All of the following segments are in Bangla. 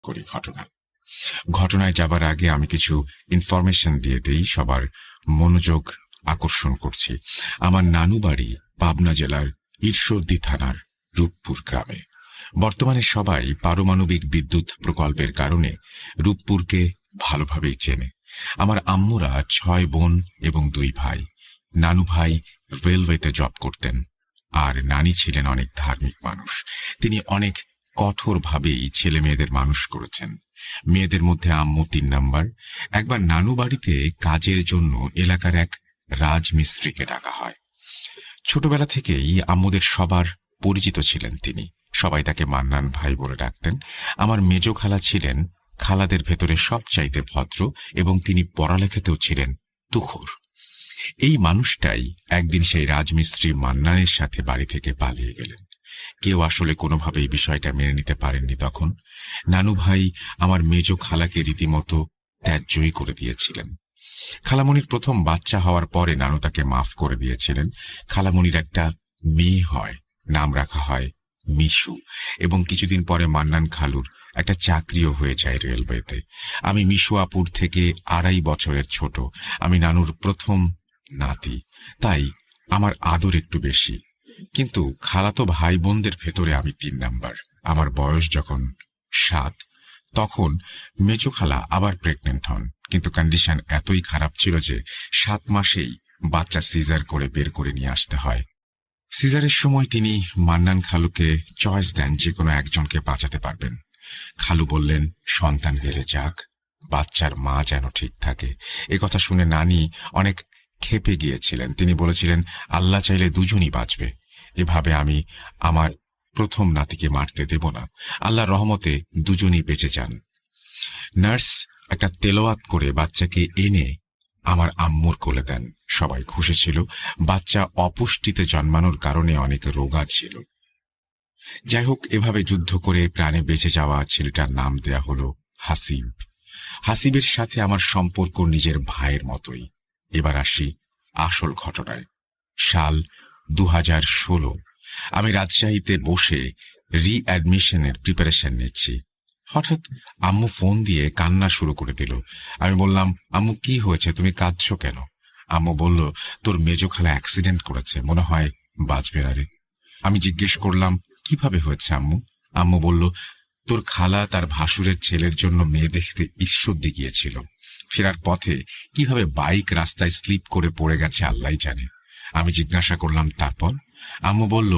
করি ঘটনায় যাবার আগে আমি কিছু ইনফরমেশন দিয়ে দেই। সবার মনোযোগ আকর্ষণ করছি। আমার নানু বাড়ি পাবনা জেলার ঈশ্বরদী থানার রূপপুর গ্রামে। বর্তমানে সবাই পারমাণবিক বিদ্যুৎ প্রকল্পের কারণে রূপপুরকে ভালোভাবেই চেনে। আমার আম্মুরা 6 বোন এবং 2 ভাই। নানু ভাই রেলওয়েতে জব করতেন, আর নানি ছিলেন অনেক ধার্মিক মানুষ। তিনি অনেক কঠোরভাবেই ছেলে মেয়েদের মানুষ করেছেন। মেয়েদের মধ্যে আম্মু 3 নাম্বার। একবার নানু বাড়িতে কাজের জন্য এলাকার এক রাজমিস্ত্রিকে ডাকা হয়। ছোটবেলা থেকেই আম্মুদের সবার পরিচিত ছিলেন তিনি। সবাই তাকে মান্নান ভাই বলে ডাকতেন। আমার মেজ খালা ছিলেন খালাদের ভেতরে সবচাইতে ভদ্র, এবং তিনি পড়ালেখাতেও ছিলেন তুখোর। এই মানুষটাই একদিন সেই রাজমিস্ত্রি মান্নানের সাথে বাড়ি থেকে পালিয়ে গেলেন। কেউ আসলে কোনোভাবেই বিষয়টা মেনে নিতে পারেননি। তখন নানু ভাই আমার মেজ খালাকে রীতিমতো ত্যায্যই করে দিয়েছিলেন। খালামণির প্রথম বাচ্চা হওয়ার পরে নানু তাকে মাফ করে দিয়েছিলেন। খালামণির একটা মেয়ে হয়, নাম রাখা হয় মিশু, এবং কিছুদিন পরে মান্নান খালুর একটা চাকরিও হয়ে যায় রেলওয়েতে। আমি মিশু আপুর থেকে 2.5 বছরের ছোট। আমি নানুর প্রথম নাতি, তাই আমার আদর একটু বেশি। কিন্তু খালাতো ভাই বোনদের ভেতরে আমি 3 নাম্বার। আমার বয়স যখন 7, তখন মেজ খালা আবার প্রেগনেন্ট হন। কিন্তু কন্ডিশন এতই খারাপ ছিল যে 7 মাসেই বাচ্চা সিজার করে বের করে নিয়ে আসতে হয়। সিজারের সময় তিনি মান্নান খালুকে চয়েস দেন যে কোনো একজনকে বাঁচাতে পারবেন। খালু বললেন সন্তান হেরে যাক, বাচ্চার মা যেন ঠিক থাকে। কথা শুনে নানি অনেক ক্ষেপে গিয়েছিলেন। তিনি বলেছিলেন আল্লাহ চাইলে দুজনই বাঁচবে। এভাবে আমি আমার প্রথম নাতিকে মারতে দেব না। আল্লাহর রহমতে দুজনই বেঁচে যান। নার্স একটা তেলাওয়াত করে বাচ্চাকে এনে আমার আম্মুর কোলে দেন। সবাই খুশি ছিল। বাচ্চা অপুষ্টিতে জন্মানোর কারণে অনেক রোগা ছিল। যাই হোক, এভাবে যুদ্ধ করে প্রাণে বেঁচে যাওয়া ছেলেটার নাম দেয়া হলো হাসিব। হাসিবের সাথে আমার সম্পর্ক নিজের ভাইয়ের মতোই। এবার আসি আসল ঘটনায়। সাল 2016। আমি রাজশাহীতে বসে রিঅ্যাডমিশনের প্রিপারেশন নিচ্ছি। হঠাৎ আম্মু ফোন দিয়ে কান্না শুরু করে দিল। আমি বললাম, আম্মু কি হয়েছে, তুমি কাঁদছো কেন? আম্মু বলল, তোর মেজো খালা অ্যাক্সিডেন্ট করেছে, মনে হয় বাঁচবে না রে। আমি জিজ্ঞেস করলাম, কিভাবে হয়েছে আম্মু? আম্মু বলল, তোর খালা তার ভাসুরের ছেলের জন্য মেয়ে দেখতে ঈশ্বরদী গিয়েছিল। ফেরার পথে কিভাবে বাইক রাস্তায় স্লিপ করে পড়ে গেছে আল্লাহই জানে। আমি জিজ্ঞাসা করলাম, তারপর? আম্মু বলল,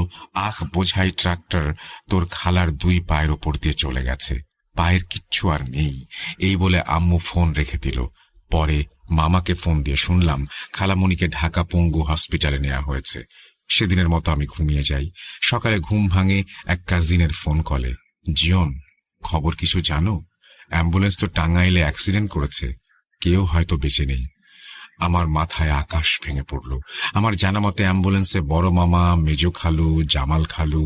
আখ বোঝাই ট্রাক্টর তোর খালার 2 পায়ের ওপর দিয়ে চলে গেছে, পায়ের কিচ্ছু আর নেই। এই বলে আম্মু ফোন রেখে দিল। পরে মামাকে ফোন দিয়ে শুনলাম খালামণিকে ঢাকা পঙ্গু হসপিটালে নেওয়া হয়েছে। সেদিনের মতো আমি ঘুমিয়ে যাই। সকালে ঘুম ভাঙে এক কাজিনের ফোন কলে। জিয়ন, খবর কিছু জানো? অ্যাম্বুলেন্স তো টাঙ্গাইলে অ্যাক্সিডেন্ট করেছে, কেউ হয়তো বেঁচে নেই। আমার মাথায় আকাশ ভেঙে পড়ল। আমার জানা মতে অ্যাম্বুলেন্সে বড় মামা, মেজো খালু, জামাল খালু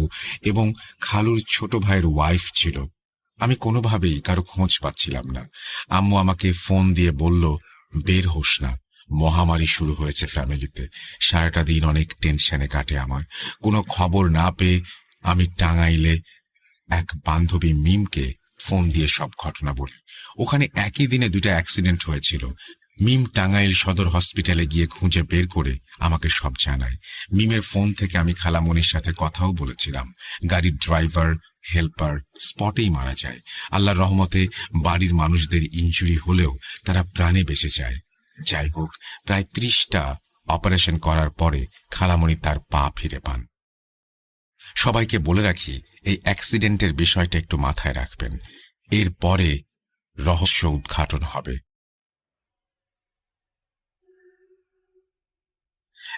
এবং খালুর ছোট ভাইয়ের ওয়াইফ ছিল। আমি কোনোভাবেই কারো খোঁজ পাচ্ছিলাম না। আম্মু আমাকে ফোন দিয়ে বলল, বের হোস না, মহামারী শুরু হয়েছে ফ্যামিলিতে। সারাটা দিন অনেক টেনশনে কাটে আমার। কোনো খবর না পেয়ে আমি টাঙ্গাইলে এক বান্ধবী মিমকে ফোন দিয়ে সব ঘটনা বলি। ওখানে একই দিনে 2টা অ্যাক্সিডেন্ট হয়েছিল। মিম টাঙ্গাইল সদর হসপিটালে গিয়ে খুঁজে বের করে আমাকে সব জানায়। মিমের ফোন থেকে আমি খালামণির সাথে কথাও বলেছিলাম। গাড়ির ড্রাইভার, হেল্পার স্পটেই মারা যায়। আল্লাহর রহমতে বাড়ির মানুষদের ইনজুরি হলেও তারা প্রাণে বেঁচে যায়। যাই হোক, প্রায় 30টা অপারেশন করার পরে খালামণি তার পা ফিরে পান। সবাইকে বলে রাখি, এই অ্যাক্সিডেন্টের বিষয়টা একটু মাথায় রাখবেন। এর পরে রহস্য উদ্ঘাটন হবে।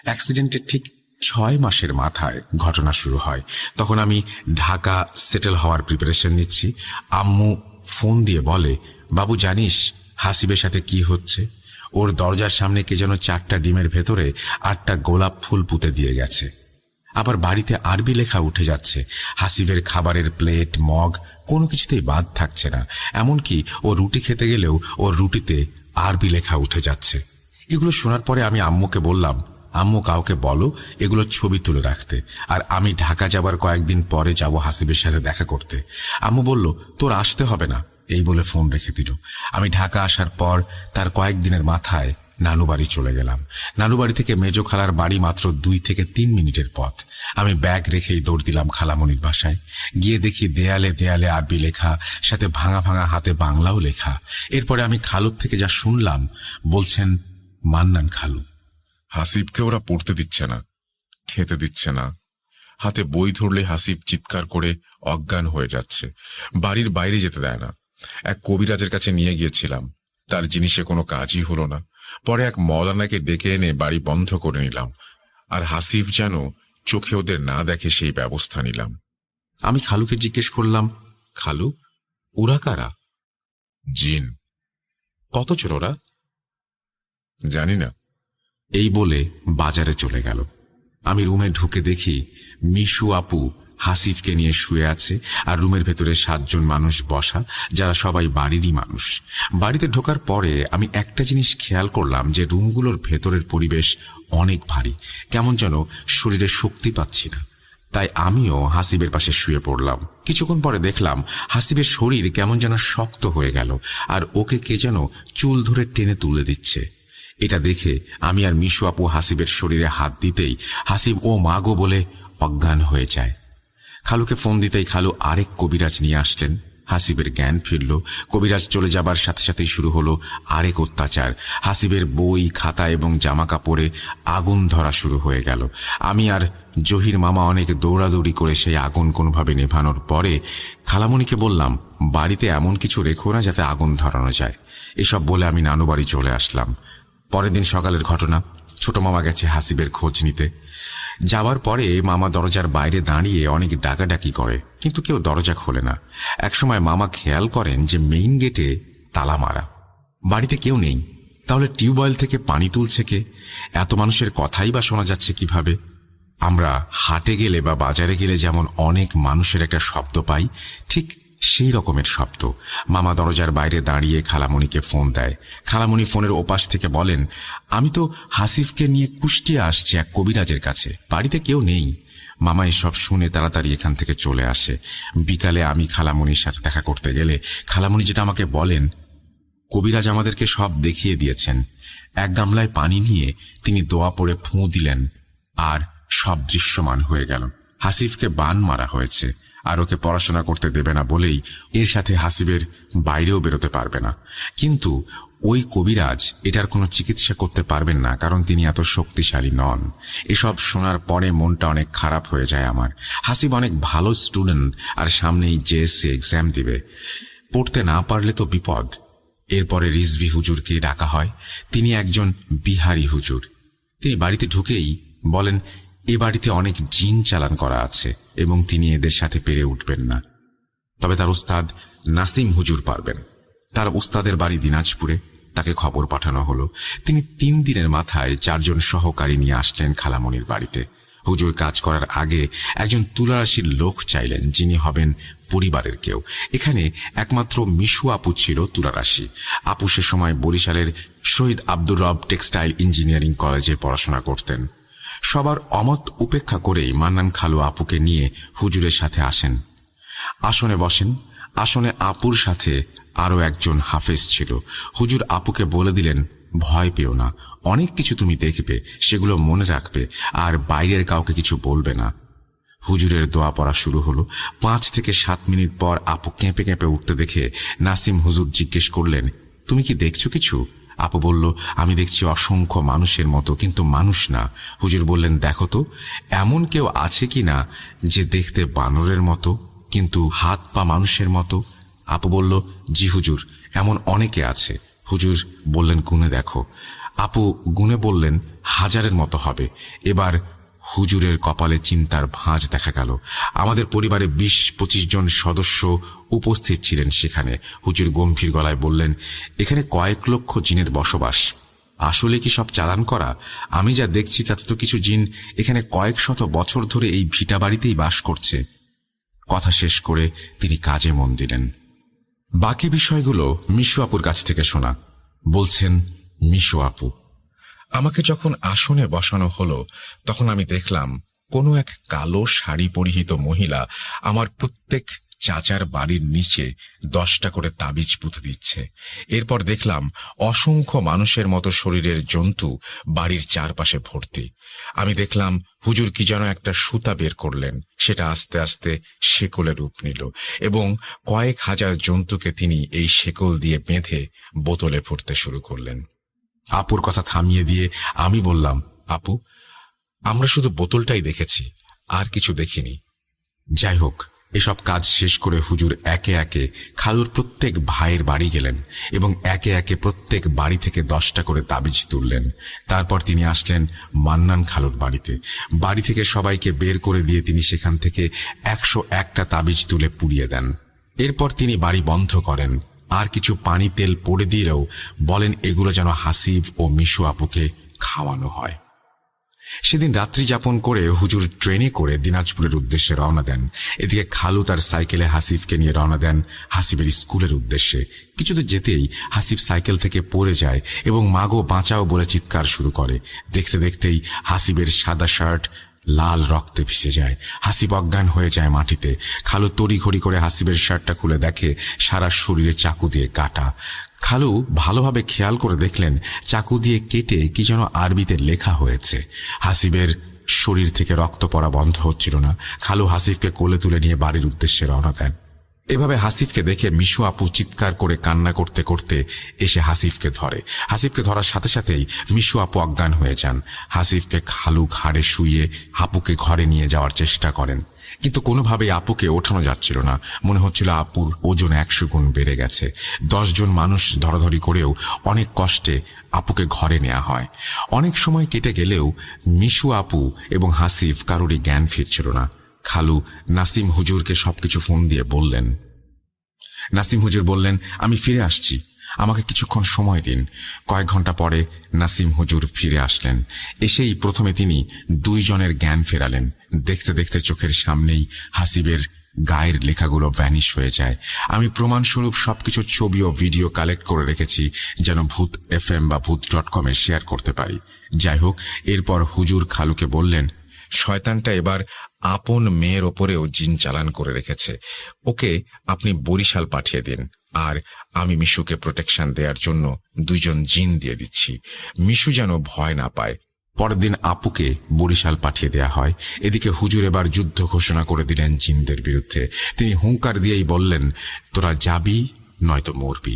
অ্যাক্সিডেন্টের ঠিক 6 মাসের মাথায় ঘটনা শুরু হয়। তখন আমি ঢাকা সেটেল হওয়ার প্রিপারেশন নিচ্ছি। আম্মু ফোন দিয়ে বলে, বাবু জানিস হাসিবের সাথে কি হচ্ছে? ওর দরজার সামনে কে যেন 4টা ডিমের ভেতরে 8টা গোলাপ ফুল পুঁতে দিয়ে গেছে। আবার বাড়িতে আরবি লেখা উঠে যাচ্ছে। হাসিবের খাবারের প্লেট, মগ কোনো কিছুতেই বাদ থাকছে না। এমনকি ও রুটি খেতে গেলেও ওর রুটিতে আরবি লেখা উঠে যাচ্ছে। এগুলো শোনার পরে আমি আম্মুকে বললাম, আম্মু কাউকে বলো এগুলো ছবি তুলে রাখতে, আর আমি ঢাকা যাবার কয়েকদিন পরে যাব হাসিবের সাথে দেখা করতে। আম্মু বলল, তোর আসতে হবে না, এই বলে ফোন রেখে দিল। আমি ঢাকা আসার পর তার কয়েকদিনের মাথায় নানু বাড়ি চলে গেলাম। নানু বাড়ি থেকে মেজো খালার বাড়ি মাত্র 2 থেকে 3 মিনিটের পথ। আমি ব্যাগ রেখেই দৌড় দিলাম খালামণির বাসায়। গিয়ে দেখি দেয়ালে দেয়ালে আরবি লেখা, সাথে ভাঙা ভাঙা হাতে বাংলাও লেখা। এরপরে আমি খালুর থেকে যা শুনলাম, বলছেন মান্নান খালু, হাসিবকে ওরা পড়তে দিচ্ছে না, খেতে দিচ্ছে না, হাতে বই ধরলে হাসিব চিৎকার করে অজ্ঞান হয়ে যাচ্ছে, বাড়ির বাইরে যেতে দেয় না। এক কবিরাজের কাছে নিয়ে গিয়েছিলাম, তার জিনিসে কোনো কাজই হলো না। পরে এক মওলানাকে ডেকে এনে বাড়ি বন্ধ করে নিলাম, আর হাসিব যেন চোখে ওদের না দেখে সেই ব্যবস্থা নিলাম। আমি খালুকে জিজ্ঞেস করলাম, খালু ওরা কারা? জিন। কতজন ওরা? জানি না। এই বলে বাজারে চলে গেল। আমি রুমে ঢুকে দেখি মিশু আপু হাসিফকে নিয়ে শুয়ে আছে, আর রুমের ভেতরে 7 জন মানুষ বসা, যারা সবাই বাড়িরই মানুষ। বাড়িতে ঢোকার পরে আমি একটা জিনিস খেয়াল করলাম যে রুমগুলোর ভেতরের পরিবেশ অনেক ভারী, কেমন যেন শরীরে শক্তি পাচ্ছি না। তাই আমিও হাসিবের পাশে শুয়ে পড়লাম। কিছুক্ষণ পরে দেখলাম হাসিবের শরীর কেমন যেন শক্ত হয়ে গেল, আর ওকে কে যেন চুল ধরে টেনে তুলে দিচ্ছে। এটা দেখে আমি আর মিশু আপু হাসিবের শরীরে হাত দিতেই হাসিব ও মাগো বলে অজ্ঞান হয়ে যায়। খালুকে ফোন দিতেই খালু আরেক কবিরাজ নিয়ে আসলেন। হাসিবের জ্ঞান ফিরল। কবিরাজ চলে যাবার সাথে সাথেই শুরু হলো আরেক অত্যাচার। হাসিবের বই, খাতা এবং জামা কাপড়ে আগুন ধরা শুরু হয়ে গেল। আমি আর জহির মামা অনেক দৌড়াদৌড়ি করে সেই আগুন কোনোভাবে নেভানোর পরে খালামণিকে বললাম, বাড়িতে এমন কিছু রেখো না যাতে আগুন ধরানো যায়। এসব বলে আমি নানু বাড়ি চলে আসলাম। পরের দিন সকালের ঘটনা, ছোট মামা গেছে হাসিবের খোঁজ নিতে। যাওয়ার পরে মামা দরজার বাইরে দাঁড়িয়ে অনেক ডাকাডাকি করে, কিন্তু কেউ দরজা খোলে না। একসময় মামা খেয়াল করেন যে মেইন গেটে তালা মারা, বাড়িতে কেউ নেই। তাহলে টিউবওয়েল থেকে পানি তুলছে কে? এত মানুষের কথাই বা শোনা যাচ্ছে কিভাবে? আমরা হাটে গেলে বা বাজারে গেলে যেমন অনেক মানুষের একটা শব্দ পাই, ঠিক সেই রকমের শব্দ। মামা দরজার বাইরে দাঁড়িয়ে খালামণিকে ফোন দেয়। খালামণি ফোনের ওপাশ থেকে বলেন, আমি তো হাসিফকে নিয়ে কুষ্টিয়া আসছি এক কবিরাজের কাছে, বাড়িতে কেউ নেই। মামা এসব শুনে তাড়াতাড়ি এখান থেকে চলে আসে। বিকালে আমি খালামণির সাথে দেখা করতে গেলে খালামণি যেটা আমাকে বলেন, কবিরাজ আমাদেরকে সব দেখিয়ে দিয়েছেন। এক গামলায় পানি নিয়ে তিনি দোয়া পড়ে ফুঁ দিলেন, আর সব দৃশ্যমান হয়ে গেল। হাসিফকে বান মারা হয়েছে, আর ওকে পড়াশোনা করতে দেবে না বলেই এর সাথে হাসিবের বাইরেও বেরোতে পারবে না। কিন্তু ওই কবিরাজ এটার কোনো চিকিৎসা করতে পারবেন না, কারণ তিনি এত শক্তিশালী নন। এসব শোনার পরে মনটা অনেক খারাপ হয়ে যায় আমার। হাসিব অনেক ভালো স্টুডেন্ট, আর সামনেই জেএসসি এক্সাম দিবে। পড়তে না পারলে তো বিপদ। এরপরে রিজভি হুজুরকে ডাকা হয়। তিনি একজন বিহারি হুজুর। তিনি বাড়িতে ঢুকেই বলেন, এ বাড়িতে অনেক জিন চালান করা আছে এবং তিনি এদের সাথে পেরে উঠবেন না। তবে তার উস্তাদ নাসিম হুজুর পারবেন। তার উস্তাদের বাড়ি দিনাজপুরে। তাকে খবর পাঠানো হলো। তিনি 3 দিনের মাথায় 4 জন সহকারী নিয়ে আসলেন খালামণির বাড়িতে। হুজুর কাজ করার আগে একজন তুলারাশির লোক চাইলেন, যিনি হবেন পরিবারের কেউ। এখানে একমাত্র মিশু আপু ছিল তুলারাশি। আপু সে সময় বরিশালের শহীদ আব্দুর রব টেক্সটাইল ইঞ্জিনিয়ারিং কলেজে পড়াশোনা করতেন। সবার অমত উপেক্ষা করেই মান্নান খালু আপুকে নিয়ে হুজুরের সাথে আসেন। আসনে বসেন। আসনে আপুর সাথে আরো একজন হাফেজ ছিল। হুজুর আপুকে বলে দিলেন, ভয় পেও না, অনেক কিছু তুমি দেখবে, সেগুলো মনে রাখবে, আর বাইরের কাউকে কিছু বলবে না। হুজুরের দোয়া পড়া শুরু হলো। 5 থেকে 7 মিনিট পর আপু কেঁপে কেঁপে উঠতে দেখে নাসিম হুজুর জিজ্ঞেস করলেন, তুমি কি দেখছো কিছু? আপু বলল, আমি দেখছি অসংখ্য মানুষের মতো, কিন্তু মানুষ না। হুজুর বললেন, দেখো তো এমন কেউ আছে কি না যে দেখতে বানরের মতো কিন্তু হাত পা মানুষের মতো? আপু বলল, জি হুজুর, এমন অনেকে আছে। হুজুর বললেন, গুনে দেখো। আপু গুনে বললেন, 1000-এর মতো হবে। এবার হুজুরের কপালে চিন্তার ভাঁজ দেখা গেল। আমাদের পরিবারে 20-25 জন সদস্য উপস্থিত ছিলেন সেখানে। হুজুর গম্ভীর গলায় বললেন, এখানে কয়েক লক্ষ জিনের বসবাস। আসলে কি সব চালান করা? আমি যা দেখছি তাতে তো কিছু জিন এখানে কয়েক শত বছর ধরে এই ভিটা বাড়িতেই বাস করছে। কথা শেষ করে তিনি কাজে মন দিলেন। বাকি বিষয়গুলো মিশু আপুর কাছ থেকে শোনা। বলছেন মিশু আপু, আমাকে যখন আসনে বসানো হলো তখন আমি দেখলাম কোনো এক কালো শাড়ি পরিহিত মহিলা আমার প্রত্যেক চাচার বাড়ির নিচে 10টা করে তাবিজ পুঁতে দিচ্ছে। এরপর দেখলাম অসংখ্য মানুষের মতো শরীরের জন্তু বাড়ির চারপাশে ভর্তি। আমি দেখলাম হুজুর কি যেন একটা সুতা বের করলেন, সেটা আস্তে আস্তে শেকলে রূপ নিল এবং কয়েক হাজার জন্তুকে তিনি এই শেকল দিয়ে বেঁধে বোতলে ভরতে শুরু করলেন। আপুর কথা থামিয়ে দিয়ে আমি বললাম, আপু, আমরা শুধু বোতলটাই দেখেছি, আর কিছু দেখিনি। যাই হোক, এসব কাজ শেষ করে হুজুর একে একে খালুর প্রত্যেক ভাইয়ের বাড়ি গেলেন এবং একে একে প্রত্যেক বাড়ি থেকে 10টা করে তাবিজ তুললেন। তারপর তিনি আসলেন মান্নান খালুর বাড়িতে। বাড়ি থেকে সবাইকে বের করে দিয়ে তিনি সেখান থেকে 101টা তাবিজ তুলে পুড়িয়ে দেন। এরপর তিনি বাড়ি বন্ধ করেন, আর কিছু পানি তেল পড়ে দিলেও বলেন এগুলো যেন হাসিব ও মিশু আপুকে খাওয়ানো হয়। সেদিন রাত্রি যাপন করে হুজুর ট্রেনে করে দিনাজপুরের উদ্দেশ্যে রওনা দেন। এদিকে খালু তার সাইকেলে হাসিবকে নিয়ে রওনা দেন হাসিবের স্কুলের উদ্দেশ্যে। কিছুদূর যেতেই হাসিব সাইকেল থেকে পড়ে যায় এবং মাগো বাঁচাও বলে চিৎকার শুরু করে। দেখতে দেখতেই হাসিবের সাদা শার্ট লাল রক্তে ভিজে যায়। হাসিব অজ্ঞান হয়ে যায় মাটিতে। খালু তড়িঘড়ি করে হাসিবের শার্টটা খুলে দেখে সারা শরীরে চাকু দিয়ে কাটা। খালু ভালোভাবে খেয়াল করে দেখলেন চাকু দিয়ে কেটে কি যেন আরবিতে লেখা হয়েছে। হাসিবের শরীর থেকে রক্ত পড়া বন্ধ হচ্ছিল না। খালু হাসিবকে কোলে তুলে নিয়ে বাড়ির উদ্দেশ্যে রওনা দেন। এভাবে হাসিবকে দেখে মিশু আপু চিৎকার করে কান্না করতে করতে এসে হাসিবকে ধরে। হাসিবকে ধরার সাথে সাথেই মিশু আপু অজ্ঞান হয়ে যান। হাসিবকে খালু ঘাড়ে শুইয়ে আপুকে ঘরে নিয়ে যাওয়ার চেষ্টা করেন, কিন্তু কোনোভাবেই আপুকে ওঠানো যাচ্ছিল না। মনে হচ্ছিল আপুর ওজন 100 গুণ বেড়ে গেছে। 10 জন মানুষ ধরাধরি করেও অনেক কষ্টে আপুকে ঘরে নেওয়া হয়। অনেক সময় কেটে গেলেও মিশু আপু এবং হাসিব কারোরই জ্ঞান ফিরছিল না। খালু নাসিম হুজুরকে সবকিছু ফোন দিয়ে বললেন। নাসিম হুজুর বললেন, আমি ফিরে আসছি, আমাকে কিছুক্ষণ সময় দিন। কয়েক ঘন্টা পরে নাসিম হুজুর ফিরে আসলেন। এসেই প্রথমে তিনি 2 জনের জ্ঞান ফেরালেন। দেখতে দেখতে চোখের সামনেই হাসিবের গায়ের লেখাগুলো ভ্যানিশ হয়ে যায়। আমি প্রমাণস্বরূপ সবকিছু ছবি ও ভিডিও কালেক্ট করে রেখেছি যেন ভূত FM বা ভূত.com শেয়ার করতে পারি। যাই হোক, এরপর হুজুর খালুকে বললেন, শয়তানটা এবার আপন মেয়ের ওপরেও জিন চালান করে রেখেছে, ওকে আপনি বরিশাল পাঠিয়ে দিন, আর আমি মিশুকে প্রোটেকশন দেওয়ার জন্য 2 জন জিন দিয়ে দিচ্ছি। মিশু যেন ভয় না পায়। পরের দিন আপুকে বরিশাল পাঠিয়ে দেয়া হয়। এদিকে হুজুর এবার যুদ্ধ ঘোষণা করে দিলেন জিনদের বিরুদ্ধে। তিনি হুঙ্কার দিয়েই বললেন, তোরা যাবি নয়তো মরবি।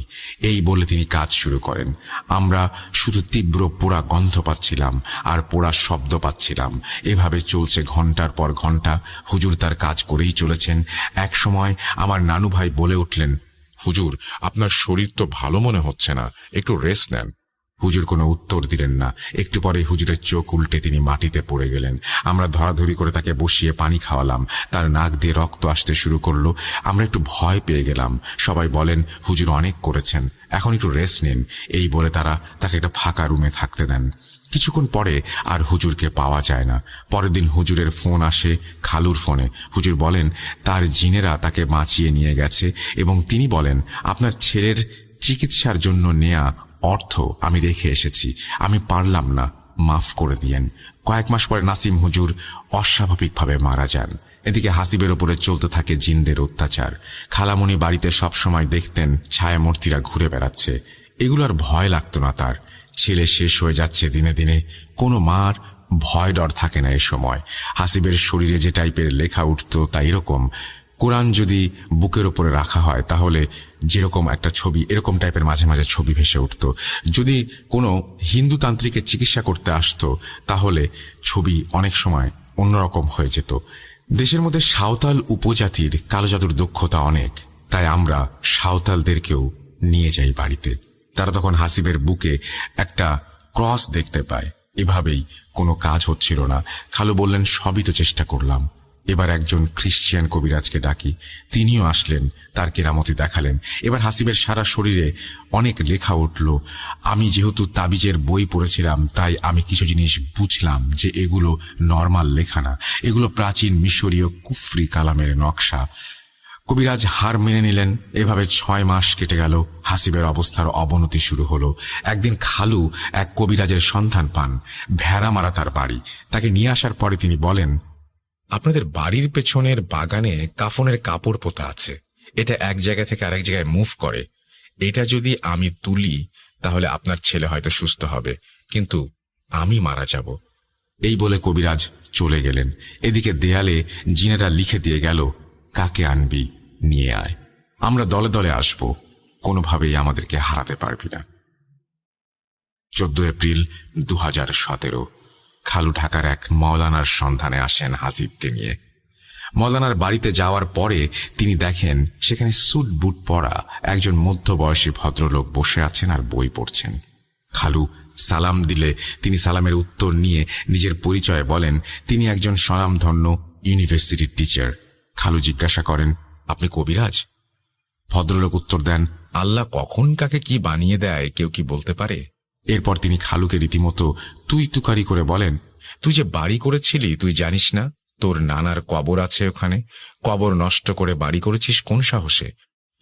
এই বলে তিনি কাজ শুরু করেন। আমরা শুধু তীব্র পোড়া গন্ধ পাচ্ছিলাম আর পোড়া শব্দ পাচ্ছিলাম। এভাবে চলছে ঘন্টার পর ঘন্টা। হুজুর তার কাজ করেই চলেছেন। এক সময় আমার নানু ভাই বলে উঠলেন, হুজুর, আপনার শরীর তো ভালো মনে হচ্ছে না, একটু রেস্ট নেন। হুজুর কোনো উত্তর দিলেন না। একটু পরে হুজুরের চোখ উল্টে তিনি মাটিতে পড়ে গেলেন। আমরা ধরাধরি করে তাকে বসিয়ে পানি খাওয়ালাম। তার নাক দিয়ে রক্ত আসতে শুরু করলো। আমরা একটু ভয় পেয়ে গেলাম। সবাই বলেন, হুজুর অনেক করেছেন, এখন একটু রেস্ট নিন। এই বলে তারা তাকে একটা ফাঁকা রুমে থাকতে দেন। কিছুক্ষণ পরে আর হুজুরকে পাওয়া যায় না। পরের দিন হুজুরের ফোন আসে খালুর ফোনে। হুজুর বলেন তার জিনেরা তাকে বাঁচিয়ে নিয়ে গেছে এবং তিনি বলেন, আপনার ছেলের চিকিৎসার জন্য নেয়া অর্থ আমি রেখে এসেছি, আমি পারলাম না, মাফ করে দিয়েন। কয়েক মাস পরে নাসিম হুজুর অস্বাভাবিকভাবে মারা যান। এদিকে হাসিবের উপরে চলতে থাকে জিনদের অত্যাচার। খালামণি বাড়িতে সবসময় দেখতেন ছায়ামূর্তিরা ঘুরে বেড়াচ্ছে। এগুলোর ভয় লাগতো না তার। ছেলে শেষ হয়ে যাচ্ছে দিনে দিনে, কোনো মার ভয় ডর থাকে না এ সময়। হাসিবের শরীরে যে টাইপের লেখা উঠত তা এরকম, কোরআন যদি বুকের ওপরে রাখা হয় তাহলে যেরকম একটা ছবি, এরকম টাইপের মাঝে মাঝে ছবি ভেসে উঠত। যদি কোনো হিন্দু তান্ত্রিকের চিকিৎসা করতে আসতো তাহলে ছবি অনেক সময় অন্যরকম হয়ে যেত। দেশের মধ্যে সাঁওতাল উপজাতির কালো জাদুর দক্ষতা অনেক, তাই আমরা সাঁওতালদেরকেও নিয়ে যাই বাড়িতে। তারা তখন হাসিবের বুকে একটা ক্রস দেখতে পায়। এভাবেই কোনো কাজ হচ্ছিল না। খালু বললেন, সবই তো চেষ্টা করলাম, এবার একজন খ্রিস্টিয়ান কবিরাজকে ডাকি। তিনিও আসলেন, তার কেরামতি দেখালেন। এবার হাসিবের সারা শরীরে অনেক লেখা উঠল। আমি যেহেতু তাবিজের বই পড়েছিলাম তাই আমি কিছু জিনিস বুঝলাম যে এগুলো নর্মাল লেখা না, এগুলো প্রাচীন মিশরীয় কুফরি কালামের নকশা। কবিরাজ হার মেনে নিলেন। এভাবে 6 মাস কেটে গেল। হাসিবের অবস্থার অবনতি শুরু হলো। একদিন খালু এক কবিরাজের সন্ধান পান। ভেড়া মারা তার বাড়ি। তাকে নিয়ে আসার পরে তিনি বলেন, আপনাদের বাড়ির পেছনের বাগানে কাফনের কাপড় পোতা আছে। এটা এক জায়গা থেকে আরেক জায়গায় মুভ করে। এটা যদি আমি তুলি তাহলে আপনার ছেলে হয়তো সুস্থ হবে, কিন্তু আমি মারা যাব। এই বলে কবিরাজ চলে গেলেন। এদিকে দেয়ালে জিনেরা লিখে দিয়ে গেল, কাকে আনবি নিয়ে আয়, আমরা দলে দলে আসব, কোনোভাবেই আমাদেরকে হারাতে পারবি না। 14 এপ্রিল 2017 খালু ঢাকার এক মওলানার সন্ধানে আসেন হাসিবকে নিয়ে। মওলানার বাড়িতে যাওয়ার পরে তিনি দেখেন সেখানে স্যুট বুট পরা একজন মধ্যবয়সী ভদ্রলোক বসে আছেন আর বই পড়ছেন। খালু সালাম দিলে তিনি সালামের উত্তর নিয়ে নিজের পরিচয় বলেন তিনি একজন স্বনামধন্য ইউনিভার্সিটির টিচার। খালু জিজ্ঞাসা করেন, আপনি কবিরাজ? ভদ্রলোক উত্তর দেন, আল্লাহ কখন কাকে কি বানিয়ে দেয় কেউ কি বলতে পারে? এরপর তিনি খালুকে রীতিমতো তুই তুকারি করে বলেন, তুই যে বাড়ি করেছিলি তুই জানিস না তোর নানার কবর আছে ওখানে? কবর নষ্ট করে বাড়ি করেছিস কোন সাহসে?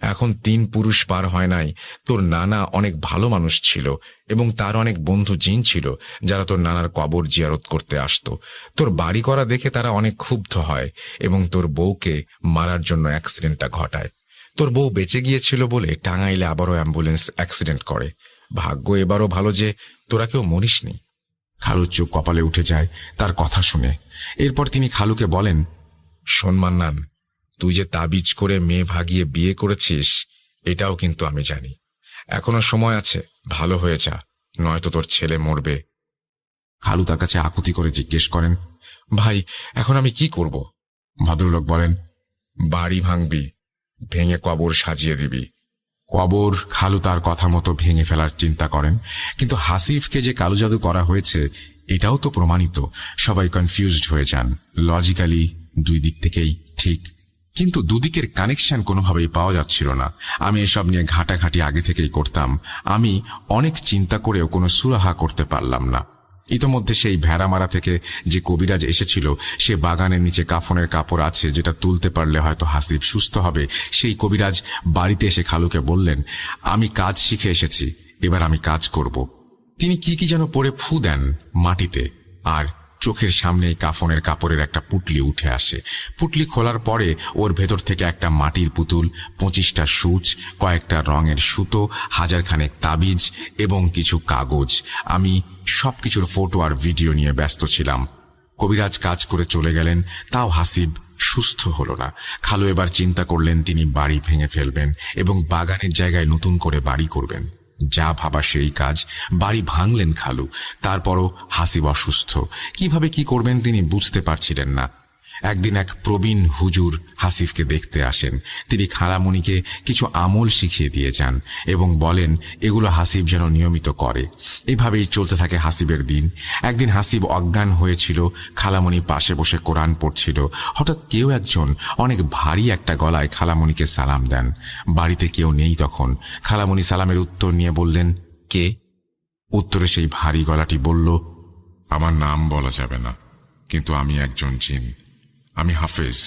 এখন 3 পুরুষ পার হয় নাই, তোর নানা অনেক ভালো মানুষ ছিল এবং তার অনেক বন্ধু জিন ছিল যারা তোর নানার কবর জিয়ারত করতে আসতো। তোর বাড়ি করা দেখে তারা অনেক ক্ষুব্ধ হয় এবং তোর বউকে মারার জন্য অ্যাক্সিডেন্টটা ঘটায়। তোর বউ বেঁচে গিয়েছিল বলে টাঙ্গাইলে আবারও অ্যাম্বুলেন্স অ্যাক্সিডেন্ট করে। ভাগ্য এবারও ভালো যে তোরা কেউ মরিসনি। খালুর চোখ কপালে উঠে যায় তার কথা শুনে। এরপর তিনি খালুকে বলেন, শোন মান্নান, তুই যে তাবিজ করে মেয়ে ভাগিয়ে বিয়ে করেছিস এটাও কিন্তু আমি জানি। এখনো সময় আছে, ভালো হয়ে যা, নয়তো তোর ছেলে মরবে। খালু তার কাছে আকুতি করে জিজ্ঞেস করেন, ভাই এখন আমি কি করব? ভদ্রলোক বলেন, বাড়ি ভাঙবি, ভেঙে কবর সাজিয়ে দিবি। কবর খালু তার কথা মতো ভেঙে ফেলার চিন্তা করেন, কিন্তু হাসিফকে যে কালো জাদু করা হয়েছে এটাও তো প্রমাণিত। সবাই কনফিউজড হয়ে যান। লজিক্যালি 2 দিক থেকেই ঠিক, কিন্তু দুদিকের কানেকশন কোনোভাবেই পাওয়া যাচ্ছিল না। আমি এসব নিয়ে ঘাটাঘাটি আগে থেকেই করতাম। আমি অনেক চিন্তা করেও কোনো সুরাহা করতে পারলাম না। ইতোমধ্যে সেই ভেড়ামারা থেকে যে কবিরাজ এসেছিল, সে বাগানের নিচে কাফনের কাপড় আছে যেটা তুলতে পারলে হয়তো হাসিব সুস্থ হবে। সেই কবিরাজ বাড়িতে এসে খালুকে বললেন, আমি কাজ শিখে এসেছি, এবার আমি কাজ করব। তিনি কি যেন পরে ফু দেন মাটিতে, আর চোখের সামনেই কাফনের কাপড়ের একটা পুটলি উঠে আসে। পুটলি খোলার পরে ওর ভেতর থেকে একটা মাটির পুতুল, 25টা সূচ, কয়েকটা রঙের সুতো, 1000 খানেক তাবিজ এবং কিছু কাগজ। আমি সবকিছুর ফটো আর ভিডিও নিয়ে ব্যস্ত ছিলাম। কবিরাজ কাজ করে চলে গেলেন, তাও হাসিব সুস্থ হলো না। খালু এবার চিন্তা করলেন তিনি বাড়ি ভেঙে ফেলবেন এবং বাগানের জায়গায় নতুন করে বাড়ি করবেন। যা ভাবা সেই কাজ। বাড়ি ভাঙলেন খালু। তারপরও হাসিব অসুস্থ। কিভাবে কি করবেন তিনি বুঝতে পারছিলেন না। একদিন এক প্রবীণ হুজুর হাসিফকে দেখতে আসেন। তিনি খালামণিকে কিছু আমল শিখিয়ে দিয়ে যান এবং বলেন এগুলো হাসিব যেন নিয়মিত করে। এভাবেই চলতে থাকে হাসিবের দিন। একদিন হাসিব অজ্ঞান হয়েছিল, খালামণি পাশে বসে কোরআন পড়ছিল। হঠাৎ কেউ একজন অনেক ভারী একটা গলায় খালামণিকে সালাম দেন। বাড়িতে কেউ নেই তখন। খালামণি সালামের উত্তর নিয়ে বললেন, কে? উত্তরে সেই ভারী গলাটি বলল, আমার নাম বলা যাবে না, কিন্তু আমি একজন জিন। আমি হাফেজ।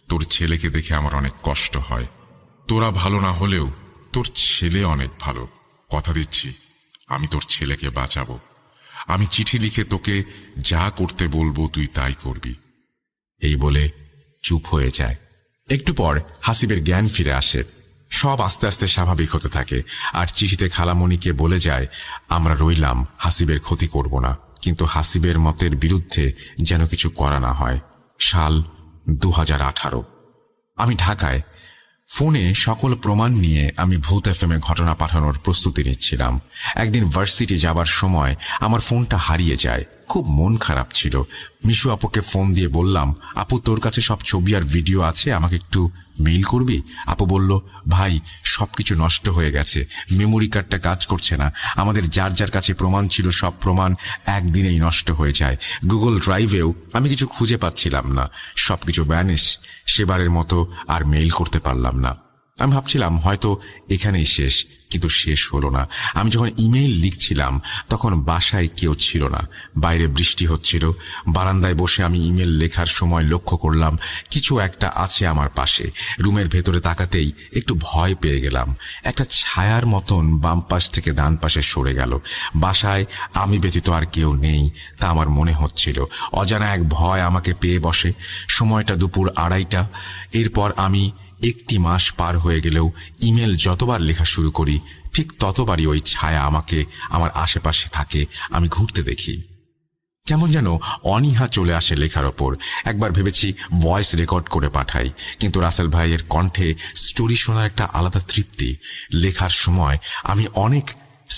তোর ছেলেকে দেখে আমার অনেক কষ্ট হয়। তোরা ভালো না হলেও তোর ছেলে অনেক ভালো। কথা দিচ্ছি আমি তোর ছেলেকে বাঁচাবো। আমি চিঠি লিখে তোকে যা করতে বলবো তুই তাই করবি। এই বলে চুপ হয়ে যায়। একটু পর হাসিবের জ্ঞান ফিরে আসে। সব আস্তে আস্তে স্বাভাবিক হতে থাকে। আর চিঠিতে খালামণিকে বলে যায়, আমরা রইলাম, হাসিবের ক্ষতি করব না, কিন্তু হাসিবের মতের বিরুদ্ধে যেন কিছু করা না হয়। সাল 2018। আমি ঢাকায়। ফোনে সকল প্রমাণ নিয়ে আমি ভূত এফএমে ঘটনা পাঠানোর প্রস্তুতি নিচ্ছিলাম। একদিন ভার্সিটি যাবার সময় আমার ফোনটা হারিয়ে যায়। খুব মন খারাপ ছিল। মিশু আপুকে ফোন দিয়ে বললাম, আপু তোর কাছে সব ছবি আর ভিডিও আছে, আমাকে একটু মেইল করবি? আপু বলল, ভাই সবকিছু নষ্ট হয়ে গেছে, মেমোরি কার্ডটা কাজ করছে না। আমাদের যার যার কাছে প্রমাণ ছিল সব প্রমাণ একদিনেই নষ্ট হয়ে যায়। গুগল ড্রাইভেও আমি কিছু খুঁজে পাচ্ছিলাম না, সবকিছু ভ্যানিশ। সেবারের মতো আর মেইল করতে পারলাম না। আমি ভাবছিলাম হয়তো এখানেই শেষ, কিন্তু শেষ হলো না। আমি যখন ইমেইল লিখছিলাম তখন বাসায় কেউ ছিল না। বাইরে বৃষ্টি হচ্ছিল। বারান্দায় বসে আমি ইমেল লেখার সময় লক্ষ্য করলাম কিছু একটা আছে আমার পাশে। রুমের ভেতরে তাকাতেই একটু ভয় পেয়ে গেলাম। একটা ছায়ার মতন বাম পাশ থেকে ডান পাশে সরে গেল। বাসায় আমি ব্যতীত আর কেউ নেই তা আমার মনে হচ্ছিল। অজানা এক ভয় আমাকে পেয়ে বসে। সময়টা দুপুর 2:30। এরপর আমি 1 মাস পার হয়ে গেলেও ইমেল যতবার লেখা শুরু করি ঠিক ততবারই ওই ছায়া আমাকে আমার আশেপাশে থাকে। আমি ঘুরতে দেখি। কেমন যেন অনীহা চলে আসে লেখার ওপর। একবার ভেবেছি ভয়েস রেকর্ড করে পাঠাই, কিন্তু রাসেল ভাইয়ের কণ্ঠে স্টোরি শোনার একটা আলাদা তৃপ্তি। লেখার সময় আমি অনেক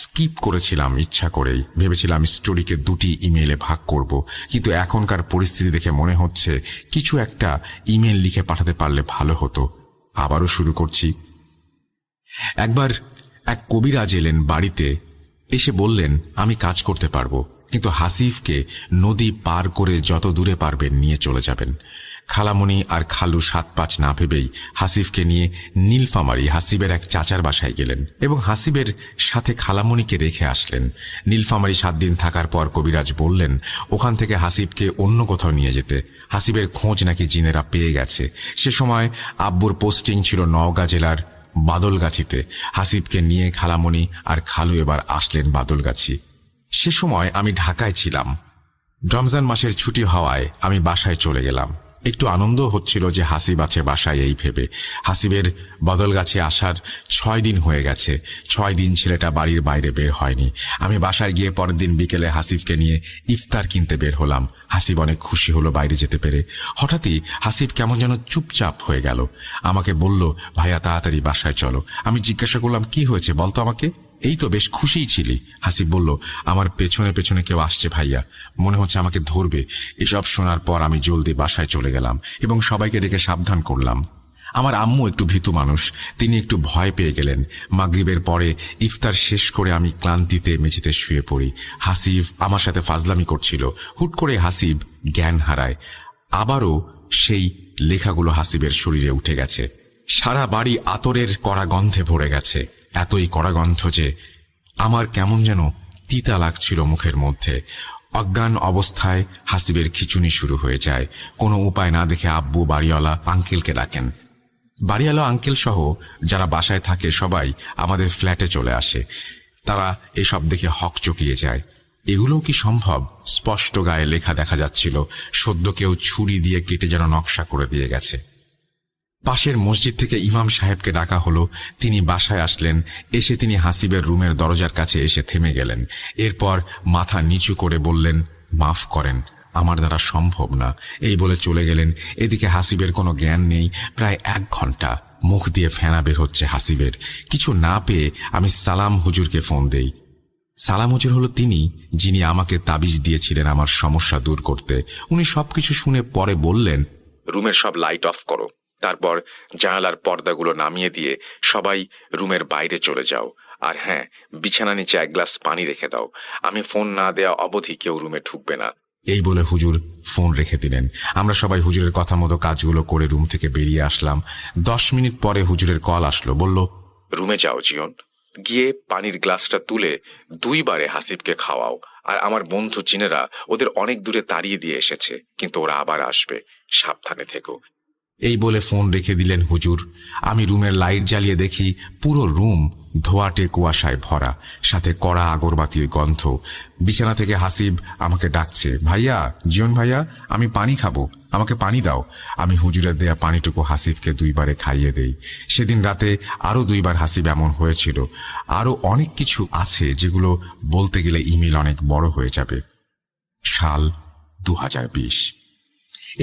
স্কিপ করেছিলাম ইচ্ছা করেই। ভেবেছিলাম স্টোরিকে 2টি ইমেইলে ভাগ করব, কিন্তু এখনকার পরিস্থিতি দেখে মনে হচ্ছে কিছু একটা ইমেল লিখে পাঠাতে পারলে ভালো হতো। আবারও শুরু করছি। একবার এক কবিরাজ এলেন বাড়িতে। এসে বললেন আমি কাজ করতে পারবো, কিন্তু হাসিফকে নদী পার করে যত দূরে পারবেন নিয়ে চলে যাবেন। খালামণি আর খালু 7-5 না ভেবেই হাসিফকে নিয়ে নীলফামারী হাসিবের এক চাচার বাসায় গেলেন এবং হাসিবের সাথে খালামণিকে রেখে আসলেন। নীলফামারী 7 দিন থাকার পর কবিরাজ বললেন ওখান থেকে হাসিবকে অন্য কোথাও নিয়ে যেতে। হাসিবের খোঁজ নাকি জিনেরা পেয়ে গেছে। সে সময় আব্বুর পোস্টিং ছিল নওগাঁ জেলার বাদলগাছিতে। হাসিবকে নিয়ে খালামণি আর খালু এবার আসলেন বাদলগাছি। সে সময় আমি ঢাকায় ছিলাম। রমজান মাসের ছুটি হওয়ায় আমি বাসায় চলে গেলাম। একটু আনন্দ হচ্ছিল যে হাসিব আছে বাসায় এই ভেবে। হাসিবের বদলগাছে আসার 6 দিন হয়ে গেছে। 6 দিন ছেলেটা বাড়ির বাইরে বের হয়নি। আমি বাসায় গিয়ে পরের দিন বিকেলে হাসিবকে নিয়ে ইফতার কিনতে বের হলাম। হাসিব অনেক খুশি হলো বাইরে যেতে পেরে। হঠাৎই হাসিব কেমন যেন চুপচাপ হয়ে গেল। আমাকে বলল ভাইয়া তাড়াতাড়ি বাসায় চলো। আমি জিজ্ঞাসা করলাম কি হয়েছে বলতো আমাকে। এই তো বেশ খুশিই ছিলি। হাসিব বলল আমার পেছনে পেছনে কেউ আসছে ভাইয়া, মনে হচ্ছে আমাকে ধরবে। এসব শোনার পর আমি জলদি বাসায় চলে গেলাম এবং সবাইকে ডেকে সাবধান করলাম। আমার আম্মু একটু ভীতু মানুষ, তিনি একটু ভয় পেয়ে গেলেন। মাগরিবের পরে ইফতার শেষ করে আমি ক্লান্তিতে মেঝেতে শুয়ে পড়ি। হাসিব আমার সাথে ফাজলামি করছিল। হুট করে হাসিব জ্ঞান হারায়। আবারও সেই লেখাগুলো হাসিবের শরীরে উঠে গেছে। সারা বাড়ি আতরের কড়া গন্ধে ভরে গেছে। এতই কড়া গন্ধ যে আমার কেমন যেন তিতা লাগছিল মুখের মধ্যে। অজ্ঞান অবস্থায় হাসিবের খিচুনি শুরু হয়ে যায়। কোনো উপায় না দেখে আব্বু বাড়িওয়ালা আঙ্কেলকে ডাকেন। বাড়িওয়ালা আঙ্কেল সহ যারা বাসায় থাকে সবাই আমাদের ফ্ল্যাটে চলে আসে। তারা এসব দেখে হকচকিয়ে যায়। এগুলোও কি সম্ভব? স্পষ্ট গায়ে লেখা দেখা যাচ্ছিল। সদ্য কেউ ছুরি দিয়ে কেটে যেন নকশা করে দিয়ে গেছে। পাশের মসজিদ থেকে ইমাম সাহেবকে ডাকা হলো। তিনি বাসায় আসলেন। এসে তিনি হাসিবের রুমের দরজার কাছে এসে থেমে গেলেন। এরপর মাথা নিচু করে বললেন মাফ করেন, আমার দ্বারা সম্ভব না, এই বলে চলে গেলেন। এদিকে হাসিবের কোনো জ্ঞান নেই। প্রায় 1 ঘন্টা মুখ দিয়ে ফেনা বের হচ্ছে হাসিবের। কিছু না পেয়ে আমি সালাম হুজুরকে ফোন দেই। সালাম হুজুর হলো তিনি যিনি আমাকে তাবিজ দিয়েছিলেন আমার সমস্যা দূর করতে। উনি সবকিছু শুনে পরে বললেন রুমের সব লাইট অফ করো, তারপর জানালার পর্দাগুলো নামিয়ে দিয়ে সবাই রুমের বাইরে চলে যাও। আর হ্যাঁ, বিছানা নিচে 1 গ্লাস পানি রেখে দাও। আমি ফোন না দেয়া অবধি কেউ রুমে ঢুকবে না। এই বলে হুজুর ফোন রেখে দিলেন। আমরা সবাই হুজুরের কথা মতো কাজগুলো করে রুম থেকে বেরিয়ে আসলাম। 10 মিনিট পরে হুজুরের কল আসলো। বলল রুমে যাও জিয়ন, গিয়ে পানির গ্লাসটা তুলে 2 বারে হাসিবকে খাওয়াও। আর আমার বন্ধু জিনেরা ওদের অনেক দূরে তাড়িয়ে দিয়ে এসেছে, কিন্তু ওরা আবার আসবে, সাবধানে থেকো। এই বলে ফোন রেখে দিলেন হুজুর। আমি রুমের লাইট জ্বালিয়ে দেখি পুরো রুম ধোঁয়াটে কুয়াশায় ভরা, সাথে কড়া আগরবাতির গন্ধ। বিছানা থেকে হাসিব আমাকে ডাকছে, ভাইয়া, জিয়ন ভাইয়া, আমি পানি খাবো, আমাকে পানি দাও। আমি হুজুরের দেয়া পানিটুকু হাসিবকে 2 বারে খাইয়ে দেই। সেদিন রাতে আরো 2 বার হাসিব এমন হয়েছিল। আরো অনেক কিছু আছে যেগুলো বলতে গেলে ইমেল অনেক বড় হয়ে যাবে। সাল 2020।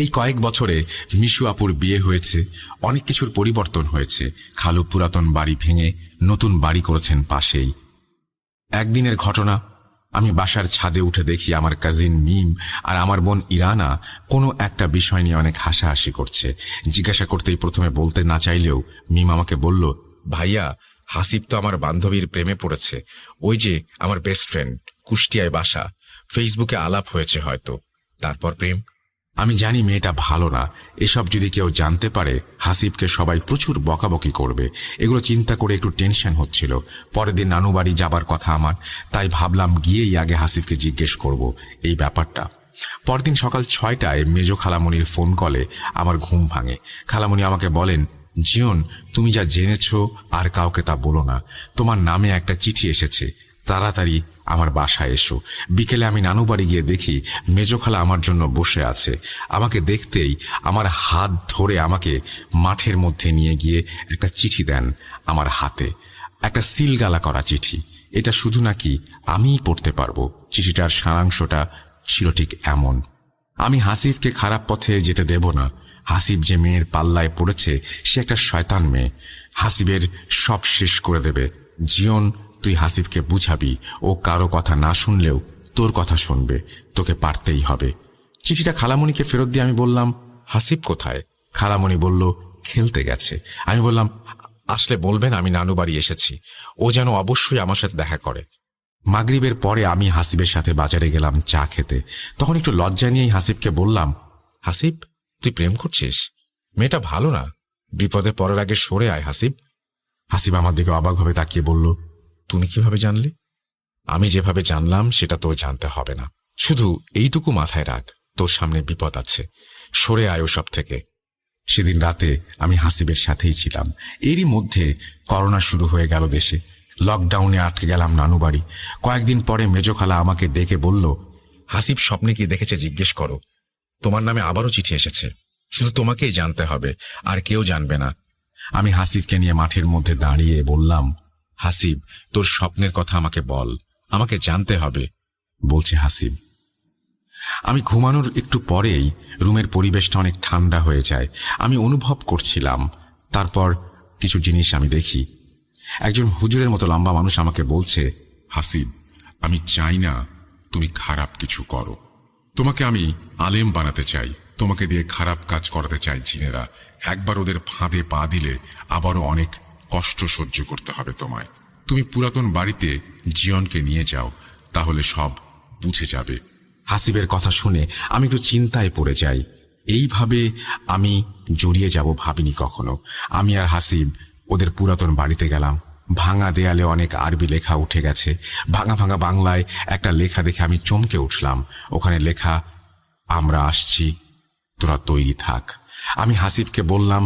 এই কয়েক বছরে মিশু আপুর বিয়ে হয়েছে, অনেক কিছুর পরিবর্তন হয়েছে। খালু পুরাতন বাড়ি ভেঙে নতুন বাড়ি করেছেন পাশেই। একদিনের ঘটনা, আমি বাসার ছাদে উঠে দেখি আমার কাজিন মিম আর আমার বোন ইরানা কোনো একটা বিষয় নিয়ে অনেক হাসাহাসি করছে। জিজ্ঞাসা করতেই প্রথমে বলতে না চাইলেও মিম আমাকে বলল, ভাইয়া, হাসিব তো আমার বান্ধবীর প্রেমে পড়েছে। ওই যে আমার বেস্ট ফ্রেন্ড, কুষ্টিয়ায় বাসা, ফেসবুকে আলাপ হয়েছে হয়তো, তারপর প্রেম। আমি জানি মেয়েটা ভালো না, এসব যদি কেউ জানতে পারে হাসিবকে সবাই প্রচুর বকাবকি করবে। এগুলো চিন্তা করে একটু টেনশন হচ্ছিল। পরের দিন নানু বাড়ি যাবার কথা আমার, তাই ভাবলাম গিয়েই আগে হাসিবকে জিজ্ঞেস করব এই ব্যাপারটা। পরদিন সকাল 6টায় মেজ খালামণির ফোন কলে আমার ঘুম ভাঙে। খালামণি আমাকে বলেন, জিয়ন, তুমি যা জেনেছ আর কাউকে তা বলো না। তোমার নামে একটা চিঠি এসেছে, তাড়াতাড়ি আমার বাসায় এসো। বিকেলে আমি নানু বাড়ি গিয়ে দেখি মেজ খালা আমার জন্য বসে আছে। আমাকে দেখতেই আমার হাত ধরে আমাকে মাঠের মধ্যে নিয়ে গিয়ে একটা চিঠি দেন আমার হাতে, একটা সিলগালা করা চিঠি। এটা শুধু নাকি আমিই পড়তে পারবো। চিঠিটার সারাংশটা ছিল ঠিক এমন: আমি হাসিবকে খারাপ পথে যেতে দেব না। হাসিব যে মেয়ের পাল্লায় পড়েছে সে একটা শয়তান মেয়ে, হাসিবের সব শেষ করে দেবে। জিয়ন, তুই হাসিবকে বুঝাবি, ও কারো কথা না শুনলেও তোর কথা শুনবে, তোকে পারতেই হবে। চিঠিটা খালামণিকে ফেরত দিয়ে আমি বললাম, হাসিব কোথায়? খালামণি বলল, খেলতে গেছে। আমি বললাম, আসলে বলবেন আমি নানু বাড়ি এসেছি, ও যেন অবশ্যই আমার সাথে দেখা করে। মাগরিবের পরে আমি হাসিবের সাথে বাজারে গেলাম চা খেতে। তখন একটু লজ্জা নিয়েই হাসিবকে বললাম, হাসিব, তুই প্রেম করছিস? মেয়েটা ভালো না, বিপদে পড়ার আগে সরে আয় হাসিব। হাসিব আমার দিকে অবাকভাবে তাকিয়ে বলল, তুমি কিভাবে জানলে? আমি যেভাবে জানলাম সেটা তোর জানতে হবে না, শুধু এইটুকু মাথায় রাখ, তোর সামনে বিপদ আছে, সরে আয় ওসব থেকে। সেদিন রাতে আমি হাসিবের সাথেই ছিলাম। এরই মধ্যে করোনা শুরু হয়ে গেল দেশে। লকডাউনে আটকে গেলাম নানু বাড়ি। কয়েকদিন পরে মেজ খালা আমাকে ডেকে বলল, হাসিব স্বপ্নে কি দেখেছে জিজ্ঞেস করো, তোমার নামে আবারও চিঠি এসেছে, শুধু তোমাকেই জানতে হবে, আর কেউ জানবে না। আমি হাসিবকে নিয়ে মাঠের মধ্যে দাঁড়িয়ে বললাম, হাসিব, তোর স্বপ্নের কথা আমাকে বল, আমাকে জানতে হবে। বলছে হাসিব। আমি ঘুমানোর একটু পরেই রুমের পরিবেশটা অনেক ঠান্ডা হয়ে যায়। আমি অনুভব করছিলাম। তারপর কিছু জিনিস আমি দেখি। একজন হুজুরের মতো লম্বা মানুষ আমাকে বলছে, হাসিব, আমি চাই না তুমি খারাপ কিছু করো। তোমাকে আমি আলেম বানাতে চাই, তোমাকে দিয়ে খারাপ কাজ করাতে চাই জিনেরা। একবার ওদের ফাঁদে পা দিলে আবারও অনেক কষ্ট সহ্য করতে হবে তোমায়। তুমি পুরাতন বাড়িতে জিয়নকে নিয়ে যাও, তাহলে সব বুঝে যাবে। হাসিবের কথা শুনে আমি একটু চিন্তায় পড়ে যাই। এইভাবে আমি জড়িয়ে যাব ভাবিনি কখনো। আমি আর হাসিব ওদের পুরাতন বাড়িতে গেলাম। ভাঙা দেয়ালে অনেক আরবি লেখা উঠে গেছে। ভাঙা ভাঙা বাংলায় একটা লেখা দেখে আমি চমকে উঠলাম। ওখানে লেখা, আমরা আসছি, তোরা তৈরি থাক। আমি হাসিবকে বললাম,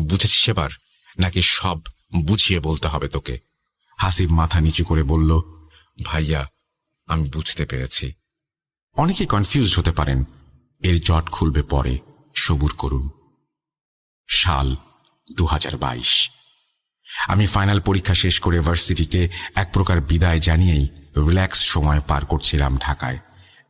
বুঝেছিস এবার, নাকি সব বুঝিয়ে বলতে হবে তোকে? হাসিব মাথা নিচু করে বলল, ভাইয়া, আমি বুঝতে পেরেছি। অনেকে কনফিউজড হতে পারেন, এর জট খুলবে পরে, সবুর করুন। সাল 2022। আমি ফাইনাল পরীক্ষা শেষ করে ভার্সিটিকে এক প্রকার বিদায় জানিয়েই রিল্যাক্স সময় পার করছিলাম ঢাকায়।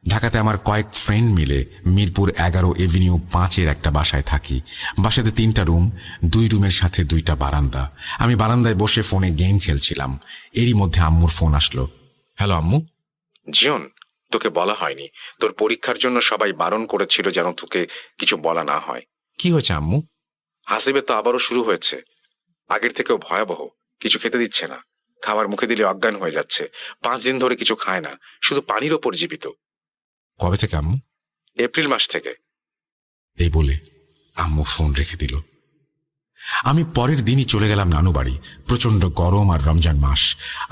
ঢাকাতে আমার কয়েক ফ্রেন্ড মিলে মিরপুর 11 এভিনিউ 5-এর একটা বাসায় থাকি। বাসাতে 3টা রুম, 2 রুমের সাথে 2টা বারান্দা। আমি বারান্দায় বসে ফোনে গেম খেলছিলাম। এরই মধ্যে আম্মুর ফোন আসলো। হ্যালো আম্মু। জিয়ন, তোকে বলা হয়নি, তোর পরীক্ষার জন্য সবাই বারণ করেছিল যেন তোকে কিছু বলা না হয়। কি হয়েছে আম্মু? হাসিবের তো আবারও শুরু হয়েছে, আগের থেকেও ভয়াবহ। কিছু খেতে দিচ্ছে না, খাবার মুখে দিলে অজ্ঞান হয়ে যাচ্ছে। 5 দিন ধরে কিছু খায় না, শুধু পানির ওপর জীবিত। কবে থেকে আম্মু? এপ্রিল মাস থেকে। এই বলে আম্মু ফোন রেখে দিল। আমি পরের দিনই চলে গেলাম নানু বাড়ি। প্রচন্ড গরম আর রমজান মাস।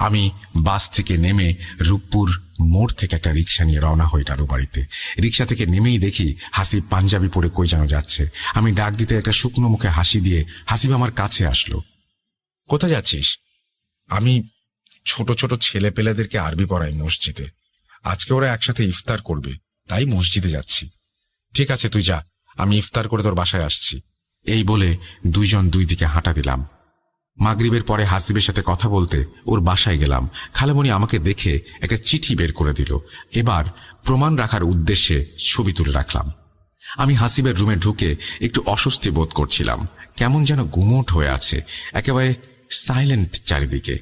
আমি বাস থেকে নেমে রূপপুর মোড় থেকে একটা রিক্সা নিয়ে রওনা হই নানু বাড়িতে। রিক্সা থেকে নেমেই দেখি হাসিব পাঞ্জাবি পরে কই যেন যাচ্ছে। আমি ডাক দিতে একটা শুকনো মুখে হাসি দিয়ে হাসিব আমার কাছে আসলো। কোথায় যাচ্ছিস? আমি ছোট ছোট ছেলে পেলেদেরকে আরবি পড়াই মসজিদে। আজকে ওরা একসাথে ইফতার করবে, তাই মসজিদে যাচ্ছি। ঠিক আছে, তুই যা, আমি ইফতার করে তোর বাসায় আসছি। এই বলে দুইজন দুই দিকে হাঁটা দিলাম। মাগরিবের পরে হাসিবের সাথে কথা বলতে ওর বাসায় গেলাম। খালামণি আমাকে দেখে একটা চিঠি বের করে দিল। এবার প্রমাণ রাখার উদ্দেশ্যে ছবি তুলে রাখলাম। আমি হাসিবের রুমে ঢুকে একটু অস্বস্তি বোধ করছিলাম। কেমন যেন গুমোট হয়ে আছে, একেবারে সাইলেন্ট চারিদিকে।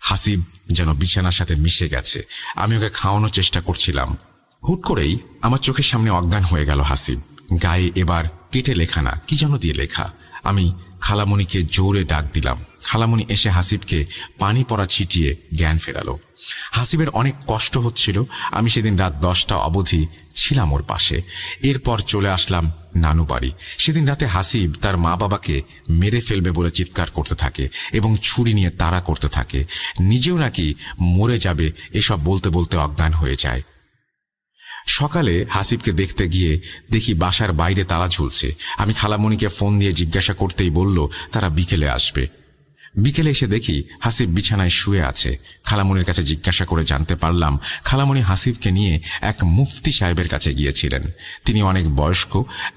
হাসিব যেন বিছানার সাথে মিশে গেছে। আমি ওকে খাওয়ানোর চেষ্টা করছিলাম। হুট করেই আমার চোখের সামনে অজ্ঞান হয়ে গেল হাসিব। গায়ে এবার কেটে লেখা না, কি যেন দিয়ে লেখা। আমি খালামণিকে জোরে ডাক দিলাম। খালামণি এসে হাসিবকে পানি পড়া ছিটিয়ে জ্ঞান ফেরালো। হাসিবের অনেক কষ্ট হচ্ছিল। আমি সেদিন রাত 10টা অবধি ছিলাম ওর পাশে। এরপর চলে আসলাম নানু বাড়ি। সেদিন রাতে হাসিব তার মা বাবাকে মেরে ফেলবে বলে চিৎকার করতে থাকে এবং ছুরি নিয়ে তাড়া করতে থাকে। নিজেও নাকি মরে যাবে এসব বলতে বলতে অজ্ঞান হয়ে যায়। সকালে হাসিবকে দেখতে গিয়ে দেখি বাসার বাইরে তালা ঝুলছে। আমি খালামণিকে ফোন দিয়ে জিজ্ঞাসা করতেই বলল তারা বিকেলে আসবে। বিকেলে এসে দেখি হাসিব বিছানায় শুয়ে আছে। খালামণির কাছে জিজ্ঞাসা করে জানতে পারলাম খালামণি হাসিবকে নিয়ে এক মুফতি সাহেবের কাছে গিয়েছিলেন। তিনি অনেক বয়স্ক,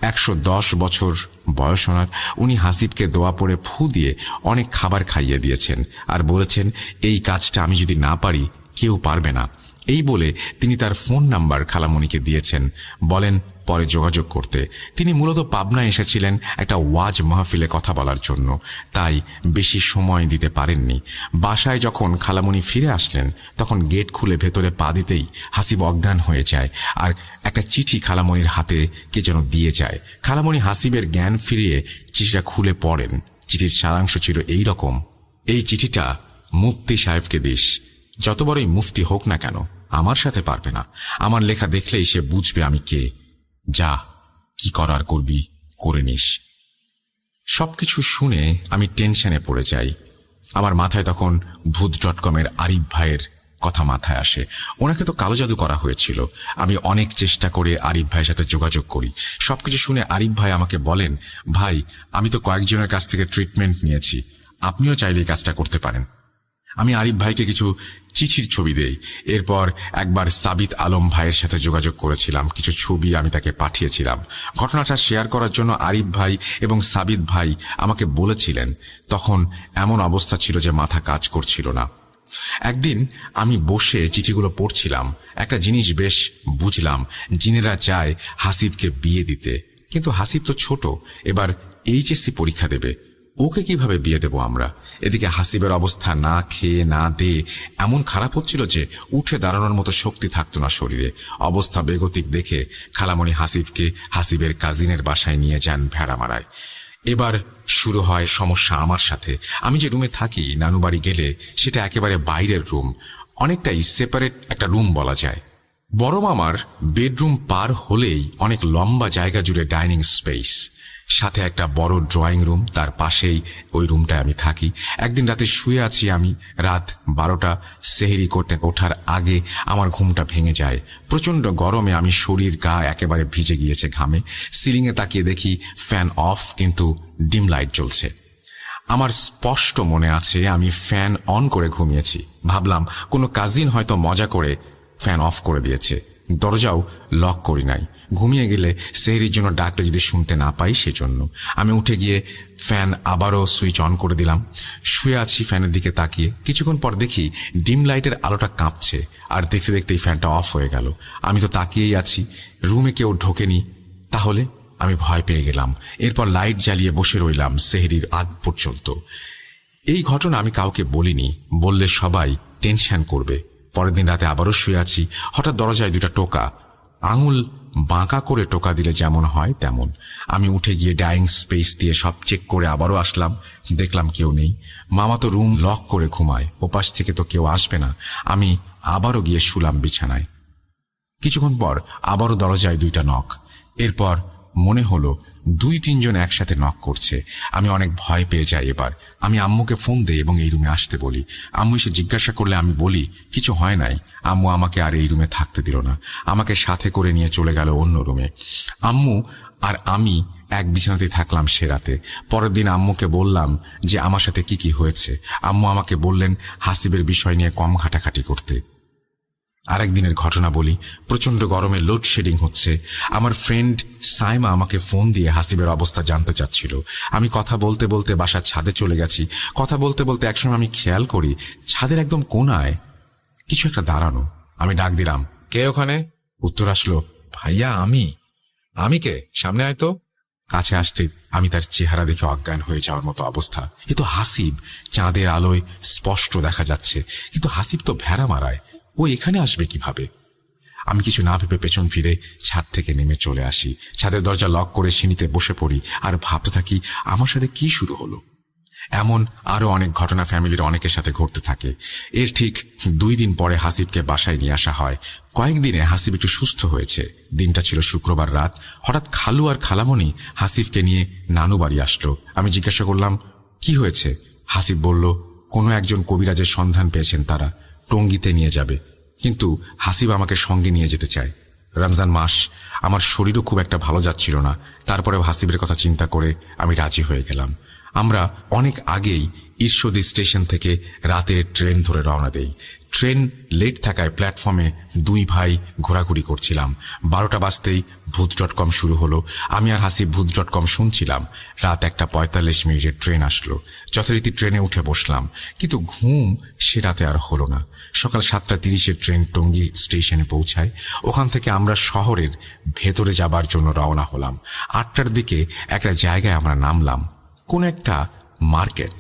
110 বছর বয়স ওনার। উনি হাসিবকে দোয়া পড়ে ফু দিয়ে অনেক খাবার খাইয়ে দিয়েছেন আর বলেছেন এই কাজটা আমি যদি না পারি কেউ পারবে না। এই বলে তিনি তার ফোন নাম্বার খালামণিকে দিয়েছেন, বলেন পরে যোগাযোগ করতে। তিনি মূলত পাবনায় এসেছিলেন একটা ওয়াজ মাহফিলে কথা বলার জন্য, তাই বেশি সময় দিতে পারেননি। বাসায় যখন খালামণি ফিরে আসলেন তখন গেট খুলে ভেতরে পা দিতেই হাসিব অজ্ঞান হয়ে যায় আর একটা চিঠি খালামণির হাতে কে যেন দিয়ে যায়। খালামণি হাসিবের জ্ঞান ফিরিয়ে চিঠিটা খুলে পড়েন। চিঠির সারাংশ ছিল এই রকম, এই চিঠিটা মুফতি সাহেবকে দিস। যত বড়ই মুফতি হোক না কেন আমার সাথে পারবে না। আমার লেখা দেখলেই সে বুঝবে আমি কে। যা কি করার করবি করে নিস। সবকিছু শুনে আমি টেনশনে পড়ে যাই। আমার মাথায় তখন ভূত.com-এর আরিফ ভাইয়ের কথা মাথায় আসে। ওনাকে তো কালো জাদু করা হয়েছিল। আমি অনেক চেষ্টা করে আরিফ ভাইয়ের সাথে যোগাযোগ করি। সবকিছু শুনে আরিফ ভাই আমাকে বলেন, ভাই আমি তো কয়েকজনের কাছ থেকে ট্রিটমেন্ট নিয়েছি, আপনিও চাইলে এই কাজটা করতে পারেন। আমি আরিফ ভাইকে কিছু চিঠির ছবি দেই। এরপর একবার সাবিত আলম ভাইয়ের সাথে যোগাযোগ করেছিলাম, কিছু ছবি আমি তাকে পাঠিয়েছিলাম। ঘটনাটা শেয়ার করার জন্য আরিফ ভাই এবং সাবিত ভাই আমাকে বলেছিলেন। তখন এমন অবস্থা ছিল যে মাথা কাজ করছিল না। একদিন আমি বসে চিঠিগুলো পড়ছিলাম। একটা জিনিস বেশ বুঝলাম, জিনেরা চায় হাসিবকে বিয়ে দিতে, কিন্তু হাসিব তো ছোট, এবার এইচএসসি পরীক্ষা দেবে, ওকে কিভাবে বিয়ে দেব আমরা। এদিকে হাসিবের অবস্থা না খেয়ে না দিয়ে এমন খারাপ হচ্ছিল যে উঠে দাঁড়ানোর মতো শক্তি থাকতো না শরীরে। অবস্থা বেগতিক দেখে খালামণি হাসিবকে হাসিবের কাজিনের বাসায় নিয়ে যান ভেড়ামারায়। এবার শুরু হয় সমস্যা আমার সাথে। আমি যে রুমে থাকি নানু বাড়ি গেলে সেটা একেবারে বাইরের রুম, অনেকটাই সেপারেট একটা রুম বলা যায়। বড় মামার বেডরুম পার হলেই অনেক লম্বা জায়গা জুড়ে ডাইনিং স্পেস, সাথে একটা বড় ড্রয়িং রুম, তার পাশেই ওই রুমটায় আমি থাকি। একদিন রাতে শুয়ে আছি আমি, রাত 12টা, সেহরি করতে ওঠার আগে আমার ঘুমটা ভেঙে যায়। প্রচণ্ড গরমে আমি শরীর গা একেবারে ভিজে গিয়েছে ঘামে। সিলিংয়ে তাকিয়ে দেখি ফ্যান অফ, কিন্তু ডিম লাইট জ্বলছে। আমার স্পষ্ট মনে আছে আমি ফ্যান অন করে ঘুমিয়েছি। ভাবলাম কোনো কাজিন হয়তো মজা করে ফ্যান অফ করে দিয়েছে। দরজাও লক করি নাই। ঘুমিয়ে গেলে সেহরির জন্য ডাকলে যদি শুনতে না পাই সেজন্য। আমি উঠে গিয়ে ফ্যান আবারও সুইচ অন করে দিলাম। শুয়ে আছি ফ্যানের দিকে তাকিয়ে। কিছুক্ষণ পর দেখি ডিম লাইটের আলোটা কাঁপছে, আর দেখতে দেখতেই ফ্যানটা অফ হয়ে গেল। আমি তো তাকিয়েই আছি, রুমে কেউ ঢোকেনি। তাহলে আমি ভয় পেয়ে গেলাম। এরপর লাইট জ্বালিয়ে বসে রইলাম সেহরির আগ পর্যন্ত। এই ঘটনা আমি কাউকে বলিনি, বললে সবাই টেনশন করবে। পরের দিন রাতে আবারও শুয়ে আছি, হঠাৎ দরজায় 2টা টোকা, আঙুল বাঁকা করে টোকা দিলে যেমন হয় তেমন। আমি উঠে গিয়ে ডাইনিং স্পেস দিয়ে সব চেক করে আবারও আসলাম, দেখলাম কেউ নেই। মামা তো রুম লক করে ঘুমায়, ওপাশ থেকে তো কেউ আসবে না। আমি আবারও গিয়ে শুলাম বিছানায়। কিছুক্ষণ পর আবারও দরজায় 2টা নক। এরপর মনে হলো 2-3 জন একসাথে নক করছে। আমি অনেক ভয় পেয়ে যাই। এবার আমি আম্মুকে ফোন দেই এবং এই রুমে আসতে বলি। আম্মু এসে জিজ্ঞাসা করলে আমি বলি কিছু হয় নাই। আম্মু আমাকে আর এই রুমে থাকতে দিল না, আমাকে সাথে করে নিয়ে চলে গেল অন্য রুমে। আম্মু আর আমি এক বিছানাতেই থাকলাম সে রাতে। পরের দিন আম্মুকে বললাম যে আমার সাথে কি কি হয়েছে। আম্মু আমাকে বললেন হাসিবের বিষয় নিয়ে কম ঘাটাঘাটি করতে। আরেকদিনের ঘটনা বলি। প্রচন্ড গরমে লোডশেডিং হচ্ছে। আমার ফ্রেন্ড সাইমা আমাকে ফোন দিয়ে হাসিবের অবস্থা জানতে চাচ্ছিল। আমি কথা বলতে বলতে বাসার ছাদে চলে গেছি। কথা বলতে বলতে একসময় আমি খেয়াল করি ছাদের একদম কোনায় কিছু একটা দাঁড়ানো। আমি ডাক দিলাম, কে ওখানে? উত্তর আসলো, ভাইয়া আমি কে, সামনে আয় তো। কাছে আসতে আমি তার চেহারা দেখে অজ্ঞান হয়ে যাওয়ার মতো অবস্থা। এ তো হাসিব, চাঁদের আলোয় স্পষ্ট দেখা যাচ্ছে, কিন্তু হাসিব তো ভেড়া মারায়, ও এখানে আসবে কিভাবে? আমি কিছু না ভেবে পেছন ফিরে ছাদ থেকে নেমে চলে আসি। ছাদের দরজা লক করে সিঁড়িতে বসে পড়ি আর ভাবতে থাকি আমার সাথে কি শুরু হলো। এমন আরো অনেক ঘটনা ফ্যামিলির অনেকের সাথে ঘটতে থাকে। এর ঠিক 2 দিন পরে হাসিবকে বাসায় নিয়ে আসা হয়। কয়েকদিনে হাসিব একটু সুস্থ হয়েছে। দিনটা ছিল শুক্রবার রাত। হঠাৎ খালু আর খালামণি হাসিবকে নিয়ে নানু বাড়ি আসলো। আমি জিজ্ঞাসা করলাম, কি হয়েছে? হাসিব বলল, কোনো একজন কবিরাজের সন্ধান পেয়েছেন তারা, টঙ্গীতে নিয়ে যাবে। কিন্তু হাসিব আমাকে সঙ্গে নিয়ে যেতে চায়। রমজান মাস, আমার শরীরও খুব একটা ভালো যাচ্ছিল না। তারপরেও হাসিবের কথা চিন্তা করে আমি রাজি হয়ে গেলাম। আমরা অনেক আগেই ঈশ্বরদী স্টেশন থেকে রাতের ট্রেন ধরে রওনা দেই। ট্রেন লেট থাকায় প্ল্যাটফর্মে 2 ভাই ঘোরাঘুরি করছিলাম। 12টা বাজতেই ভূত.com শুরু হলো। আমি আর হাসিব ভূত.com শুনছিলাম। রাত 1:45 ট্রেন আসলো। যথারীতি ট্রেনে উঠে বসলাম, কিন্তু ঘুম সে রাতে আর হলো না। সকাল 7:30 ট্রেন টঙ্গী স্টেশনে পৌঁছায়। ওখান থেকে আমরা শহরের ভেতরে যাবার জন্য রওনা হলাম। 8টার দিকে একটা জায়গায় আমরা নামলাম, কোন একটা মার্কেট।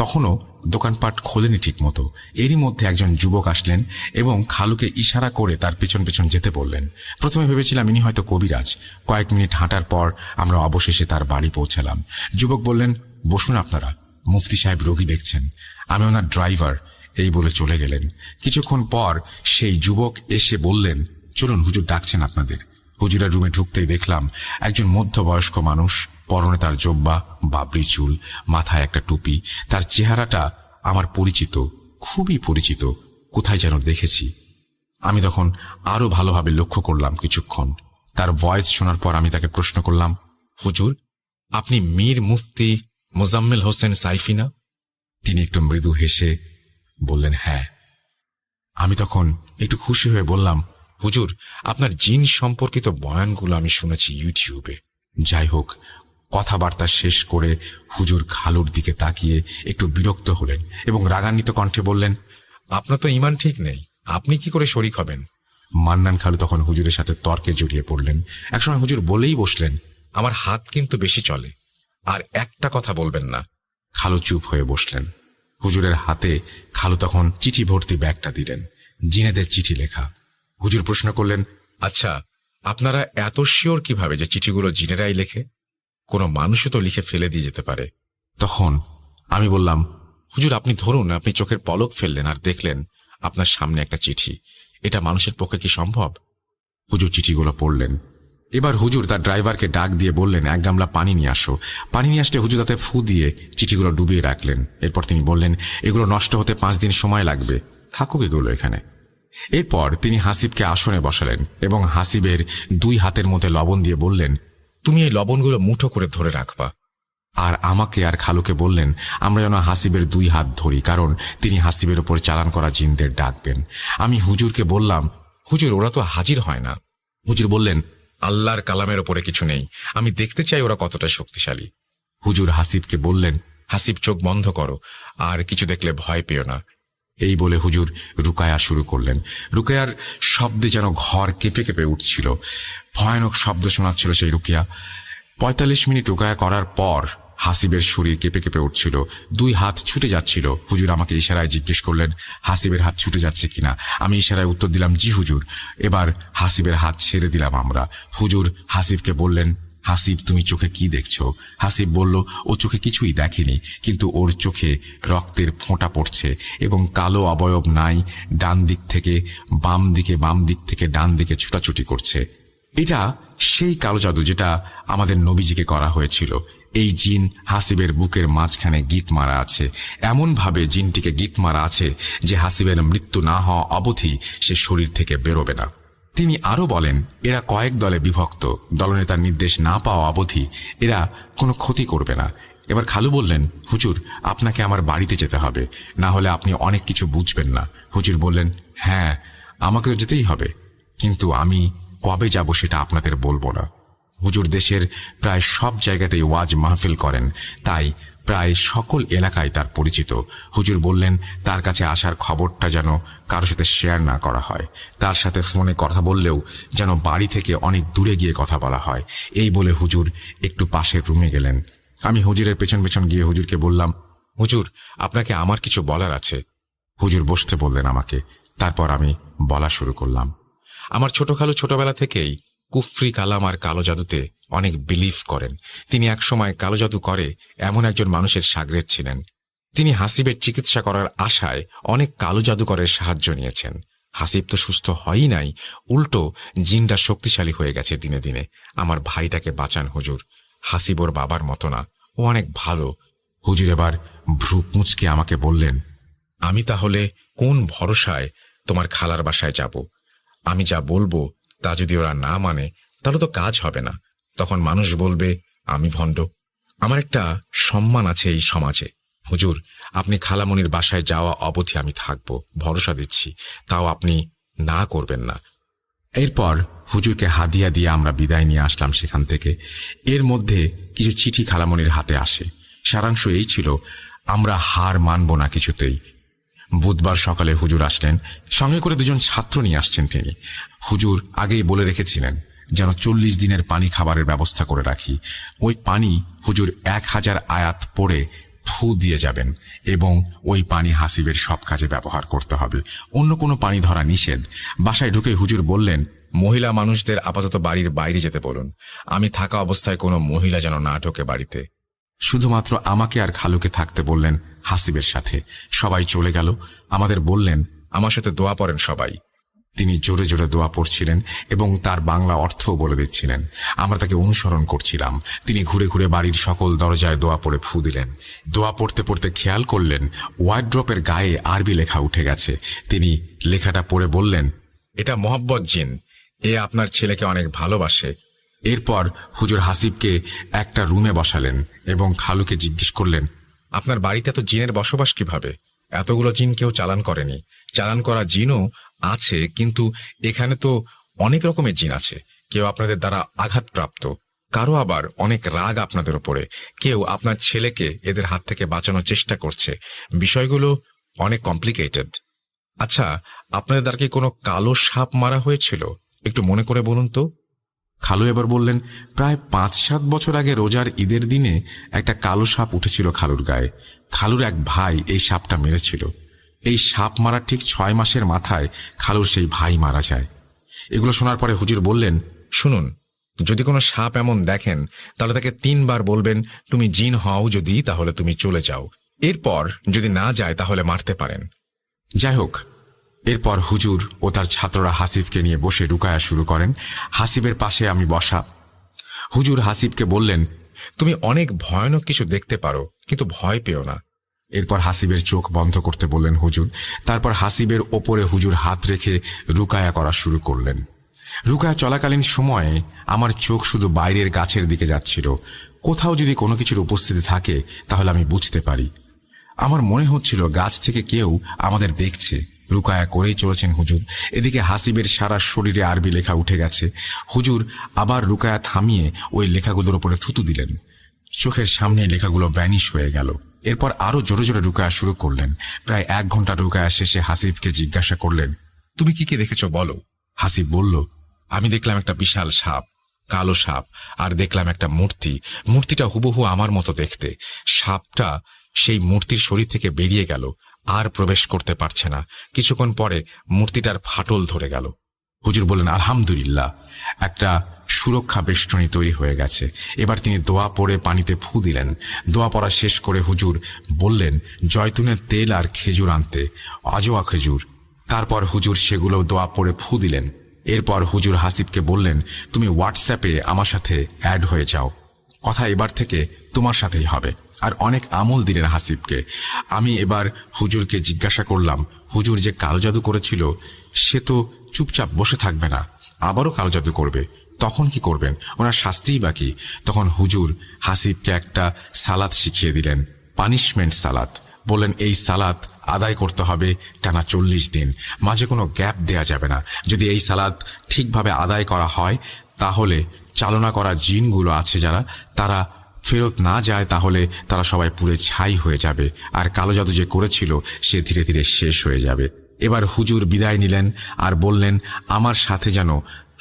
তখনও দোকানপাট খোলেনি ঠিক মতো। এরই মধ্যে একজন যুবক আসলেন এবং খালুকে ইশারা করে তার পেছন পেছন যেতে বললেন। প্রথমে ভেবেছিলাম ইনি হয়তো কবিরাজ। কয়েক মিনিট হাঁটার পর আমরা অবশেষে তার বাড়ি পৌঁছালাম। যুবক বললেন, বসুন আপনারা, মুফতি সাহেব রোগী দেখছেন, আমি ওনার ড্রাইভার, এই বলে চলে গেলেন। কিছুক্ষণ পর সেই যুবক এসে বললেন, চলুন, হুজুর ডাকছেন আপনাদের। হুজুরের রুমে ঢুকতেই দেখলাম একজন মধ্যবয়স্ক মানুষ, পরনে তার জব্বা, বাবরি চুল, মাথায় একটা টুপি। তার চেহারাটা আমার পরিচিত, খুবই পরিচিত, কোথায় যেন দেখেছি। আমি তখন আরো ভালোভাবে লক্ষ্য করলাম কিছুক্ষণ। তার ভয়েস শোনার পর আমি তাকে প্রশ্ন করলাম, হুজুর, আপনি মীর মুফতি মোজাম্মেল হোসেন সাইফি না? তিনি একটু মৃদু হেসে বললেন, হ্যাঁ। আমি তখন একটু খুশি হয়ে বললাম, হুজুর, আপনার জিন সম্পর্কিত বয়ানগুলো আমি শুনেছি ইউটিউবে। যাই হোক, কথাবার্তা শেষ করে হুজুর খালুর দিকে তাকিয়ে একটু বিরক্ত হলেন এবং রাগান্বিত কণ্ঠে বললেন, আপনার তো ঈমান ঠিক নেই, আপনি কি করে শরীক হবেন? মান্নান খালু তখন হুজুরের সাথে তর্কে জড়িয়ে পড়লেন। একসময় হুজুর বলেই বসলেন, আমার হাত কিন্তু বেশি চলে, আর একটা কথা বলবেন না। খালু চুপ হয়ে বসলেন। হুজুরের হাতে খালু তখন চিঠি ভর্তি ব্যাগটা দিলেন, জিনেদের চিঠি লেখা। হুজুর প্রশ্ন করলেন, আচ্ছা, আপনারা এত শিওর কিভাবে যে চিঠিগুলো জিনেরাই লেখে? কোনো মানুষও তো লিখে ফেলে দিয়ে যেতে পারে। তখন আমি বললাম, হুজুর, আপনি ধরুন আপনি চোখের পলক ফেললেন আর দেখলেন আপনার সামনে একটা চিঠি, এটা মানুষের পক্ষে কি সম্ভব? হুজুর চিঠিগুলো পড়লেন। এবার হুজুর তার ড্রাইভারকে ডাক দিয়ে বললেন, 1 গামলা পানি নিয়ে আসো। পানি নিয়ে আসলে হুজুর তাতে ফু দিয়ে চিঠিগুলো ডুবিয়ে রাখলেন। এরপর তিনি বললেন, এগুলো নষ্ট হতে 5 দিন সময় লাগবে, থাকুক এগুলো এখানে। এরপর তিনি হাসিবকে আসনে বসালেন এবং হাসিবের 2 হাতের মধ্যে লবণ দিয়ে বললেন, তুমি এই লবণগুলো মুঠো করে ধরে রাখবা। আর আমাকে আর খালুকে বললেন, আমরা যেন হাসিবের 2 হাত ধরি, কারণ তিনি হাসিবের উপর চালান করা জিনদের ডাকবেন। আমি হুজুরকে বললাম, হুজুর, ওরা তো হাজির হয় না। হুজুর বললেন, আল্লাহর কালামের ওপরে কিছু নেই, আমি দেখতে চাই ওরা কতটা শক্তিশালী। হুজুর হাসিবকে বললেন, হাসিব, চোখ বন্ধ করো, আর কিছু দেখলে ভয় পেও না। এই বলে হুজুর রুকায়া শুরু করলেন। রুকায়ার শব্দে যেন ঘর কেঁপে কেঁপে উঠছিল। ভয়ানক শব্দ শোনাচ্ছিল সেই রুকিয়া। 45 মিনিট রুকায়া করার পর হাসিবের শরীর কেঁপে কেঁপে উঠছিল, 2 হাত ছুটে যাচ্ছিল। হুজুর আমাকে ইশারায় জিজ্ঞেস করলেন, হাসিবের হাত ছুটে যাচ্ছে কিনা। আমি ইশারায় উত্তর দিলাম, জি হুজুর। এবার হাসিবের হাত ছেড়ে দিলাম আমরা। হুজুর হাসিবকে বললেন, হাসিব, তুমি চোখে কি দেখছো? হাসিব বলল, ও চোখে কিছুই দেখেনি, কিন্তু ওর চোখে রক্তের ফোঁটা পড়ছে এবং কালো অবয়ব নাই, ডান দিক থেকে বাম দিকে, বাম দিক থেকে ডান দিকে ছুটাছুটি করছে। এটা সেই কালো জাদু যেটা আমাদের নবীজিকে করা হয়েছিল। এই জিন হাসিবের বুকের মাঝখানে গিট মারা আছে। এমন ভাবে জিনটিকে গিট মারা আছে যে হাসিবের মৃত্যু না হওয়া অবধি সে শরীর থেকে বেরোবে না। তিনি আরো বলেন, এরা কয়েক দলে বিভক্ত, দলনেতার নির্দেশ না পাওয়া অবধি এরা কোনো ক্ষতি করবে না। এবার খালু বললেন, হুজুর, আপনাকে আমার বাড়িতে যেতে হবে, না হলে আপনি অনেক কিছু বুঝবেন না। হুজুর বললেন, হ্যাঁ, আমাকে তো যেতেই হবে, কিন্তু আমি কবে যাব সেটা আপনাদের বলবো না। হুজুর দেশের প্রায় সব জায়গাতেই ওয়াজ মাহফিল করেন, তাই প্রায় সকল এলাকায় তার পরিচিত। হুজুর বললেন, তার কাছে আসার খবরটা যেন কারোর সাথে শেয়ার না করা হয়। তার সাথে ফোনে কথা বললেও যেন বাড়ি থেকে অনেক দূরে গিয়ে কথা বলা হয়। এই বলে হুজুর একটু পাশের রুমে গেলেন। আমি হুজুরের পেছন পেছন গিয়ে হুজুরকে বললাম, হুজুর, আপনাকে আমার কিছু বলার আছে। হুজুর বসতে বললেন আমাকে। তারপর আমি বলা শুরু করলাম। আমার ছোট খালু ছোটবেলা থেকেই কুফরি কালাম আর কালো জাদুতে অনেক বিলিভ করেন। তিনি একসময় কালো জাদু করে এমন একজন মানুষের শাগরেদ ছিলেন। তিনি হাসিবের চিকিৎসা করার আশায় অনেক কালো জাদুকরের সাহায্য নিয়েছেন। হাসিব তো সুস্থ হয়ই নাই, উল্টো জিনটা শক্তিশালী হয়ে গেছে দিনে দিনে। আমার ভাইটাকে বাঁচান হুজুর, হাসিব ওর বাবার মতো না, ও অনেক ভালো। হুজুর এবার ভ্রু কুঁচকে আমাকে বললেন, আমি তাহলে কোন ভরসায় তোমার খালার বাসায় যাব? আমি যা বলবো তা যদি ওরা না মানে তাহলে তো কাজ হবে না। তখন মানুষ বলবে আমি ভণ্ড। আমার একটা সম্মান আছে এই সমাজে। হুজুর, আপনি খালামণির বাসায় যাওয়া অবধি আমি থাকব, ভরসা দিচ্ছি, তাও আপনি না করবেন না। এরপর হুজুরকে হাদিয়া দিয়ে আমরা বিদায় নিয়ে আসলাম সেখান থেকে। এর মধ্যে কিছু চিঠি খালামণির হাতে আসে। সারাংশ এই ছিল, আমরা হার মানব না কিছুতেই। বুধবার সকালে হুজুর আসলেন, সঙ্গে করে 2জন ছাত্র নিয়ে আসছেন তিনি। হুজুর আগেই বলে রেখেছিলেন যেন 40 দিনের পানি খাবারের ব্যবস্থা করে রাখি। ওই পানি হুজুর 1000 আয়াত পড়ে ফু দিয়ে যাবেন এবং ওই পানি হাসিবের সব কাজে ব্যবহার করতে হবে। অন্য কোনো পানি ধরা নিষেধ। বাসায় ঢুকে হুজুর বললেন, মহিলা মানুষদের আপাতত বাড়ির বাইরে যেতে বলুন। আমি থাকা অবস্থায় কোনো মহিলা যেন না ঢোকে বাড়িতে। শুধুমাত্র আমাকে আর খালুকে থাকতে বললেন হাসিবের সাথে। সবাই চলে গেল। আমাদের বললেন আমার সাথে দোয়া পড়েন সবাই। তিনি জোরে জোরে দোয়া পড়ছিলেন এবং তার বাংলা অর্থও বলে দিচ্ছিলেন। আমরা তাকে অনুসরণ করছিলাম। তিনি ঘুরে ঘুরে বাড়ির সকল দরজায় দোয়া পড়ে ফু দিলেন। দোয়া পড়তে পড়তে খেয়াল করলেন ওয়ার্ড্রপের গায়ে আরবি লেখা উঠে গেছে। তিনি লেখাটা পড়ে বললেন, এটা মোহাব্বত জিন, এ আপনার ছেলেকে অনেক ভালোবাসে। এরপর হুজুর হাসিবকে একটা রুমে বসালেন এবং খালুকে জিজ্ঞেস করলেন, আপনার বাড়িতে তো জিনের বসবাস কিভাবে? এতগুলো জিন কেউ চালান করেনি। চালান করা জিনও আছে, কিন্তু এখানে তো অনেক রকমের জিন আছে। কেউ আপনাদের দ্বারা আঘাতপ্রাপ্ত, কারো আবার অনেক রাগ আপনাদের ওপরে, কেউ আপনার ছেলেকে এদের হাত থেকে বাঁচানোর চেষ্টা করছে। বিষয়গুলো অনেক কমপ্লিকেটেড। আচ্ছা, আপনাদের দ্বারা কি কোনো কালো সাপ মারা হয়েছিল? একটু মনে করে বলুন তো। খালু এবার বললেন, প্রায় 5-7 বছর আগে রোজার ঈদের দিনে একটা কালো সাপ উঠেছিল খালুর গায়ে। খালুর এক ভাই এই সাপটা মেরেছিল। এই সাপ মারার ঠিক 6 মাসের মাথায় খালুর সেই ভাই মারা যায়। এগুলো শোনার পরে হুজুর বললেন, শুনুন, যদি কোনো সাপ এমন দেখেন তাহলে তাকে 3 বার বলবেন, তুমি জিন হও যদি, তাহলে তুমি চলে যাও। এরপর যদি না যায় তাহলে মারতে পারেন। যাই হোক, এরপর হুজুর ও তার ছাত্ররা হাসিবকে নিয়ে বসে রুকায়া শুরু করেন। হাসিবের পাশে আমি বসা। হুজুর হাসিবকে বললেন, তুমি অনেক ভয়ানক কিছু দেখতে পারো, কিন্তু ভয় পেও না। এরপর হাসিবের চোখ বন্ধ করতে বললেন হুজুর। তারপর হাসিবের ওপরে হুজুর হাত রেখে রুকায়া করা শুরু করলেন। রুকায়া চলাকালীন সময়ে আমার চোখ শুধু বাইরের গাছের দিকে যাচ্ছিল। কোথাও যদি কোনো কিছুর উপস্থিতি থাকে তাহলে আমি বুঝতে পারি। আমার মনে হচ্ছিল গাছ থেকে কেউ আমাদের দেখছে। রুকায়া করেই চলেছেন হুজুর। এদিকে হাসিবের সারা শরীরে আরবি লেখা উঠে গেছে। হুজুর আবার রুকায়া থামিয়ে ওই লেখাগুলোর উপরে থুতু দিলেন। চোখের সামনে লেখাগুলো ভ্যানিশ হয়ে গেল। এরপর আরো জোরে জোরে রুকায়া শুরু করলেন। প্রায় 1 ঘন্টা রুকায়া শেষে হাসিবকে জিজ্ঞাসা করলেন, তুমি কি কি দেখেছো বলো। হাসিব বলল, আমি দেখলাম একটা বিশাল সাপ, কালো সাপ, আর দেখলাম একটা মূর্তি। মূর্তিটা হুবহু আমার মতো দেখতে। সাপটা সেই মূর্তির শরীর থেকে বেরিয়ে গেল, আর প্রবেশ করতে পারছে না। কিছুক্ষণ পরে মূর্তিটার ফাটল ধরে গেল। হুজুর বললেন, আলহামদুলিল্লাহ, একটা সুরক্ষা বেষ্টনী তৈরি হয়ে গেছে। এবার তিনি দোয়া পড়ে পানিতে ফু দিলেন। দোয়া পড়া শেষ করে হুজুর বললেন জয়তুনের তেল আর খেজুর আনতে, আজোয়া খেজুর। তারপর হুজুর সেগুলো দোয়া পড়ে ফু দিলেন। এরপর হুজুর হাসিবকে বললেন, তুমি হোয়াটসঅ্যাপে আমার সাথে অ্যাড হয়ে যাও, কথা এবার থেকে তোমার সাথেই হবে। আর অনেক আমল দিলেন হাসিবকে। আমি এবার হুজুরকে জিজ্ঞাসা করলাম, হুজুর যে কালো জাদু করেছিল সে তো চুপচাপ বসে থাকবে না, আবারও কালো জাদু করবে, তখন কি করবেন? ওনার শাস্তিই বাকি। তখন হুজুর হাসিবকে একটা সালাত শিখিয়ে দিলেন, পানিশমেন্ট সালাত। বললেন এই সালাত আদায় করতে হবে টানা 40 দিন, মাঝে কোনো গ্যাপ দেয়া যাবে না। যদি এই সালাত ঠিকভাবে আদায় করা হয় তাহলে চালনা করা জিনগুলো আছে যারা, তারা ফেরত না যায়, তাহলে তারা সবাই পুড়ে ছাই হয়ে যাবে, আর কালো জাদু যে করেছিল সে ধীরে ধীরে শেষ হয়ে যাবে। এবার হুজুর বিদায় নিলেন আর বললেন আমার সাথে যেন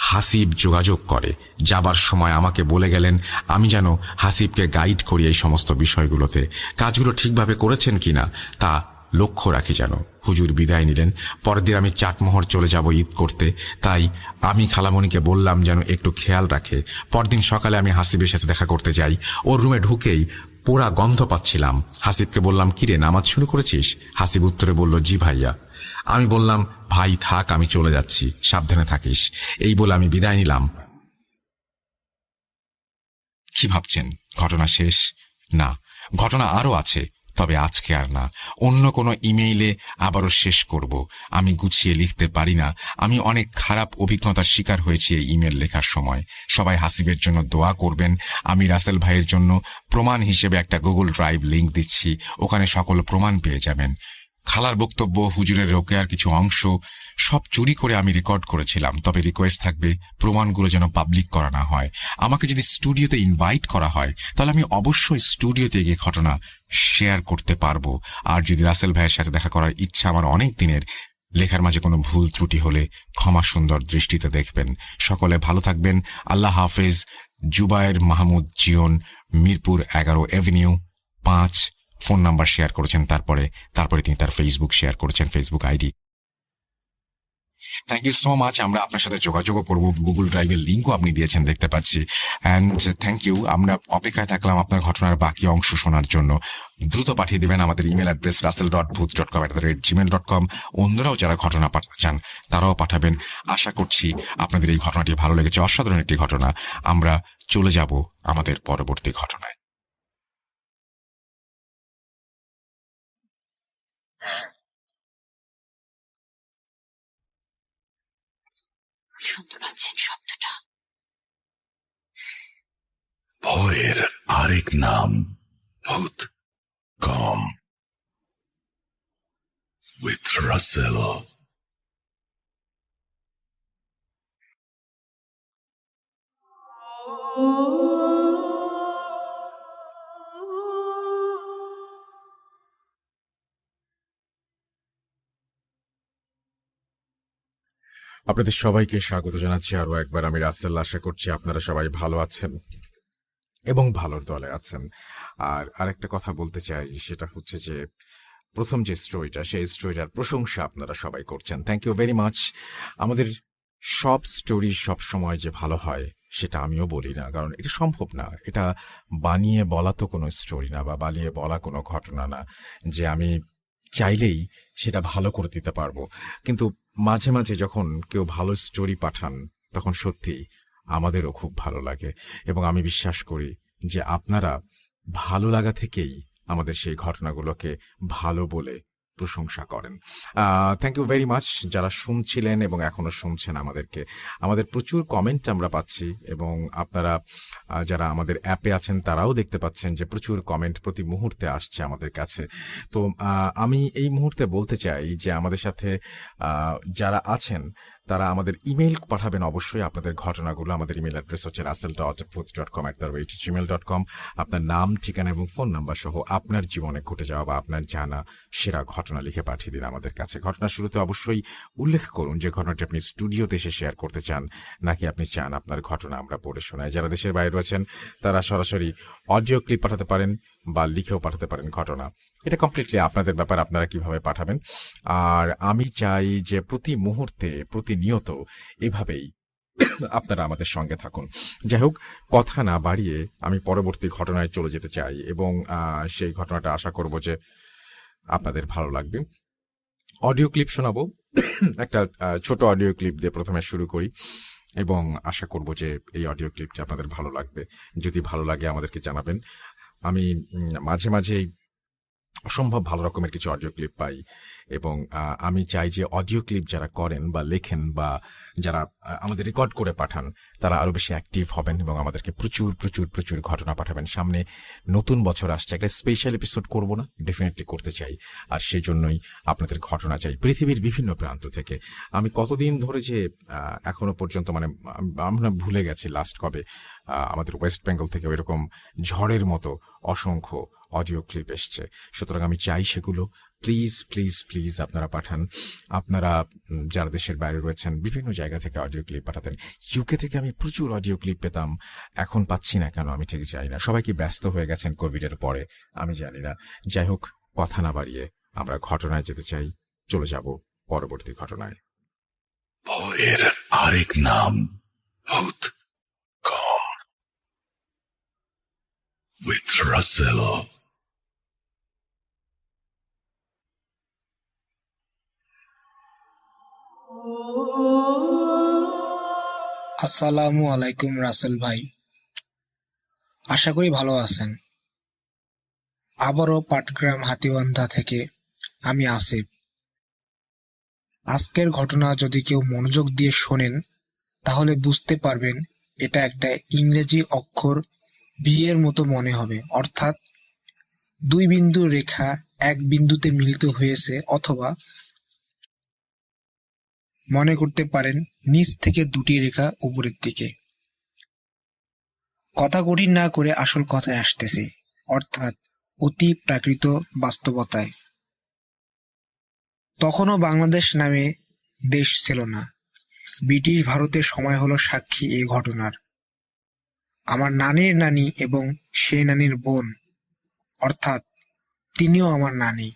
হাসিব যোগাযোগ করে। যাবার সময় আমাকে বলে গেলেন আমি যেন হাসিবকে গাইড করি এই সমস্ত বিষয়গুলোতে। কাজগুলো ঠিকভাবে করেছেন কিনা তা লক্ষ্য রাখি যেন। হুজুর বিদায় নিলেন। পরের দিন আমি চাটমোহর চলে যাব ঈদ করতে, তাই আমি খালামণিকে বললাম যেন একটু খেয়াল রাখে। পরদিন সকালে আমি হাসিবের সাথে দেখা করতে যাই। ওর রুমে ঢুকেই পোড়া গন্ধ পাচ্ছিলাম। হাসিবকে বললাম, কিরে নামাজ শুরু করেছিস? হাসিব উত্তরে বলল, জি ভাইয়া। আমি বললাম, ভাই থাক, আমি চলে যাচ্ছি, সাবধানে থাকিস। এই বলে আমি বিদায় নিলাম। কি ভাবছেন ঘটনা শেষ? না, ঘটনা আরো আছে, তবে আজকে আর না। অন্য কোনো ইমেইলে আবারও শেষ করব। আমি গুছিয়ে লিখতে পারি না। আমি অনেক খারাপ অভিজ্ঞতার শিকার হয়েছি এই ইমেল লেখার সময়। সবাই হাসিবের জন্য দোয়া করবেন। আমি রাসেল ভাইয়ের জন্য প্রমাণ হিসেবে একটা গুগল ড্রাইভ লিংক দিচ্ছি, ওখানে সকল প্রমাণ পেয়ে যাবেন। খালার বক্তব্য, হুজুরের রোকেয়ার কিছু অংশ সব চুরি করে আমি রেকর্ড করেছিলাম, তবে রিকোয়েস্ট থাকবে প্রমাণগুলো যেন পাবলিক করা না হয়। আমাকে যদি স্টুডিওতে ইনভাইট করা হয় তাহলে আমি অবশ্যই স্টুডিওতে গিয়ে ঘটনা শেয়ার করতে পারবো। আর যদি রাসেল ভাইয়ের সাথে দেখা করার ইচ্ছা আমার অনেক দিনের, লেখার মাঝে কোনো ভুল ত্রুটি হলে ক্ষমা সুন্দর দৃষ্টিতে দেখবেন। সকলে ভালো থাকবেন। আল্লাহ হাফেজ। Zubayer Mahmud Zion, Mirpur 11 avenue 5। Phone number share করেছেন। তারপরে তিনি তার ফেসবুক শেয়ার করেছেন, Facebook ID. Thank you so much. আমরা আপনার সাথে যোগাযোগও করবো। গুগল ড্রাইভের লিঙ্কও আপনি দিয়েছেন দেখতে পাচ্ছি। And thank you. আমরা অপেক্ষায় থাকলাম আপনার ঘটনার বাকি অংশ শোনার জন্য। দ্রুত পাঠিয়ে দেবেন আমাদের ইমেল অ্যাড্রেস russell.booth.com@gmail.com। অন্যরাও যারা ঘটনা পাঠাতে চান তারাও পাঠাবেন। আশা করছি আপনাদের এই ঘটনাটি ভালো লেগেছে। অসাধারণ একটি ঘটনা। আমরা চলে যাব আমাদের পরবর্তী ঘটনায়। শুনতে পাচ্ছেন শব্দটা? ভয়ের আরেক নাম ভূত কম উইথ রাসেল। আপনাদের সবাইকে স্বাগত জানাচ্ছি আরো একবার। আমি রাসেল। আশা করছি আপনারা সবাই ভালো আছেন এবং ভালোর দলে আছেন। আর আরেকটা কথা বলতে চাই, সেটা হচ্ছে যে প্রথম যে স্টোরিটা, সেই স্টোরিটার প্রশংসা আপনারা সবাই করছেন। Thank you very much. আমাদের সব স্টোরি সব সময় যে ভালো হয় সেটা আমিও বলি না, কারণ এটা সম্ভব না। এটা বানিয়ে বলা তো কোনো স্টোরি না, বা বানিয়ে বলা কোনো ঘটনা না যে আমি চাইলেই সেটা ভালো করে দিতে পারবো। কিন্তু মাঝে মাঝে যখন কেউ ভালো স্টোরি পাঠান তখন সত্যি আমাদেরও খুব ভালো লাগে, এবং আমি বিশ্বাস করি যে আপনারা ভালো লাগা থেকেই আমাদের সেই ঘটনাগুলোকে ভালো বলে প্রশংসা করেন। থ্যাংক ইউ ভেরি মাচ যারা শুনছিলেন এবং এখনো শুনছেন আমাদেরকে। আমাদের প্রচুর কমেন্ট আমরা পাচ্ছি, এবং আপনারা যারা আমাদের অ্যাপে আছেন তারাও দেখতে পাচ্ছেন যে প্রচুর কমেন্ট প্রতি মুহূর্তে আসছে আমাদের কাছে। তো আমি এই মুহূর্তে বলতে চাই যে আমাদের সাথে যারা আছেন তারা আমাদের ইমেইল পাঠাবেন অবশ্যই আপনাদের ঘটনাগুলো। আমাদের ইমেল অ্যাড্রেস হচ্ছে russell.booth.com@gmail.com। আপনার নাম, ঠিকানা এবং ফোন নাম্বার সহ আপনার জীবনে ঘটে যাওয়া বা আপনার জানা সেরা ঘটনা লিখে পাঠিয়ে দিন আমাদের কাছে। ঘটনার শুরুতে অবশ্যই উল্লেখ করুন যে ঘটনাটি আপনি স্টুডিওতে এসে শেয়ার করতে চান, নাকি আপনি চান আপনার ঘটনা আমরা পড়ে শোনাই। যারা দেশের বাইরে রয়েছেন তারা সরাসরি অডিও ক্লিপ পাঠাতে পারেন বা লিখেও পাঠাতে পারেন ঘটনা। এটা কমপ্লিটলি আপনাদের ব্যাপার, আপনারা কিভাবে পাঠাবেন। আর আমি চাই যে প্রতি মুহূর্তে প্রতিনিয়ত এভাবেই আপনারা আমাদের সঙ্গে থাকুন। যাই হোক, কথা না বাড়িয়ে আমি পরবর্তী ঘটনায় চলে যেতে চাই, এবং সেই ঘটনাটা আশা করব যে আপনাদের ভালো লাগবে। অডিও ক্লিপ শোনাবো। একটা ছোট অডিও ক্লিপ দিয়ে প্রথমে শুরু করি, এবং আশা করব যে এই অডিও ক্লিপটা আপনাদের ভালো লাগবে। যদি ভালো লাগে আমাদেরকে জানাবেন। আমি মাঝে মাঝেই অসম্ভব ভালো রকমের কিছু অডিও ক্লিপ পাই, এবং আমি চাই যে অডিও ক্লিপ যারা করেন বা লেখেন বা যারা আমাদের রেকর্ড করে পাঠান তারা আরো বেশি অ্যাক্টিভ হবেন এবং আমাদেরকে প্রচুর প্রচুর প্রচুর ঘটনা পাঠাবেন। সামনে নতুন বছর আসছে, একটা স্পেশাল এপিসোড করব না, ডেফিনেটলি করতে চাই। আর সেই জন্যই আপনাদের ঘটনা চাই পৃথিবীর বিভিন্ন প্রান্ত থেকে। আমি কতদিন ধরে যে এখনো পর্যন্ত মানে আমরা ভুলে গেছি লাস্ট কবে আমাদের ওয়েস্ট বেঙ্গল থেকে ওইরকম ঝড়ের মতো অসংখ্য অডিও ক্লিপ এসছে। সুতরাং আমি চাই সেগুলো প্লিজ প্লিজ প্লিজ আপনারা পাঠান। আপনারা যারা দেশের বাইরে রয়েছেন বিভিন্ন জায়গা থেকে অডিও ক্লিপ পাঠাতেন। ইউকে থেকে আমি প্রচুর অডিও ক্লিপ পেতাম, এখন পাচ্ছি না কেন আমি ঠিক জানি না। সবাই কি ব্যস্ত হয়ে গেছেন কোভিডের পরে আমি জানি না। যাই হোক, কথা না বাড়িয়ে আমরা ঘটনায় যেতে চাই, চলে যাব পরবর্তী ঘটনায়। ভয়ের আরেক নাম ভূত কম উইথ রাসেল। আসসালামু আলাইকুম রাসেল ভাই, আশা করি ভালো আছেন। আবারও পাটগ্রাম হাতিবান্ধা থেকে আমি আসিফ। আজকের ঘটনা যদি কেউ মনোযোগ দিয়ে শোনেন তাহলে বুঝতে পারবেন এটা একটা ইংরেজি অক্ষর ভি এর মতো মনে হবে, অর্থাৎ দুই বিন্দুর রেখা এক বিন্দুতে মিলিত হয়েছে, অথবা মনে করতে পারেন নিচ থেকে দুটি রেখা উপরের দিকে। কথা কঠিন না করে আসল কথায় আসতেছি, অর্থাৎ অতি প্রাকৃত বাস্তবতায়। তখনও বাংলাদেশ নামে দেশ ছিল না। ব্রিটিশ ভারতের সময় হলো সাক্ষী এই ঘটনার। আমার নানির নানি এবং সে নানির বোন, অর্থাৎ তিনিও আমার নানি।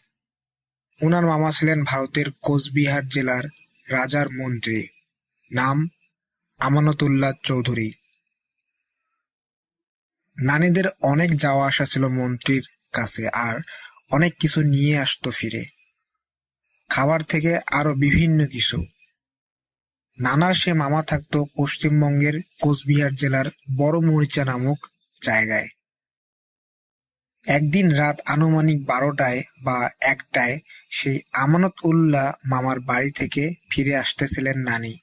ওনার মামা ছিলেন ভারতের কোচবিহার জেলার রাজার মন্ত্রী, নাম আমানতুল্লাহ চৌধুরী। নানিদের অনেক যাওয়া আসা ছিল মন্ত্রীর কাছে, আর অনেক কিছু নিয়ে আসতো ফিরে, খাবার থেকে আরো বিভিন্ন কিছু। নানার সে মামা থাকতো পশ্চিমবঙ্গের কোচবিহার জেলার বড় মরিচা নামক জায়গায়। একদিন রাত আনুমানিক 12টায় বা 1টায় সেই আমানত উল্লাহ মামার বাড়ি থেকে ফিরে আসতেছিলেন নানি।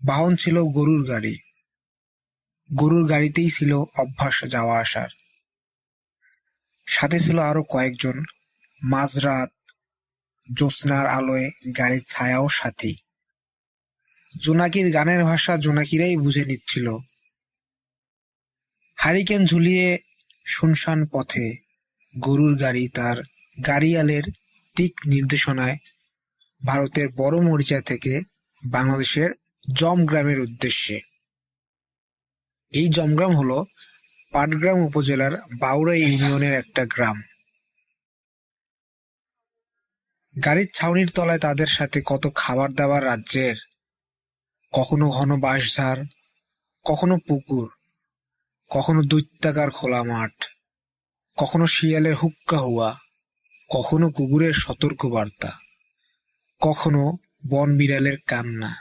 বাহন ছিল গরুর গাড়ি। গরুর গাড়িতেই ছিল অভ্যাস যাওয়া আসার। সাথে ছিল আরো কয়েকজন। মাঝরাত, জ্যোৎস্নার আলোয় গাড়ির ছায়াও সাথী। জোনাকির গানের ভাষা জোনাকিরাই বুঝে নিচ্ছিল। হারিকেন ঝুলিয়ে শুনশান পথে গরুর গাড়ি তার গাড়িয়ালের দিক নির্দেশনায় ভারতের বড় মরিচা থেকে বাংলাদেশের জমগ্রামের উদ্দেশ্যে। এই জমগ্রাম হলো পাটগ্রাম উপজেলার বাউড়া ইউনিয়নের একটা গ্রাম। গাড়ির ছাউনির তলায় তাদের সাথে কত খাবার দাবার রাজ্যের, কখনো ঘন বাঁশঝাড়, কখনো পুকুর, কখনো দৈত্যাকার খোলা মাঠ, কখনো শিয়ালের হুক্কা হুয়া, কখনো কুকুরের সতর্ক বার্তা, কখনো বন বিড়ালের কান্না।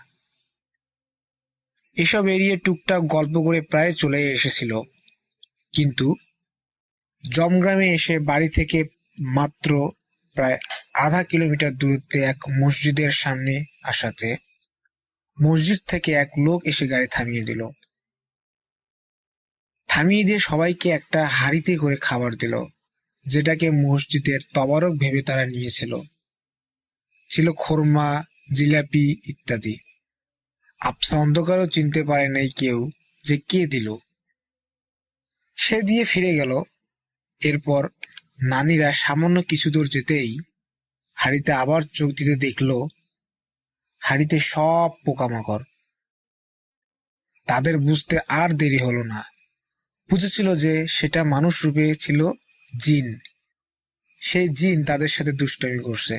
এসব এড়িয়ে টুকটাক গল্প করে প্রায় চলে এসেছিল, কিন্তু জমগ্রামে এসে বাড়ি থেকে মাত্র প্রায় আধা কিলোমিটার দূরত্বে এক মসজিদের সামনে আসাতে মসজিদ থেকে এক লোক এসে গাড়ি থামিয়ে দিল। থামিয়ে দিয়ে সবাইকে একটা হাঁড়িতে করে খাবার দিল, যেটাকে মসজিদের তবারক ভেবে তারা নিয়েছিল। ছিল খোরমা, জিলাপি ইত্যাদি। আবসা অন্ধকারও চিনতে পারে নাই কেউ যে কে দিল। সে দিয়ে ফিরে গেল। এরপর নানিরা সামান্য কিছু দূর যেতেই হাঁড়িতে আবার চোখ দিতে দেখল হাঁড়িতে সব পোকামাকড়। তাদের বুঝতে আর দেরি হলো না। বুঝেছিল যে সেটা মানুষ রূপে ছিল জিন। সেই জিন তাদের সাথে দুষ্টামি করছে।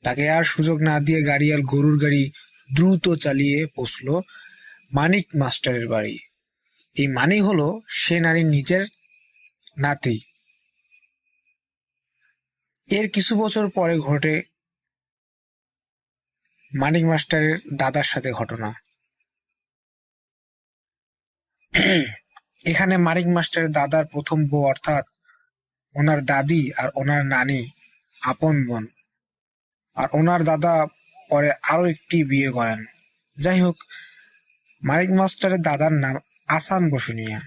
তাকে আর সুযোগ না দিয়ে গাড়িয়াল গরুর গাড়ি দ্রুত চালিয়ে পৌঁছল মানিক মাস্টারের বাড়ি। এই মানিক হলো সে নারীর নিজের নাতি। এর কিছু বছর পরে ঘটে মানিক মাস্টারের দাদার সাথে ঘটনা। এখানে মানিক মাস্টারের দাদার প্রথম বউ, অর্থাৎ ওনার দাদি আর ওনার নানি আপন বোন। আর ওনার দাদা পরে আরো একটি বিয়ে করেন। যাই হোক, মানিক মাস্টারের দাদার নাম আসান বসুনিয়া।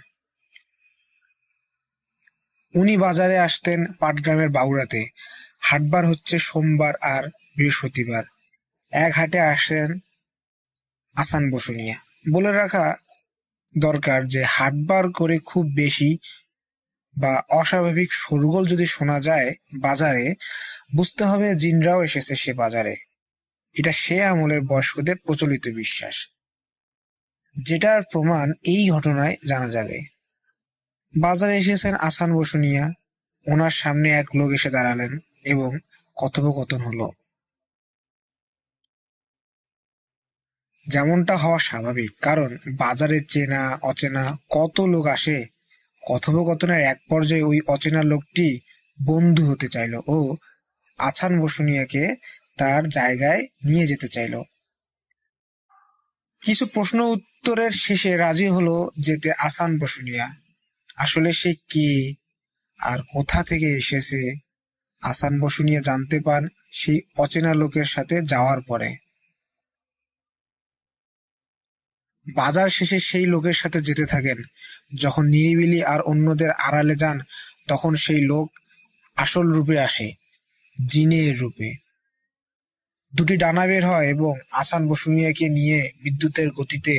উনি বাজারে আসতেন পাটগ্রামের বাউড়াতে। হাটবার হচ্ছে সোমবার আর বৃহস্পতিবার। এক হাটে আসেন আসান বসুনিয়া। বলে রাখা দরকার যে হাটবার করে খুব বেশি বা অস্বাভাবিক শোরগোল যদি শোনা যায় বাজারে, বুঝতে হবে জিনরাও এসেছে সে বাজারে। এটা সে আমলের বয়স্কদের প্রচলিত বিশ্বাস, যেটার প্রমাণ এই ঘটনায় জানা যাবে। বাজারে এসেছেন আসান বসুনিয়া। ওনার সামনে এক লোক এসে দাঁড়ালেন। এবং কথোপকথন হলো। যেমনটা হওয়া স্বাভাবিক, কারণ বাজারে চেনা অচেনা কত লোক আসে। কথোপকথনের এক পর্যায়ে ওই অচেনা লোকটি বন্ধু হতে চাইল ও আছান বসুনিয়াকে তার জায়গায় নিয়ে যেতে চাইল। কিছু প্রশ্ন উত্তরের শেষে রাজি হলো যেতে আসান বসুনিয়া। আসলে সে কে আর কোথা থেকে এসেছে আসান বসুনিয়া জানতে পান সেই অচেনা লোকের সাথে যাওয়ার পরে। বাজার শেষে সেই লোকের সাথে যেতে থাকেন। যখন নিরিবিলি আর অন্যদের আড়ালে যান, তখন সেই লোক আসল রূপে আসে, জিনের রূপে। দুটি ডানা বের হয় এবং আসান বসুনিয়াকে নিয়ে বিদ্যুতের গতিতে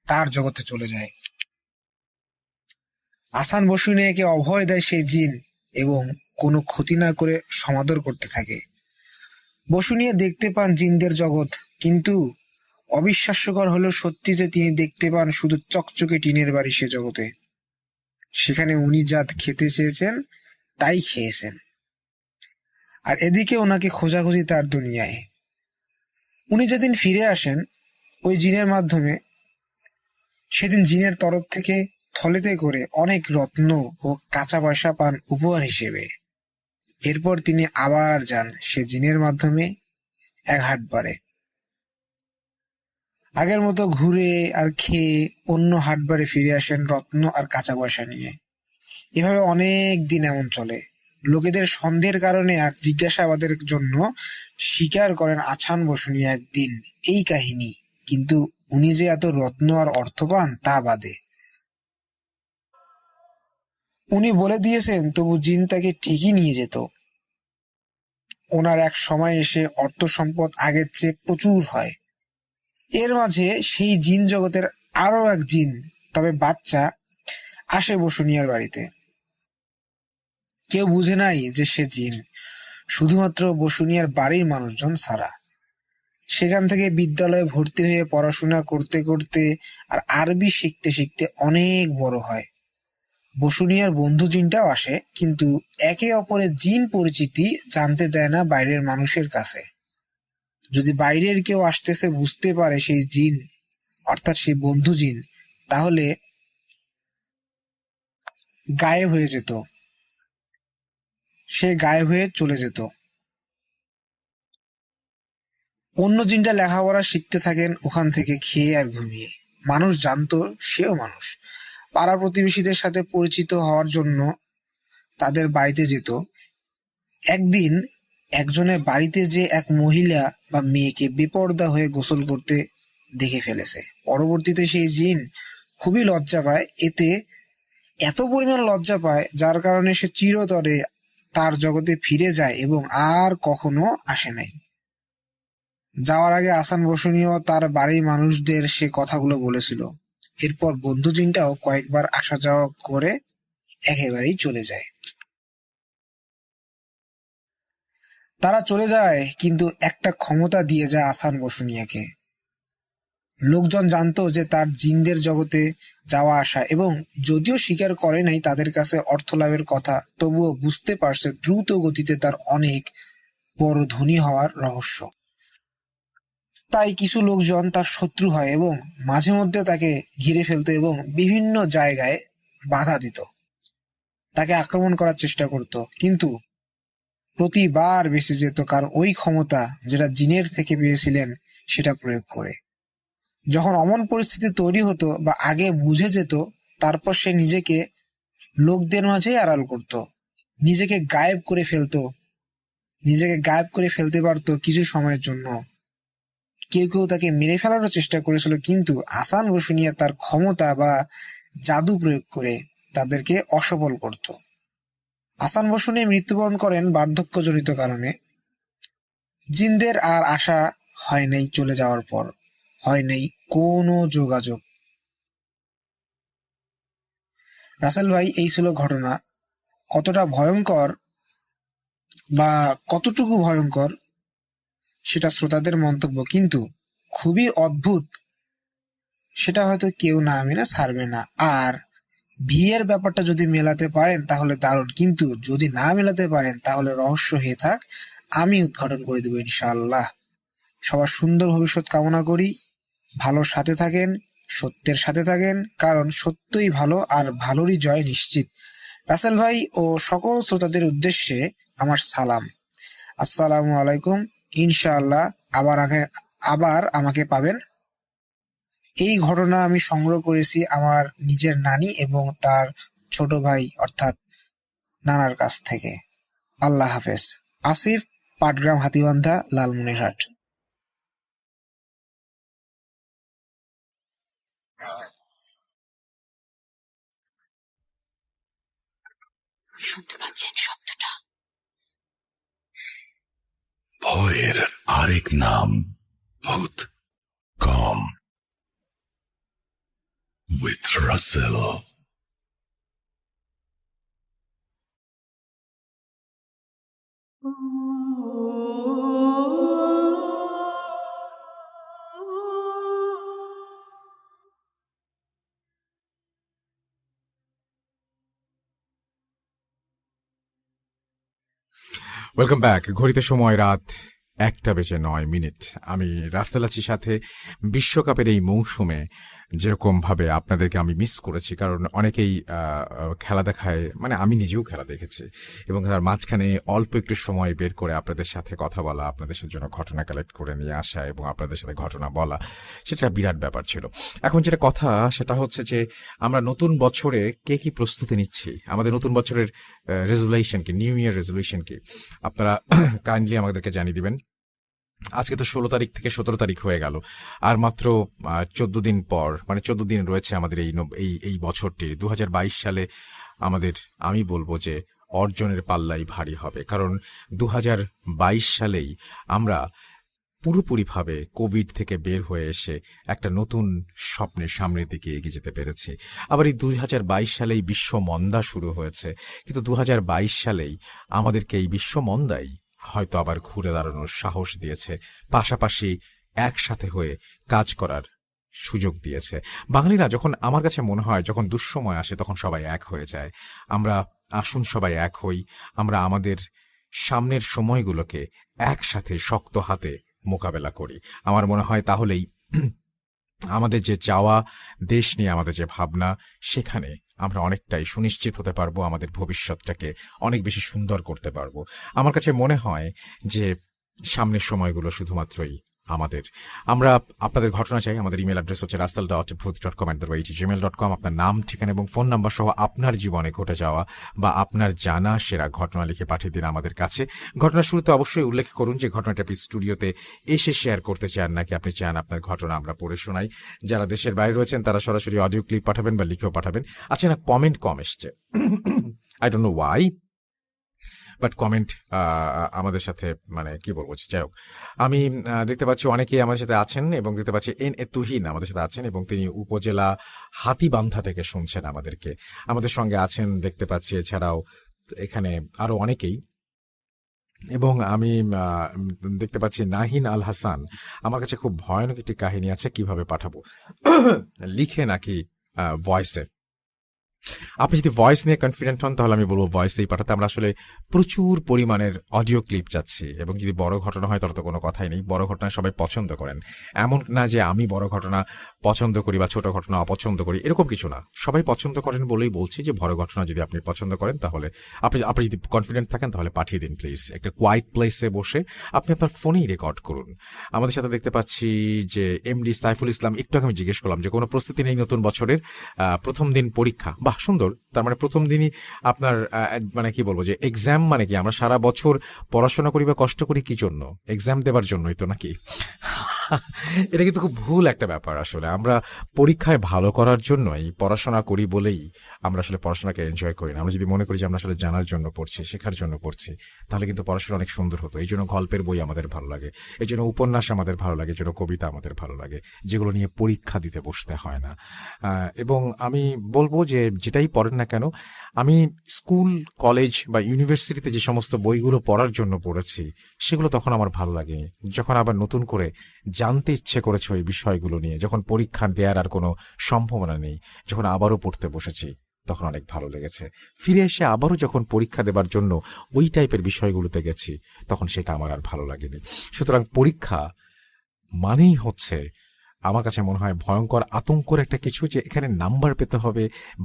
তার জগতে চলে যায়। আসান বসুনিয়াকে অভয় দেয় সেই জিন এবং কোনো ক্ষতি না করে সমাদর করতে থাকে। বসুনিয়া দেখতে পান জিনদের জগৎ, কিন্তু অবিশ্বাস্যকর হলো সত্যি যে তিনি দেখতে পান শুধু চকচকে টিনের বাড়ি সে জগতে। সেখানে উনি যা খেতে চেয়েছেন তাই খেয়েছেন, আর এদিকে ওনাকে খোঁজাখুঁজি তার দুনিয়ায়। উনি যেদিন ফিরে আসেন ওই জিনের মাধ্যমে, সেদিন জিনের তরফ থেকে থলেতে করে অনেক রত্ন ও কাঁচা পয়সা পান উপহার হিসেবে। এরপর তিনি আবার যান সে জিনের মাধ্যমে এক হাটবারে। আগের মতো ঘুরে আর খেয়ে অন্য হাটবারে ফিরে আসেন রত্ন আর কাঁচা পয়সা নিয়ে। এভাবে অনেক দিন এমন চলে। লোকেদের সন্দেহের কারণে আর জিজ্ঞাসাবাদের জন্য স্বীকার করেন আছান বসুনিয়া একদিন এই কাহিনী, কিন্তু উনি যে এত রত্ন আর অর্থ পান তা বাদে। উনি বলে দিয়েছেন তবু জিন তাকে ঠিকই নিয়ে যেত। ওনার এক সময় এসে অর্থ সম্পদ আগের চেয়ে প্রচুর হয়। এর মাঝে সেই জিন জগতের আরো এক জিন, তবে বাচ্চা, আসে বসুনিয়ার বাড়িতে। কেউ বুঝে নাই যে সে জিন, শুধুমাত্র বসুনিয়ার বাড়ির মানুষজন ছাড়া। সেখান থেকে বিদ্যালয়ে ভর্তি হয়ে পড়াশোনা করতে করতে আর আরবি শিখতে শিখতে অনেক বড় হয়। বসুনিয়ার বন্ধু জিনটাও আসে, কিন্তু একে অপরের জিন পরিচিতি জানতে দেয় না বাইরের মানুষের কাছে। যদি বাইরের কেউ আসতেছে বুঝতে পারে সেই জিন, অর্থাৎ সেই বন্ধু জিন, তাহলে গায়েব হয়ে যেত, সে গায়েব হয়ে চলে যেত। অন্য জিনটা লেখাপড়া শিখতে থাকেন ওখান থেকে খেয়ে আর ঘুমিয়ে। মানুষ জানতো সেও মানুষ। পাড়া প্রতিবেশীদের সাথে পরিচিত হওয়ার জন্য তাদের বাড়িতে যেত। একদিন একজনের বাড়িতে যে এক মহিলা বা মেয়েকে বেপরদা হয়ে গোসল করতে দেখে ফেলেছে। পরবর্তীতে সেই জিন খুবই লজ্জা পায়। এতে এত পরিমাণ লজ্জা পায় যার কারণে সে চিরতরে তার জগতে ফিরে যায় এবং আর কখনো আসে নাই। যাওয়ার আগে আসান বসুনিয়া তার বাড়ির মানুষদের সে কথাগুলো বলেছিল। এরপর বন্ধু জিনটাও কয়েকবার আসা যাওয়া করে একেবারেই চলে যায়। তারা চলে যায়, কিন্তু একটা ক্ষমতা দিয়ে যায় আসান বসুনিয়াকে। লোকজন জানতো যে তার জিনদের জগতে যাওয়া আসা, এবং যদিও স্বীকার করে নাই তাদের কাছে অর্থ লাভের কথা, তবুও বুঝতে পারছে দ্রুত গতিতে তার অনেক বড় ধনী হওয়ার রহস্য। তাই কিছু লোকজন তার শত্রু হয় এবং মাঝে মধ্যে তাকে ঘিরে ফেলতো এবং বিভিন্ন জায়গায় বাধা দিত, তাকে আক্রমণ করার চেষ্টা করত, কিন্তু প্রতিবার বেঁচে যেত, কারণ ওই ক্ষমতা যেটা জিনের থেকে পেয়েছিলেন সেটা প্রয়োগ করে। যখন অমন পরিস্থিতি তৈরি হতো বা আগে বুঝে যেত, তারপর সে নিজেকে লোকদের মাঝেই আড়াল করত, নিজেকে গায়েব করে ফেলতে পারতো কিছু সময়ের জন্য। কেউ কেউ তাকে মেরে ফেলারও চেষ্টা করেছিল, কিন্তু আসান বসুনিয়া তার ক্ষমতা বা জাদু প্রয়োগ করে তাদেরকে অসফল করত। আসান বসুনিয়া মৃত্যুবরণ করেন বার্ধক্যজনিত কারণে। জিনদের আর আশা হয় নাই, চলে যাওয়ার পর হয় নাই কোনো যোগাযোগ। রাসেল ভাই, এই ছিল ঘটনা। কতটা ভয়ঙ্কর বা কতটুকু ভয়ঙ্কর সেটা শ্রোতাদের মন্তব্য, কিন্তু খুবই অদ্ভুত সেটা হয়তো কেউ না মেনে ছাড়বে না। আর বিয়ের ব্যাপারটা যদি মেলাতে পারেন তাহলে দারুণ, কিন্তু যদি না মেলাতে পারেন তাহলে রহস্য হয়ে থাক, আমি উদ্ঘাটন করে দেবো ইনশাআল্লাহ। সবার সুন্দর ভবিষ্যৎ কামনা করি। ভালোর সাথে থাকেন, সত্যের সাথে থাকেন, কারণ সত্যই ভালো আর ভালোরই জয় নিশ্চিত। রাসেল ভাই ও সকল শ্রোতাদের উদ্দেশ্যে আমার সালাম। আসসালামু আলাইকুম। ইনশাআল্লাহ আবার আমাকে পাবেন। এই ঘটনা আমি সংগ্রহ করেছি আমার নিজের নানি এবং তার ছোট ভাই অর্থাৎ নানার কাছ থেকে। আল্লাহ হাফেজ। আসিফ, পাটগ্রাম, হাতিবান্ধা, লালমনিরহাট। শুনতে পাচ্ছেন শব্দটা? ভয়ের আরেক নাম Bhoot com. With Russell. Welcome back. ঘড়িতে সময় রাত 1:09। আমি রাসেল আছি সাথে। বিশ্বকাপের এই মৌসুমে যেরকম ভাবে আপনাদেরকে আমি মিস করেছি, কারণ অনেকেই খেলা দেখায়, মানে আমি নিজেও খেলা দেখেছি, এবং তার মাঝখানে অল্প একটু সময় বের করে আপনাদের সাথে কথা বলা, আপনাদের জন্য ঘটনা কালেক্ট করে নিয়ে আসা এবং আপনাদের সাথে ঘটনা বলা, সেটা বিরাট ব্যাপার ছিল। এখন যেটা কথা সেটা হচ্ছে যে আমরা নতুন বছরে কে কি প্রস্তুতি নিচ্ছি, আমাদের নতুন বছরের রেজুলেশন কি, নিউ ইয়ার রেজুলেশন কি, আপনারা কাইন্ডলি আমাদেরকে জানিয়ে দিবেন। আজকে তো 16 তারিখ থেকে 17 তারিখ হয়ে গেল, আর মাত্র 14 দিন পর, মানে 14 দিন রয়েছে আমাদের এই বছরটি 2022 সালে। আমাদের, আমি বলবো যে অর্জনের পাল্লাই ভারী হবে, কারণ 2022 সালেই আমরা পুরোপুরিভাবে কোভিড থেকে বের হয়ে এসে একটা নতুন স্বপ্নের সামনের দিকে এগিয়ে যেতে পেরেছি। আবার এই 2022 সালেই বিশ্ব মন্দা শুরু হয়েছে, কিন্তু 2022 সালেই আমাদেরকে এই বিশ্ব মন্দাই হয়তো আবার ঘুরে দাঁড়ানোর সাহস দিয়েছে, পাশাপাশি একসাথে হয়ে কাজ করার সুযোগ দিয়েছে। বাঙালিরা, যখন আমার কাছে মনে হয় যখন দুঃসময় আসে তখন সবাই এক হয়ে যায়। আমরা আসুন সবাই এক হই, আমরা আমাদের সামনের সময়গুলোকে একসাথে শক্ত হাতে মোকাবেলা করি। আমার মনে হয় তাহলেই আমাদের যে চাওয়া, দেশ নিয়ে আমাদের যে ভাবনা, সেখানে আমরা অনেকটাই সুনিশ্চিত হতে পারবো, আমাদের ভবিষ্যৎটাকে অনেক বেশি সুন্দর করতে পারবো। আমার কাছে মনে হয় যে সামনের সময়গুলো শুধুমাত্রই আমাদের। আমরা আপনাদের ঘটনা চাই। আমাদের ইমেল অ্যাড্রেস হচ্ছে rasal.bhoot.com@gmail.com। আপনার নাম, ঠিকানা এবং ফোন নাম্বার সহ আপনার জীবনে ঘটে যাওয়া বা আপনার জানা সেরা ঘটনা লিখে পাঠিয়ে দিন আমাদের কাছে। ঘটনার শুরুতে অবশ্যই উল্লেখ করুন যে ঘটনাটা আপনি স্টুডিওতে এসে শেয়ার করতে চান, নাকি আপনি চান আপনার ঘটনা আমরা পড়ে শোনাই। যারা দেশের বাইরে রয়েছেন তারা সরাসরি অডিও ক্লিপ পাঠাবেন বা লিখেও পাঠাবেন। আচ্ছা, না, কমেন্ট কম এসছে, I don't know Y, but comment আমাদের সাথে, মানে কি বলবো, যাই হোক। আমি দেখতে পাচ্ছি অনেকেই আমাদের সাথে আছেন, এবং দেখতে পাচ্ছি এ তুহিন আমাদের সাথে আছেন, এবং তিনি উপজেলা হাতিবান্ধা থেকে শুনছেন আমাদেরকে। আমাদের সঙ্গে আছেন দেখতে পাচ্ছি এছাড়াও এখানে আরো অনেকেই, এবং আমি দেখতে পাচ্ছি নাহিন আল হাসান। আমার কাছে খুব ভয়ানক একটি কাহিনী আছে, কিভাবে পাঠাবো, লিখে নাকি ভয়েসে? আপনি যদি ভয়েস নিয়ে কনফিডেন্ট হন তাহলে আমি বলবো ভয়েসেই পাঠাতে। আমরা আসলে প্রচুর পরিমাণের অডিও ক্লিপ চাচ্ছি, এবং যদি বড় ঘটনা হয় তাহলে তো কোনো কথাই নেই। বড় ঘটনা সবাই পছন্দ করেন, এমন না যে আমি বড় ঘটনা পছন্দ করি বা ছোট ঘটনা অপছন্দ করি, এরকম কিছু না। সবাই পছন্দ করেন বলেই বলছি যে বড় ঘটনা যদি আপনি পছন্দ করেন তাহলে আপনি যদি কনফিডেন্ট থাকেন তাহলে পাঠিয়ে দিন প্লিজ। একটা কোয়াইট প্লেসে বসে আপনি আপনার ফোনেই রেকর্ড করুন। আমাদের সাথে দেখতে পাচ্ছি যে এমডি সাইফুল ইসলাম। একটু আগে আমি জিজ্ঞেস করলাম যে কোনো প্রস্তুতি নেই নতুন বছরের, প্রথম দিন পরীক্ষা। বাহ, সুন্দর। তার মানে প্রথম দিনই আপনার মানে কি বলবো যে এক্সাম, মানে কি আমরা সারা বছর পড়াশোনা করি বা কষ্ট করি কি জন্য? এক্সাম দেবার জন্যই তো, নাকি? এটা কিন্তু খুব ভুল একটা ব্যাপার। আসলে আমরা পরীক্ষায় ভালো করার জন্যই পড়াশোনা করি বলেই আমরা আসলে পড়াশোনাকে এনজয় করি না। আমরা যদি মনে করি যে আমরা আসলে জানার জন্য পড়ছি, শেখার জন্য পড়ছি, তাহলে কিন্তু পড়াশোনা অনেক সুন্দর হতো। এই জন্য গল্পের বই আমাদের ভালো লাগে, এই জন্য উপন্যাস আমাদের ভালো লাগে, এই জন্য কবিতা আমাদের ভালো লাগে, যেগুলো নিয়ে পরীক্ষা দিতে বসতে হয় না। এবং আমি বলবো যে যেটাই পড়েন না কেন, আমি স্কুল, কলেজ বা ইউনিভার্সিটিতে যে সমস্ত বইগুলো পড়ার জন্য পড়েছি সেগুলো তখন আমার ভালো লাগে। যখন আবার নতুন করে জানতে ইচ্ছে করেছে ওই বিষয়গুলো নিয়ে, যখন পরীক্ষা দেওয়ার আর কোনো সম্ভাবনা নেই, যখন আবারও পড়তে বসেছি, তখন অনেক ভালো লেগেছে। ফিরে এসে আবারও যখন পরীক্ষা দেবার জন্য ওই টাইপের বিষয়গুলোতে গেছি, তখন সেটা আমার আর ভালো লাগেনি। সুতরাং পরীক্ষা মানেই হচ্ছে আমার কাছে মনে হয় ভয়ঙ্কর আতঙ্কর একটা কিছু, যে এখানে নাম্বার পেতে হবে,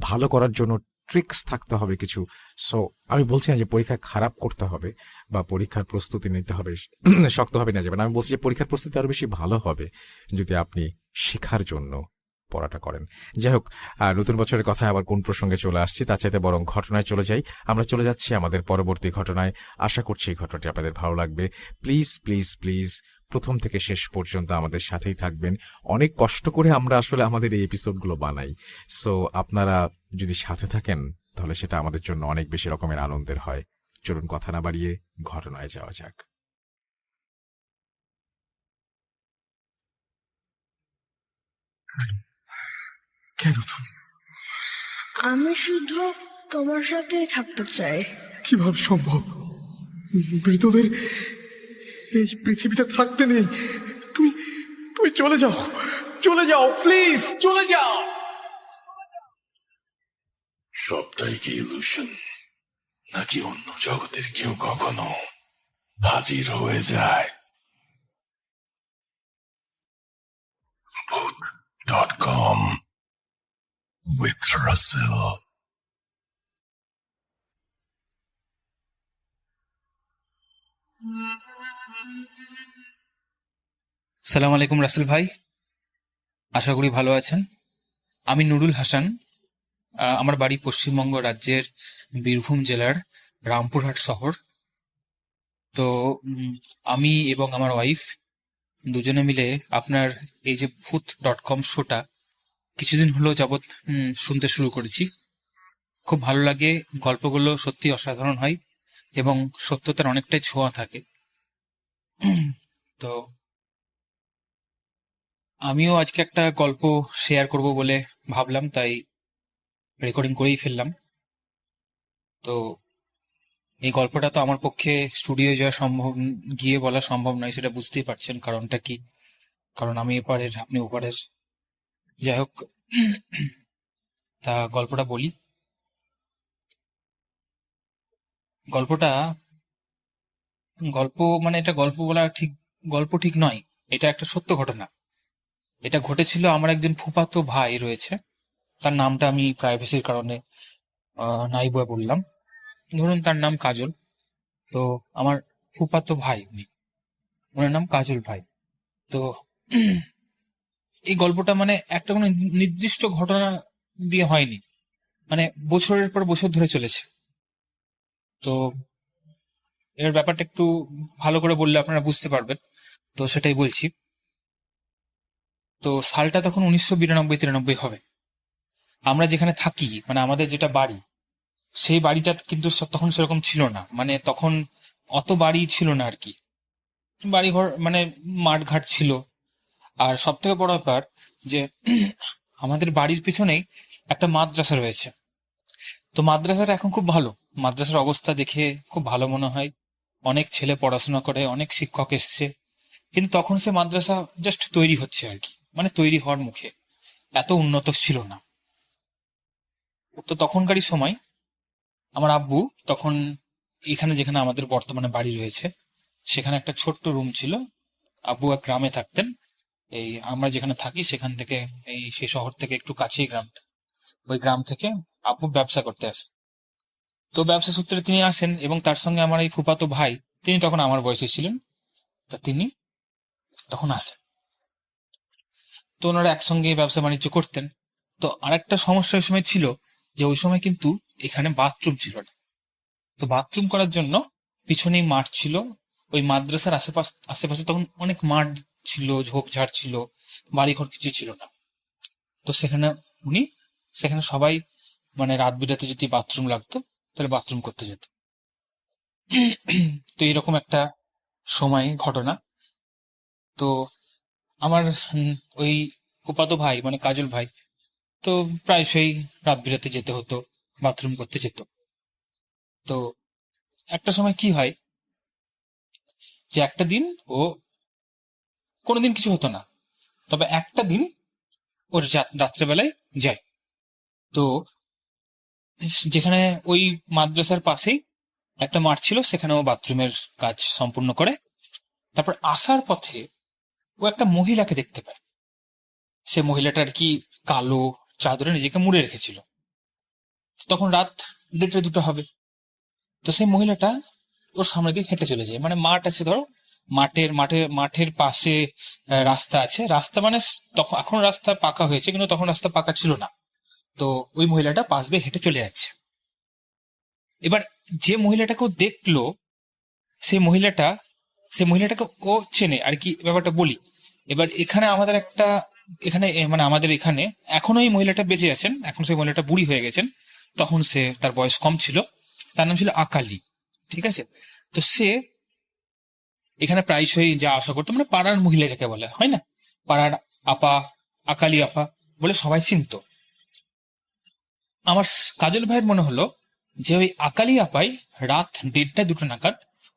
ভালো করার জন্য ট্রিক্স থাকতে হবে কিছু। সো আমি বলছি না যে পরীক্ষা খারাপ করতে হবে বা পরীক্ষার প্রস্তুতি নিতে হবে শক্তভাবে না যাবেন। আমি বলছি যে পরীক্ষার প্রস্তুতি আরো বেশি ভালো হবে যদি আপনি শেখার জন্য পড়াটা করেন। যাই হোক, নতুন বছরের কথায় আবার কোন প্রসঙ্গে চলে আসছি তার চাইতে বরং ঘটনায় চলে যাই। আমরা চলে যাচ্ছি আমাদের পরবর্তী ঘটনায়। আশা করছি এই ঘটনাটি আপনাদের ভালো লাগবে। প্লিজ প্লিজ প্লিজ প্রথম থেকে শেষ পর্যন্ত আমাদের সাথেই থাকবেন। অনেক কষ্ট করে আমরা আসলে আমাদের এই এপিসোডগুলো বানাই। সো আপনারা যদি সাথে থাকেন তাহলে সেটা আমাদের জন্য অনেক বেশি রকমের আনন্দের হয়। চলুন কথা না বাড়িয়ে ঘটনায় যাওয়া যাক। কেন তুমি? আমি শুধু তোমার সাথেই থাকতে চাই। কিভাবে সম্ভব? মৃতদের এই পৃথিবীতে থাকতে নেই। তুমি তুমি চলে যাও, চলে যাও, প্লিজ চলে যাও। সবটাই কি ইলুশন, নাকি অন্য জগতের কেউ কখনো হাজির হয়ে যায়? ভূত.com with Russell. সালাম আলাইকুম রাসেল ভাই, আশা করি ভালো আছেন। আমি নুরুল হাসান। আমার বাড়ি পশ্চিমবঙ্গ রাজ্যের বীরভূম জেলার রামপুরহাট শহর। তো আমি এবং আমার ওয়াইফ দুজনে মিলে আপনার এই যে ভূত.com শোটা কিছুদিন হলো যাবৎ শুনতে শুরু করেছি। খুব ভালো লাগে, গল্পগুলো সত্যি অসাধারণ হয় এবং সত্যতার অনেকটাই ছোঁয়া থাকে। তো আমিও আজকে একটা গল্প শেয়ার করব বলে ভাবলাম, তাই রেকর্ডিং করেই ফেললাম। তো এই গল্পটা তো আমার পক্ষে স্টুডিও যাওয়া সম্ভব, গিয়ে বলা সম্ভব নয়, সেটা বুঝতেই পারছেন কারণটা কি। কারণ আমি এপারের, আপনি ওপারের। যাই হোক, তা গল্পটা বলি। গল্পটা গল্প মানে এটা গল্প বলা ঠিক, গল্প ঠিক নয়, এটা একটা সত্য ঘটনা। এটা ঘটেছিল, আমার একজন ফুফাতো ভাই রয়েছে, তার নামটা আমি প্রাইভেসির কারণে নাই বলে বললাম। ধরুন তার নাম কাজল। তো আমার ফুফাতো ভাই উনি, ওনার নাম কাজল ভাই। তো এই গল্পটা মানে একটা কোনো নির্দিষ্ট ঘটনা দিয়ে হয়নি, মানে বছরের পর বছর ধরে চলেছে। তো এর ব্যাপারটা একটু ভালো করে বললে আপনারা বুঝতে পারবেন, তো সেটাই বলছি। তো সালটা তখন 1992-93 হবে। আমরা যেখানে থাকি, মানে আমাদের যেটা বাড়ি, সেই বাড়িটা কিন্তু তখন সেরকম ছিল না, মানে তখন অত বাড়ি ছিল না আর কি। বাড়িঘর মানে মাঠঘাট ছিল। আর সব থেকে বড় ব্যাপার যে আমাদের বাড়ির পিছনেই একটা মাদ্রাসা রয়েছে। তো মাদ্রাসাটা এখন খুব ভালো, মাদ্রাসার অবস্থা দেখে খুব ভালো মনে হয়। অনেক ছেলে পড়াশোনা করে, অনেক শিক্ষক এসছে। কিন্তু তখন সে মাদ্রাসা জাস্ট তৈরি হচ্ছে আর কি, মানে তৈরি হওয়ার মুখে, এত উন্নত ছিল না। তো তখনকারই সময় আমার আব্বু তখন এখানে, যেখানে আমাদের বর্তমানে বাড়ি রয়েছে, সেখানে একটা ছোট্ট রুম ছিল। আব্বু এক গ্রামে থাকতেন, এই আমরা যেখানে থাকি সেখান থেকে, এই সেই শহর থেকে একটু কাছেই গ্রামটা। ওই গ্রাম থেকে আব্বু ব্যবসা করতে আসে। তো ব্যবসা সূত্রে তিনি আসেন এবং তার সঙ্গে আমার এই ফুফাতো ভাই, তিনি তখন আমার বয়সে ছিলেন, তা তিনি তখন আসেন। তো ওনারা একসঙ্গে ব্যবসা বাণিজ্য করতেন। তো আরেকটা সমস্যা ওই সময় ছিল যে ওই সময় কিন্তু এখানে বাথরুম ছিল না। তো বাথরুম করার জন্য পিছনেই মাঠ ছিল। ওই মাদ্রাসার আশেপাশে তখন অনেক মাঠ ছিল, ঝোপঝাড় ছিল, বাড়িঘর কিছু ছিল না। তো সেখানে সবাই মানে রাত বিরাতে যদি বাথরুম লাগতো তাহলে বাথরুম করতে যেত। তো এরকম একটা সময় ঘটনা। তো আমার ওই ফুফাতো ভাই মানে কাজল ভাই, তো প্রায়শই রাত বিরাতে যেতে হতো, বাথরুম করতে যেত। তো একটা সময় কি হয় যে একটা দিন ও, কোনোদিন কিছু হতো না, তবে একটা দিন ওর রাত্রেবেলায় যায়। তো যেখানে ওই মাদ্রাসার পাশেই একটা মাঠ ছিল, সেখানে ও বাথরুমের কাজ সম্পূর্ণ করে তারপর আসার পথে ও একটা মহিলাকে দেখতে পায়। সে মহিলাটা আর কি কালো চাদরে নিজেকে মুড়ে রেখেছিল। তখন রাত 1:30-2টা হবে। তো সেই মহিলাটা ওর সামনে দিয়ে হেঁটে চলে যায়। মানে মাঠ আছে, ধরো মাঠের পাশে রাস্তা আছে। রাস্তা মানে তখন এখন রাস্তা পাকা হয়েছে, কিন্তু তখন রাস্তা পাকা ছিল না। তো ওই মহিলাটা পাশ দিয়ে হেঁটে চলে যাচ্ছে। এবার যে মহিলাটাকে ও দেখলো, সেই মহিলাটাকে ও চেনে আর কি, ব্যাপারটা বলি। এবার আমাদের এখানে এখনো এই মহিলাটা বেঁচে আছেন। এখন সেই মহিলাটা বুড়ি হয়ে গেছেন, তখন তার বয়স কম ছিল। তার নাম ছিল আকালি, ঠিক আছে? তো সে এখানে প্রায়শই যা আশা করতো, মানে পাড়ার মহিলা যাকে বলে হয় না, পাড়ার আপা, আকালি আপা বলে সবাই চিনত। আমার কাজল ভাইয়ের মনে হলো যে ওই আকালি আপাই রাত 1:30-2টা নাগাদ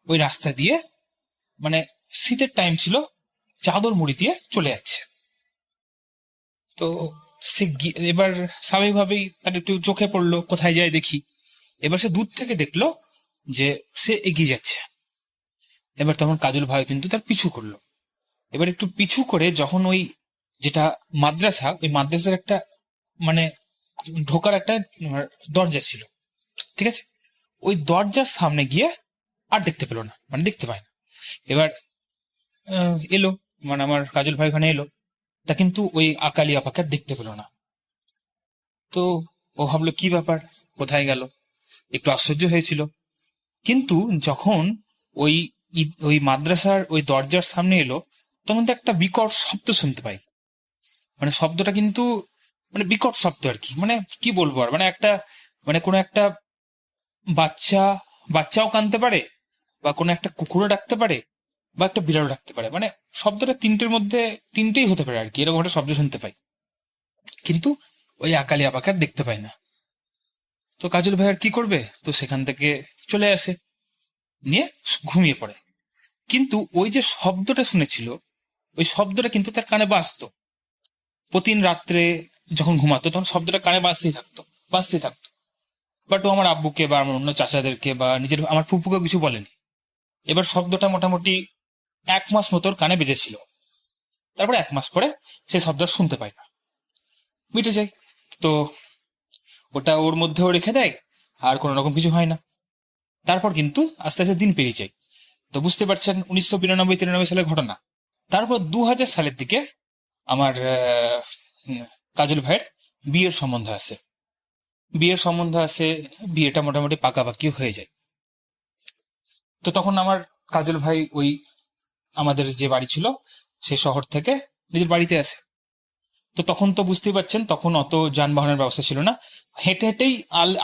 ওই রাস্তা দিয়ে, মানে শীতের টাইম ছিল, চাদর মুড়ি দিয়ে চলে যাচ্ছে। তো সে এবার স্বাভাবিকভাবেই তার একটু চোখে পড়লো, কোথায় যায় দেখি। এবার সে দূর থেকে দেখলো যে সে এগিয়ে যাচ্ছে। এবার তখন কাজল ভাই কিন্তু তার পিছু করলো। এবার একটু পিছু করে যখন ওই যেটা মাদ্রাসা, ওই মাদ্রাসার একটা মানে ঢোকার একটা দরজা ছিল, ঠিক আছে? ওই দরজার সামনে গিয়ে আর দেখতে পেলো না, মানে দেখতে পায় না। এবার এলো, মানে আমার কাজল ভাই ওখানে এলো, তা কিন্তু ওই আকালি আপাকে দেখতে পেলো না। তো ও ভাবলো কি ব্যাপার, কোথায় গেল, একটু আশ্চর্য হয়েছিল। কিন্তু যখন ওই মাদ্রাসার ওই দরজার সামনে এলো, তখন তো একটা বিকট শব্দ শুনতে পাই। মানে শব্দটা কিন্তু মানে বিকট শব্দ আর কি, মানে কি বলবো আর, মানে একটা মানে কোনো একটা বাচ্চাও কাঁদতে পারে, বা কোনো একটা কুকুরও ডাকতে পারে, বা একটা বিড়ালও ডাকতে পারে। মানে শব্দটা তিনটের মধ্যে তিনটেই হতে পারে আর কি, এরকম একটা শব্দ শুনতে পাই। কিন্তু ওই আকালি আপাকে আর দেখতে পাই না। তো কাজল ভাই আর কি করবে, তো সেখান থেকে চলে আসে, নিয়ে ঘুমিয়ে পড়ে। কিন্তু ওই যে শব্দটা শুনেছিল, ওই শব্দটা কিন্তু তার কানে বাজতো। প্রতিদিন রাত্রে যখন ঘুমাতো তখন শব্দটা কানে বাজতেই থাকতো। বাট ও আমার আব্বুকে বা আমার অন্য চাচাদেরকে বা আমার ফুপুকেও কিছু বলেনি। এবার শব্দটা মোটামুটি 1 মাস মতো কানে বেজেছিল। তারপরে 1 মাস পরে সে শব্দ শুনতে পায় না, মিটে যায়। তো ওটা ওর মধ্যেও রেখে দেয়, আর কোনো রকম কিছু হয় না। তারপর কিন্তু আস্তে আস্তে দিন পেরিয়ে যায়। তো বুঝতে পারছেন 1992-93 সালের ঘটনা। তারপর 2000 সালের দিকে আমার কাজল ভাইয়ের বিয়ের সম্বন্ধ আসে। বিয়েটা মোটামুটি পাকাপাকি হয়ে যায়। তো তখন আমার কাজল ভাই ওই আমাদের যে বাড়ি ছিল সেই শহর থেকে নিজের বাড়িতে আসে। তো তখন তো বুঝতেই পারছেন, তখন অত যানবাহনের ব্যবস্থা ছিল না। হেঁটে হেঁটেই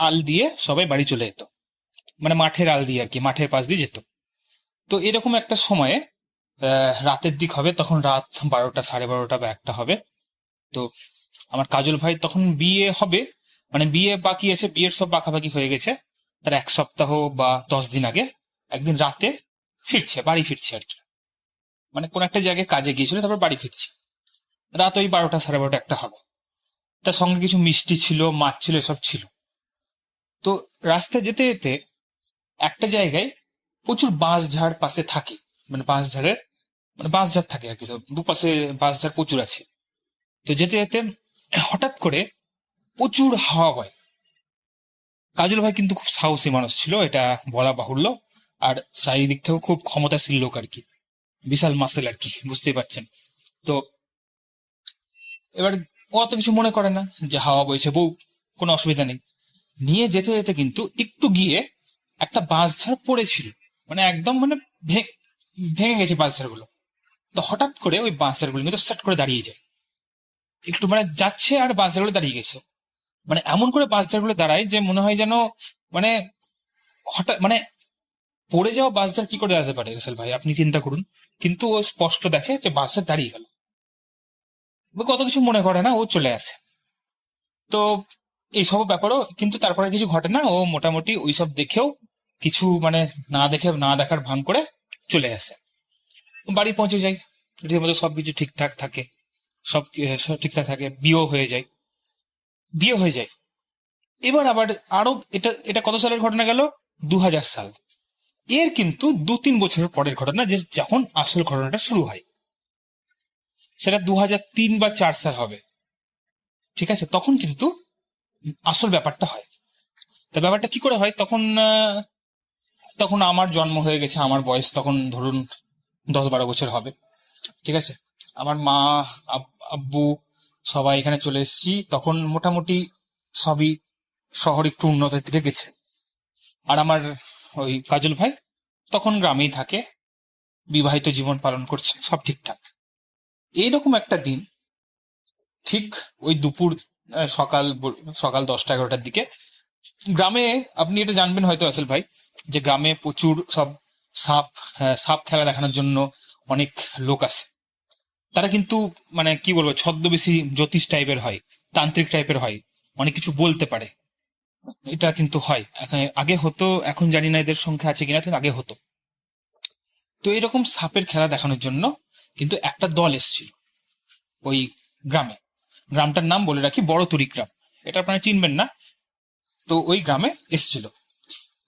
আল দিয়ে সবাই বাড়ি চলে যেত, মানে মাঠের আল দিয়ে আর কি, মাঠের পাশ দিয়ে যেত। তো এরকম একটা সময়ে রাতের দিক হবে, তখন রাত 12টা, 12:30 বা 1টা হবে। তো আমার কাজল ভাই তখন বিয়ে হবে, মানে বিয়ে বাকি আছে, বিয়ের সব পাকাপাকি হয়ে গেছে। তার 1 সপ্তাহ বা 10 দিন আগে একদিন রাতে বাড়ি ফিরছে আর কি, মানে কোন একটা জায়গায় কাজে গিয়েছিল, তারপর বাড়ি ফিরছে। রাত ওই 12টা, 12:30, 1টা হবে। তার সঙ্গে কিছু মিষ্টি ছিল, মাছ ছিল, এসব ছিল। তো রাস্তায় যেতে যেতে একটা জায়গায় প্রচুর বাঁশঝাড় পাশে থাকে, মানে বাঁশঝাড় থাকে আর কি। তো দুপাশে বাঁশঝাড় প্রচুর আছে। তো যেতে যেতে হঠাৎ করে প্রচুর হাওয়া বয়। কাজল ভাই কিন্তু খুব সাহসী মানুষ ছিল, এটা বলা বাহুল্য। আর শারীরিক দিক থেকেও খুব ক্ষমতাশীল লোক আর কি, বিশাল মাসেল আর কি, বুঝতেই পারছেন। তো এবার ও অত কিছু মনে করে না, যে হাওয়া বইছে, বউ, কোনো অসুবিধা নেই। নিয়ে যেতে যেতে কিন্তু একটু গিয়ে একটা বাঁশঝাড় পড়েছিল, মানে একদম মানে ভেঙে গেছে বাঁশঝাড়গুলো। তো হঠাৎ করে ওই বাঁশঝাড়গুলো কিন্তু সেট করে দাঁড়িয়ে যায়, একটু মানে যাচ্ছে আর বাঁশঝাড়গুলো দাঁড়িয়ে গেছে। মানে এমন করে বাঁশঝাড়গুলো দাঁড়ায় যে মনে হয় যেন মানে হঠাৎ মানে পড়ে যাওয়া বাঁশঝাড় কি করে দাঁড়াতে পারে রাসেল ভাই, আপনি চিন্তা করুন। কিন্তু ও স্পষ্ট দেখে যে বাঁশঝাড় দাঁড়িয়ে গেল, কত কিছু মনে করে না, ও চলে আসে। তো এইসব ব্যাপারও কিন্তু তারপরে কিছু ঘটে না। ও মোটামুটি ওইসব দেখেও কিছু মানে না দেখার ভান করে চলে আসে। বাড়ি পৌঁছে যায়, রীতিমতো সবকিছু ঠিকঠাক থাকে, সব ঠিকঠাক থাকে। বিয়ে হয়ে যায়। এবার আবার আরো এটা এটা কত সালের ঘটনা গেল? 2000 সাল। এর কিন্তু 2-3 বছর পরের ঘটনা, যে যখন আসল ঘটনাটা শুরু হয়, সেটা 2003 বা 4 সাল হবে। ঠিক আছে, তখন কিন্তু আসল ব্যাপারটা হয়। তা ব্যাপারটা কি করে হয়? তখন আমার জন্ম হয়ে গেছে, আমার বয়স তখন ধরুন 10-12 বছর হবে। ঠিক আছে, আমার মা, আব্বু সবাই এখানে চলে এসেছি। তখন মোটামুটি সবই শহর একটু উন্নতির দিকে গেছে। আর আমার ওই কাজল ভাই তখন গ্রামেই থাকে, বিবাহিত জীবন পালন করছে, সব ঠিকঠাক। এইরকম একটা দিন, ঠিক ওই দুপুর সকাল 10টা-11টার দিকে গ্রামে, আপনি এটা জানবেন হয়তো আসল ভাই, যে গ্রামে প্রচুর সব সাপ খেলা দেখানোর জন্য অনেক লোক আসে। তারা কিন্তু মানে কি বলবো, ছদ্মবেশী জ্যোতিষ টাইপের হয়, তান্ত্রিক টাইপের হয়, অনেক কিছু বলতে পারে। এটা কিন্তু হয়, আগে হতো, এখন জানি না এদের সংখ্যা আছে কিনা, কিন্তু আগে হতো। তো এরকম সাপের খেলা দেখানোর জন্য কিন্তু একটা দল এসেছিল ওই গ্রামটার নাম বলে রাখি বড়তরি গ্রাম, এটা আপনারা চিনবেন না। তো ওই গ্রামে এসেছিল।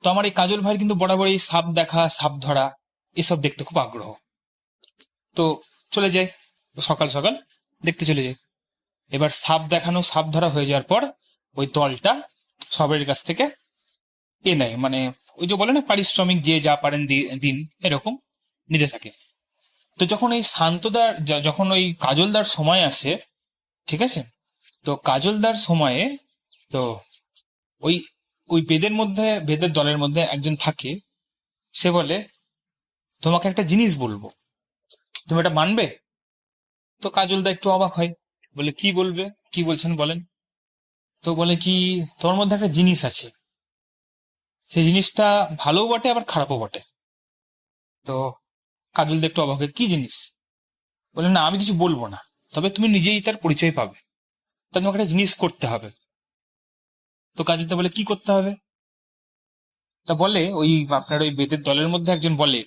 তো আমার এই কাজল ভাইয়ের কিন্তু বরাবরই সাপ দেখা, সাপ ধরা এসব দেখতে খুব আগ্রহ। তো চলে যায় সকাল সকাল দেখতে চলে যায়। এবার সাপ দেখানো, সাপ ধরা হয়ে যাওয়ার পর ওই দলটা সবের কাছ থেকে নেয়, মানে ওই যে বলে না পারিশ্রমিক, যে যা পারেন দিন, এরকম নিতে থাকে। তো যখন এই যখন ওই কাজলদার সময় আসে, ঠিক আছে, তো কাজলদার সময়ে তো ওই বেদের দলের মধ্যে একজন থাকে, সে বলে তোমাকে একটা জিনিস বলবো, তুমি এটা মানবে? তো কাজলদা একটু অবাক হয়, বলে কি বলবে, কি বলছেন বলেন। তো বলে কি, তোমার মধ্যে একটা জিনিস আছে, সেই জিনিসটা ভালোও বটে আবার খারাপও বটে। তো কাজলদা একটু অবাক হয়, কি জিনিস? বলে না, আমি কিছু বলবো না, তবে তুমি নিজেই তার পরিচয় পাবে। তা তোমাকে একটা জিনিস করতে হবে। তো কাজলদা বলে কি করতে হবে? তা বলে ওই আপনার ওই বেদের দলের মধ্যে একজন বলে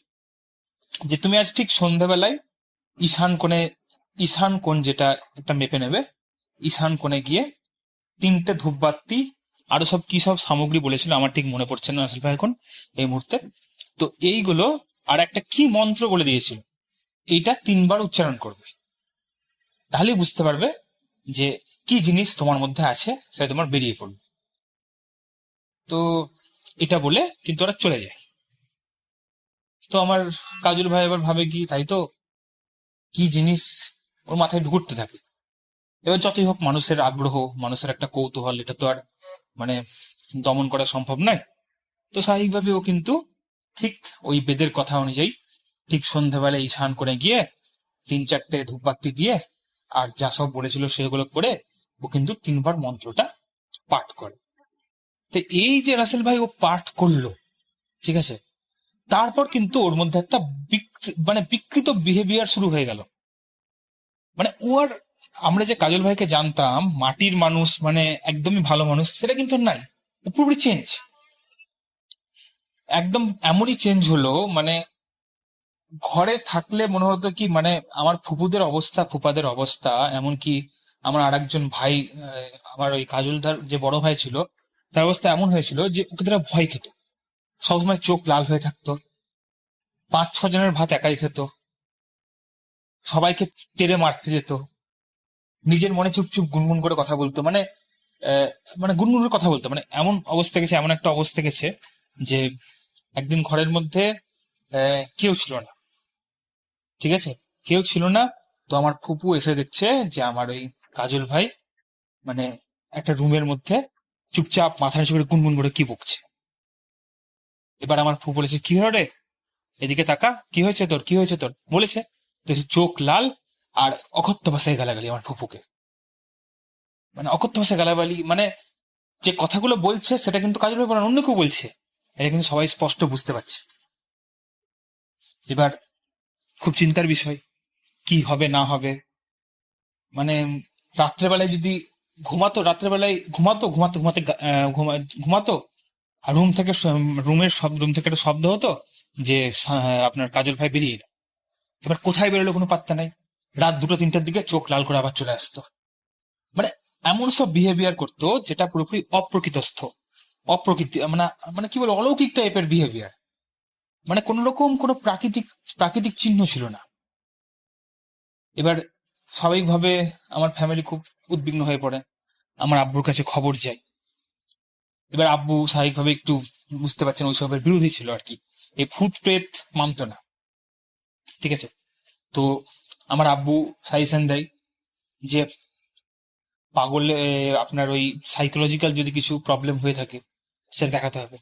যে তুমি আজ ঠিক সন্ধ্যাবেলায় ঈশান কোণ যেটা একটা মেপে নেবে, ঈশান কোণে গিয়ে 3টে ধূপবাতি, আরো সব কি সব সামগ্রী বলেছিল, আমার ঠিক মনে পড়ছে না আসল ভাই এখন এই মুহূর্তে। তো এইগুলো, আর একটা কি মন্ত্র বলে দিয়েছিল, এইটা 3বার উচ্চারণ করবে, তাহলেই বুঝতে পারবে যে কি জিনিস তোমার মধ্যে আছে, সেটা তোমার বেরিয়ে পড়বে। তো এটা বলে কিন্তু ওরা চলে যায়। তো আমার কাজল ভাই এবার ভাবে কি, তাই তো, কি জিনিস ওর মাথায় ঢুকতে থাকে। এবার যতই হোক, মানুষের আগ্রহ, মানুষের একটা কৌতূহল, এটা তো আর মানে দমন করা সম্ভব নয়। তো স্বাভাবিকভাবে ও কিন্তু ঠিক ওই বেদের কথা অনুযায়ী ঠিক সন্ধ্যাবেলায় ঈশান করে গিয়ে 3-4টে ধূপবাতি দিয়ে আর যা সব বলেছিল সেগুলো করে ও কিন্তু 3বার মন্ত্রটা পাঠ করে। তো এই যে রাসেল ভাই ও পাঠ করলো, ঠিক আছে, তারপর কিন্তু ওর মধ্যে একটা বিকৃত বিহেভিয়ার শুরু হয়ে গেল। মানে ওর, আমরা যে কাজল ভাইকে জানতাম মাটির মানুষ, মানে একদমই ভালো মানুষ, সেটা কিন্তু নাই, পুরোপুরি চেঞ্জ। একদম এমনই চেঞ্জ হলো, মানে ঘরে থাকলে মনে হতো কি, মানে আমার ফুপাদের অবস্থা, এমনকি আমার আর একজন ভাই, আমার ওই কাজলদার যে বড় ভাই ছিল, তার অবস্থা এমন হয়েছিল যে ওকে তারা ভয় খেত, সবসময় চোখ লাল হয়ে থাকতো, 5-6 জনের ভাত একাই খেত, সবাইকে তেড়ে মারতে যেত, নিজের মনে চুপচুপ গুনগুন করে কথা বলতো, মানে গুনগুন করে কথা বলতো, মানে এমন অবস্থা গেছে, এমন একটা অবস্থা গেছে যে একদিন ঘরের মধ্যে কেউ ছিল না, ঠিক আছে, কেউ ছিল না। তো আমার ফুপু এসে দেখছে যে আমার ওই কাজল ভাই মানে একটা রুমের মধ্যে চুপচাপ মাথা নিচু করে গুনগুন করে কি বকছে। এবার আমার ফুপু বলেছে, কি হলো রে, এদিকে তাকা, কি হয়েছে তোর, কি হয়েছে তোর, বলেছে। তো চোখ লাল আর অকথ্য ভাষায় গালাগালি আমার ফুপুকে, মানে অকথ্য ভাষায় গালাগালি, মানে যে কথাগুলো বলছে সেটা কিন্তু কাজল ভাই বলেন, অন্য কেউ বলছে, এটা কিন্তু সবাই স্পষ্ট বুঝতে পারছে। এবার খুব চিন্তার বিষয়, কি হবে না হবে, মানে রাত্রেবেলায় যদি ঘুমাতো আর রুম থেকে একটা শব্দ হতো যে আপনার কাজল ভাই বেরিয়ে এলো। এবার কোথায় বেরোলো কোনো পাত্তা নাই, রাত 2-3টার দিকে চোখ লাল করে আবার চলে আসতো, মানে এমন সব বিহেভিয়ার করতো যেটা পুরোপুরি অপ্রকৃতস্থ, অপ্রকৃতি মানে মানে কি বলবো, অলৌকিক টাইপের বিহেভিয়ার। মানে কোন রকম কোনো প্রাকৃতিক চিহ্ন ছিল না। এবার স্বাভাবিকভাবে আমার ফ্যামিলি খুব উদ্বিগ্ন হয়ে পড়ে, আমার আব্বুর কাছে খবর যায়। এবার আব্বু স্বাভাবিকভাবে একটু বুঝতে পারছেন ওইসবের বিরোধী ছিল আর কি, এই ভূত প্রেত মানত না, ঠিক আছে। তো আমার আব্বু সাজেশন দেয় যে পাগলে আপনার ওই সাইকোলজিক্যাল যদি কিছু প্রবলেম হয়ে থাকে সেটা দেখাতে হবে।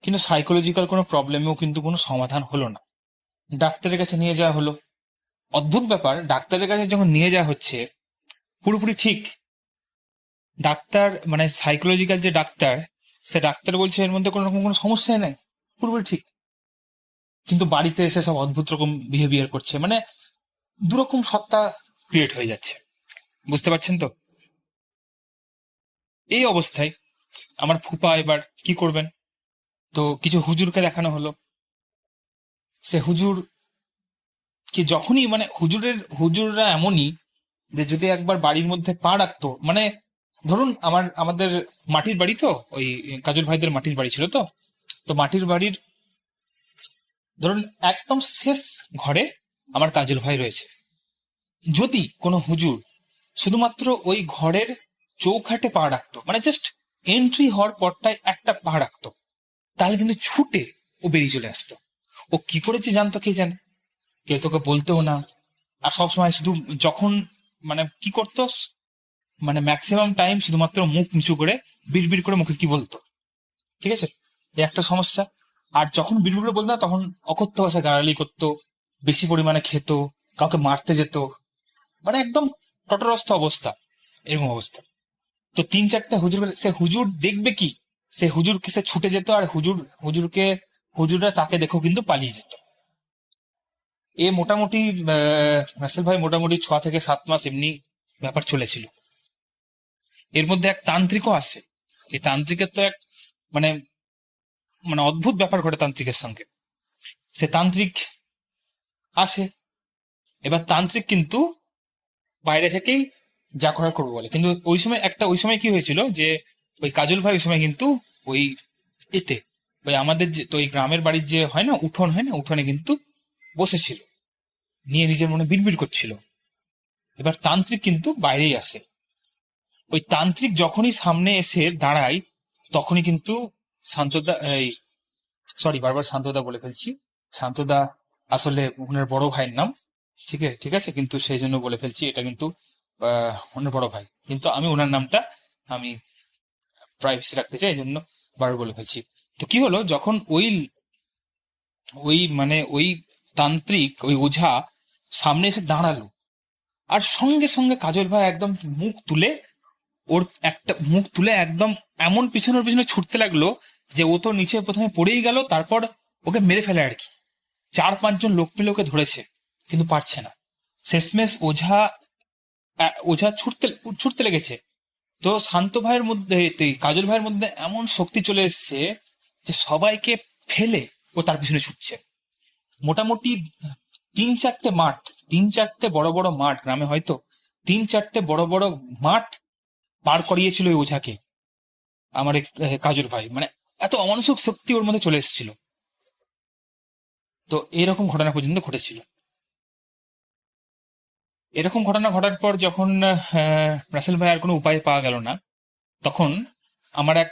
কিন্তু সাইকোলজিক্যাল কোনো প্রবলেমেও কিন্তু কোনো সমাধান হলো না। ডাক্তারের কাছে নিয়ে যাওয়া হলো। অদ্ভুত ব্যাপার, ডাক্তারের কাছে যখন নিয়ে যাওয়া হচ্ছে পুরোপুরি ঠিক, ডাক্তার মানে সাইকোলজিক্যাল যে ডাক্তার, সে ডাক্তার বলছে এর মধ্যে কোনো রকম কোনো সমস্যাই নেই, পুরোপুরি ঠিক। কিন্তু বাড়িতে এসে সব অদ্ভুত রকম বিহেভিয়ার করছে, মানে দুরকম সত্তা ক্রিয়েট হয়ে যাচ্ছে, বুঝতে পারছেন তো। এই অবস্থায় আমার ফুপা এবার কি করবেন, তো কিছু হুজুরকে দেখানো হলো। সে হুজুর কি যখনই মানে হুজুররা এমনই যে যদি একবার বাড়ির মধ্যে পা রাখতো, মানে ধরুন আমাদের মাটির বাড়ি, তো ওই কাজল ভাইদের মাটির বাড়ি ছিল, তো মাটির বাড়ির ধরুন একদম শেষ ঘরে আমার কাজল ভাই রয়েছে। যদি কোনো হুজুর শুধুমাত্র ওই ঘরের চৌখাটে পা রাখতো, মানে জাস্ট এন্ট্রি হওয়ার পরটায় একটা পা রাখতো, তাহলে কিন্তু ছুটে ও বেরিয়ে চলে আসতো। ও কি করেছে জানতো কে জানে, কেউ তোকে বলতেও না। আর সবসময় শুধু যখন মানে কি করতো, মানে ম্যাক্সিমাম টাইম শুধুমাত্র মুখ নিচু করে বিড়বিড় করে মুখে কি বলতো, ঠিক আছে, এই একটা সমস্যা। আর যখন বিড়বিড় করে বলতো না, তখন অকথ্য ভাষায় গালাগালি করতো, বেশি পরিমাণে খেত, কাউকে মারতে যেত, মানে একদম তটরস্থ অবস্থা, এরকম অবস্থা। তো 3-4টা হুজুর, সে হুজুর দেখবে কি, সে হুজুরকে সে ছুটে যেত, আর হুজুররা তাকে দেখেও কিন্তু পালিয়ে যেত। এ মোটামুটি রাসেল ভাই মোটামুটি 6 থেকে 7 মাস এমনি ব্যাপার চলেছিল। এর মধ্যে এক তান্ত্রিকও আসে। এই তান্ত্রিকের তো এক মানে মানে অদ্ভুত ব্যাপার ঘটে তান্ত্রিকের সঙ্গে। সে তান্ত্রিক আসে, এবার তান্ত্রিক কিন্তু বাইরে থেকেই যা করার করবো বলে। কিন্তু ওই সময় কি হয়েছিল যে ওই কাজল ভাই ওই সময় কিন্তু ওই এতে ওই আমাদের যে তো ওই গ্রামের বাড়ির যে হয় না উঠোন, হয় না উঠোনে কিন্তু বসেছিল, নিয়ে নিজের মনে বিড়বিড় করছিল। এবার তান্ত্রিক কিন্তু বাইরেই আসে। ওই তান্ত্রিক যখনই সামনে এসে দাঁড়ায় তখনই কিন্তু শান্তদা, এই সরি বারবার শান্তদা বলে ফেলছি, শান্তদা আসলে ওনার বড় ভাইয়ের নাম, ঠিক আছে, কিন্তু সেই জন্য বলে ফেলছি, এটা কিন্তু ওনার বড় ভাই, কিন্তু আমি ওনার নামটা আমি প্রাইভেসি রাখতে চাই, এই জন্য বারবার বলে ফেলছি। তো কি হলো, যখন ওই তান্ত্রিক ওই ওঝা সামনে এসে দাঁড়ালো, আর সঙ্গে সঙ্গে কাজল ভাই একদম মুখ তুলে একদম এমন পিছনে ছুটতে লাগলো যে ও তো নিচে প্রথমে পড়েই গেল, তারপর ওকে মেরে ফেলে আর কি। 4-5 জন লোক মিলে ওকে ধরেছে, কিন্তু পারছে না। শেষমেশ ওঝা ছুটতে লেগেছে। তো শান্ত ভাইয়ের মধ্যে, কাজল ভাইয়ের মধ্যে এমন শক্তি চলে এসছে যে সবাইকে ফেলে ও তার পিছনে ছুটছে। মোটামুটি 3-4টে বড় বড় মাঠ, গ্রামে হয়তো 3-4টে বড় বড় মাঠ পার করিয়েছিল ওই ওঝাকে আমার কাজল ভাই, মানে এত অমানুষিক শক্তি ওর মধ্যে চলে এসেছিল। তো এরকম ঘটনা পর্যন্ত ঘটেছিল। এরকম ঘটনা ঘটার পর যখন রাসেল ভাই আর কোনো উপায় পাওয়া গেল না, তখন আমার এক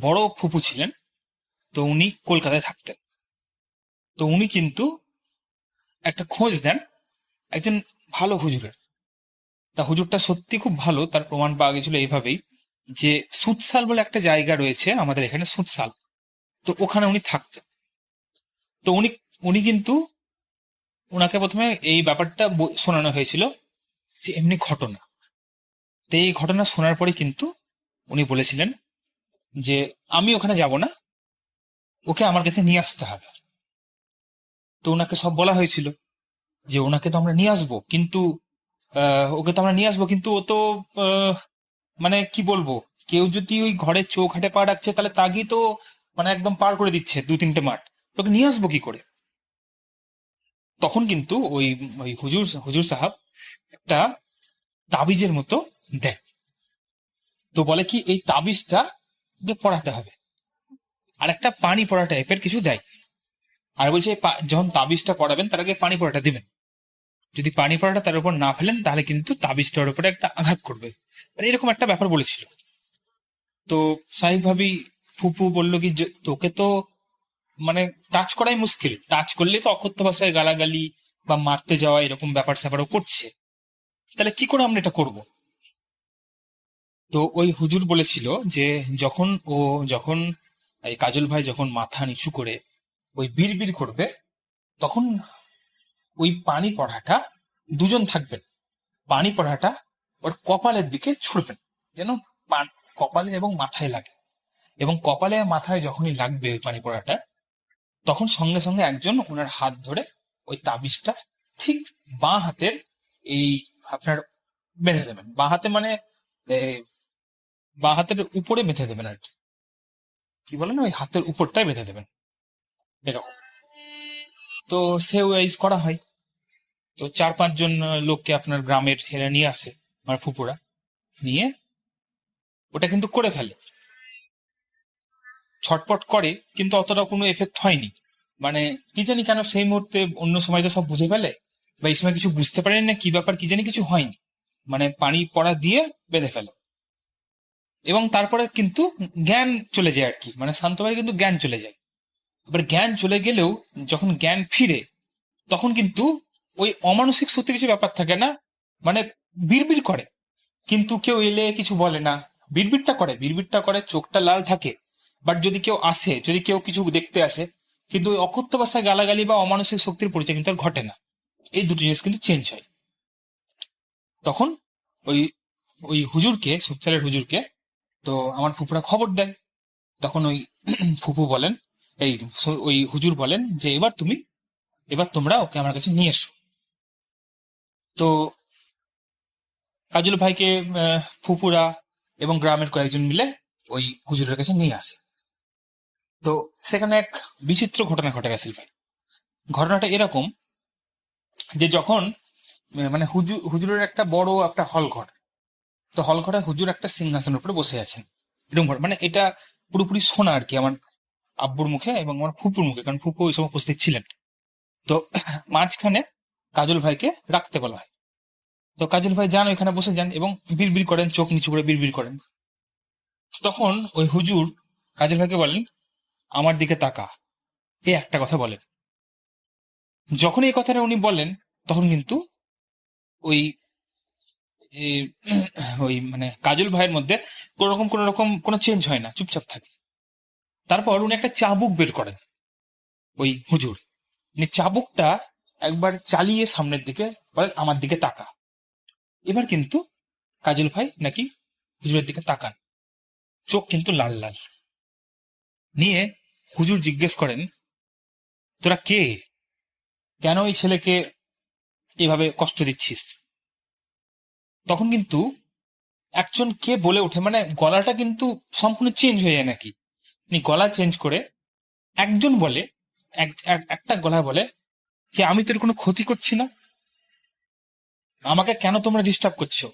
বড় ফুপু ছিলেন, তো উনি কলকাতায় থাকতেন। তো উনি কিন্তু একটা খোঁজ দেন একজন ভালো হুজুরের। তা হুজুরটা সত্যি খুব ভালো, তার প্রমাণ পাওয়া গেছিল এইভাবেই যে সুতসাল বলে একটা জায়গা রয়েছে আমাদের এখানে, সুতসাল, তো ওখানে উনি থাকতেন। তো উনি কিন্তু ওনাকে প্রথমে এই ব্যাপারটা শোনানো হয়েছিল যে এমনি ঘটনা। তো এই ঘটনা শোনার পরে কিন্তু উনি বলেছিলেন যে আমি ওখানে যাব না, ওকে আমার কাছে নিয়ে আসতে হবে। তো ওনাকে সব বলা হয়েছিল যে ওনাকে তো আমরা নিয়ে আসবো, কিন্তু ওকে তো আমরা নিয়ে আসবো, কিন্তু ও তো মানে কি বলবো, কেউ যদি ওই ঘরের চৌখাটে পা রাখছে তাহলে তাগি তো মানে একদম পার করে দিচ্ছে 2-3টে মাঠ, তোকে নিয়ে আসবো কি করে। তখন কিন্তু ওই হুজুর সাহাব একটা তাবিজের মতো দেয়। তো বলে কি এই তাবিজটা যে পড়াতে হবে, আর একটা পানি পড়া টাইপের কিছু দেয়। আর বলছে যখন তাবিজটা পড়াবেন তার আগে পানি পড়াটা দিবেন, যদি পানি পড়াটা তার উপর না ফেলেন তাহলে কিন্তু তাবিজটার উপরে একটা আঘাত করবে, মানে এরকম একটা ব্যাপার বলেছিল। তো স্বাভাবিকভাবেই ফুপু বললো কি তোকে তো মানে টাচ করাই মুশকিল, টাচ করলে তো অকথ্য ভাষায় গালাগালি বা মারতে যাওয়া এরকম ব্যাপার স্যাপারও করছে, তাহলে কি করে আমরা এটা করব? তো ওই হুজুর বলেছিল যে যখন এই কাজল ভাই যখন মাথা নিচু করে ওই বিড় করবে, তখন ওই পানি পড়াটা দুজন থাকবেন, পানি পড়াটা ওর কপালের দিকে ছুড়বেন, যেন কপালে এবং মাথায় লাগে। এবং কপালে মাথায় যখনই লাগবে ওই পানি পড়াটা, তখন সঙ্গে সঙ্গে একজন ওনার হাত ধরে ওই তাবিজটা ঠিক বাঁ হাতের এই আপনার বেঁধে দেবেন। বাঁ হাতে মানে বাঁ হাতের উপরে বেঁধে দেবেন আর কি বলেন, ওই হাতের উপরটাই বেঁধে দেবেন এরকম। তো সে ওয়াইজ করা হয়। তো 4-5 জন লোককে আপনার গ্রামের হেরে নিয়ে আসে আমার ফুপুরা, নিয়ে ওটা কিন্তু করে ফেলে, ছটপট করে, কিন্তু অতটা কোনো এফেক্ট হয়নি। মানে কি জানি কেন সেই মুহূর্তে, অন্য সময় তো সব বুঝে ফেলে, বা এই সময় কিছু বুঝতে পারেন না কি ব্যাপার, কি জানি কিছু হয়নি, মানে পানি পড়া দিয়ে বেঁধে ফেলে। এবং তারপরে কিন্তু জ্ঞান চলে যায় আর কি, মানে শান্তভাবে কিন্তু জ্ঞান চলে যায়। এবার জ্ঞান চলে গেলেও যখন জ্ঞান ফিরে, তখন কিন্তু ওই অমানসিক সত্যি কিছু ব্যাপার থাকে না, মানে বিড়বিড় করে, কিন্তু কেউ এলে কিছু বলে না, বিড়বিড়টা করে, চোখটা লাল থাকে। বাট যদি কেউ আসে, যদি কেউ কিছু দেখতে আসে, কিন্তু ওই অকথ্য ভাষায় গালাগালি বা অমানসিক শক্তির পরিচয় কিন্তু আর ঘটে না। এই দুটো জিনিস কিন্তু চেঞ্জ হয়। তখন ওই ওই হুজুরকে, সুপচালের হুজুরকে, তো আমার ফুপুরা খবর দেয়। তখন ওই ফুপু বলেন, ওই হুজুর বলেন যে এবার তোমরা ওকে আমার কাছে নিয়ে এসো। তো কাজল ভাইকে ফুপুরা এবং গ্রামের কয়েকজন মিলে ওই হুজুরের কাছে নিয়ে আসে। তো সেখানে এক বিচিত্র ঘটনা ঘটে গেছিল ভাই। ঘটনাটা এরকম যে যখন মানে হুজুরের একটা বড় একটা হল ঘর, তো হল ঘরে হুজুর একটা সিংহাসনের উপরে বসে আছেন এরকম ঘর, মানে এটা পুরোপুরি শোনা আর কি আমার আব্বুর মুখে এবং আমার ফুপুর মুখে, কারণ ফুপু ওই সময় উপস্থিত ছিলেন। তো মাঝখানে কাজল ভাইকে রাখতে বলা হয়। তো কাজল ভাই যান, ওইখানে বসে যান এবং বিড়বিড় করেন, চোখ নিচু করে বিড়বিড় করেন। তখন ওই হুজুর কাজল ভাইকে বলেন, আমার দিকে তাকা, এই একটা কথা বলেন। যখন এই কথাটা উনি বলেন, তখন কিন্তু ওই ওই মানে কাজল ভাইয়ের মধ্যে কোন রকম কোনো চেঞ্জ হয় না, চুপচাপ থাকে। তারপর উনি একটা চাবুক বের করেন, ওই হুজুর চাবুকটা একবার চালিয়ে সামনের দিকে বলেন, আমার দিকে তাকা। এবার কিন্তু কাজল ভাই নাকি হুজুরের দিকে তাকান, চোখ কিন্তু লাল লাল। নিয়ে হুজুর জিজ্ঞেস করেন, তোরা কে, কেন এই ছেলেকে এভাবে কষ্ট দিচ্ছিস? তখন কিন্তু একজন কে বলে ওঠে, মানে গলাটা কিন্তু সম্পূর্ণ চেঞ্জ হয়ে যায় নাকি, গলা চেঞ্জ করে একজন বলে, একটা গলা বলে যে আমি তোর কোনো ক্ষতি করছি না, আমাকে কেন তোমরা ডিস্টার্ব করছো?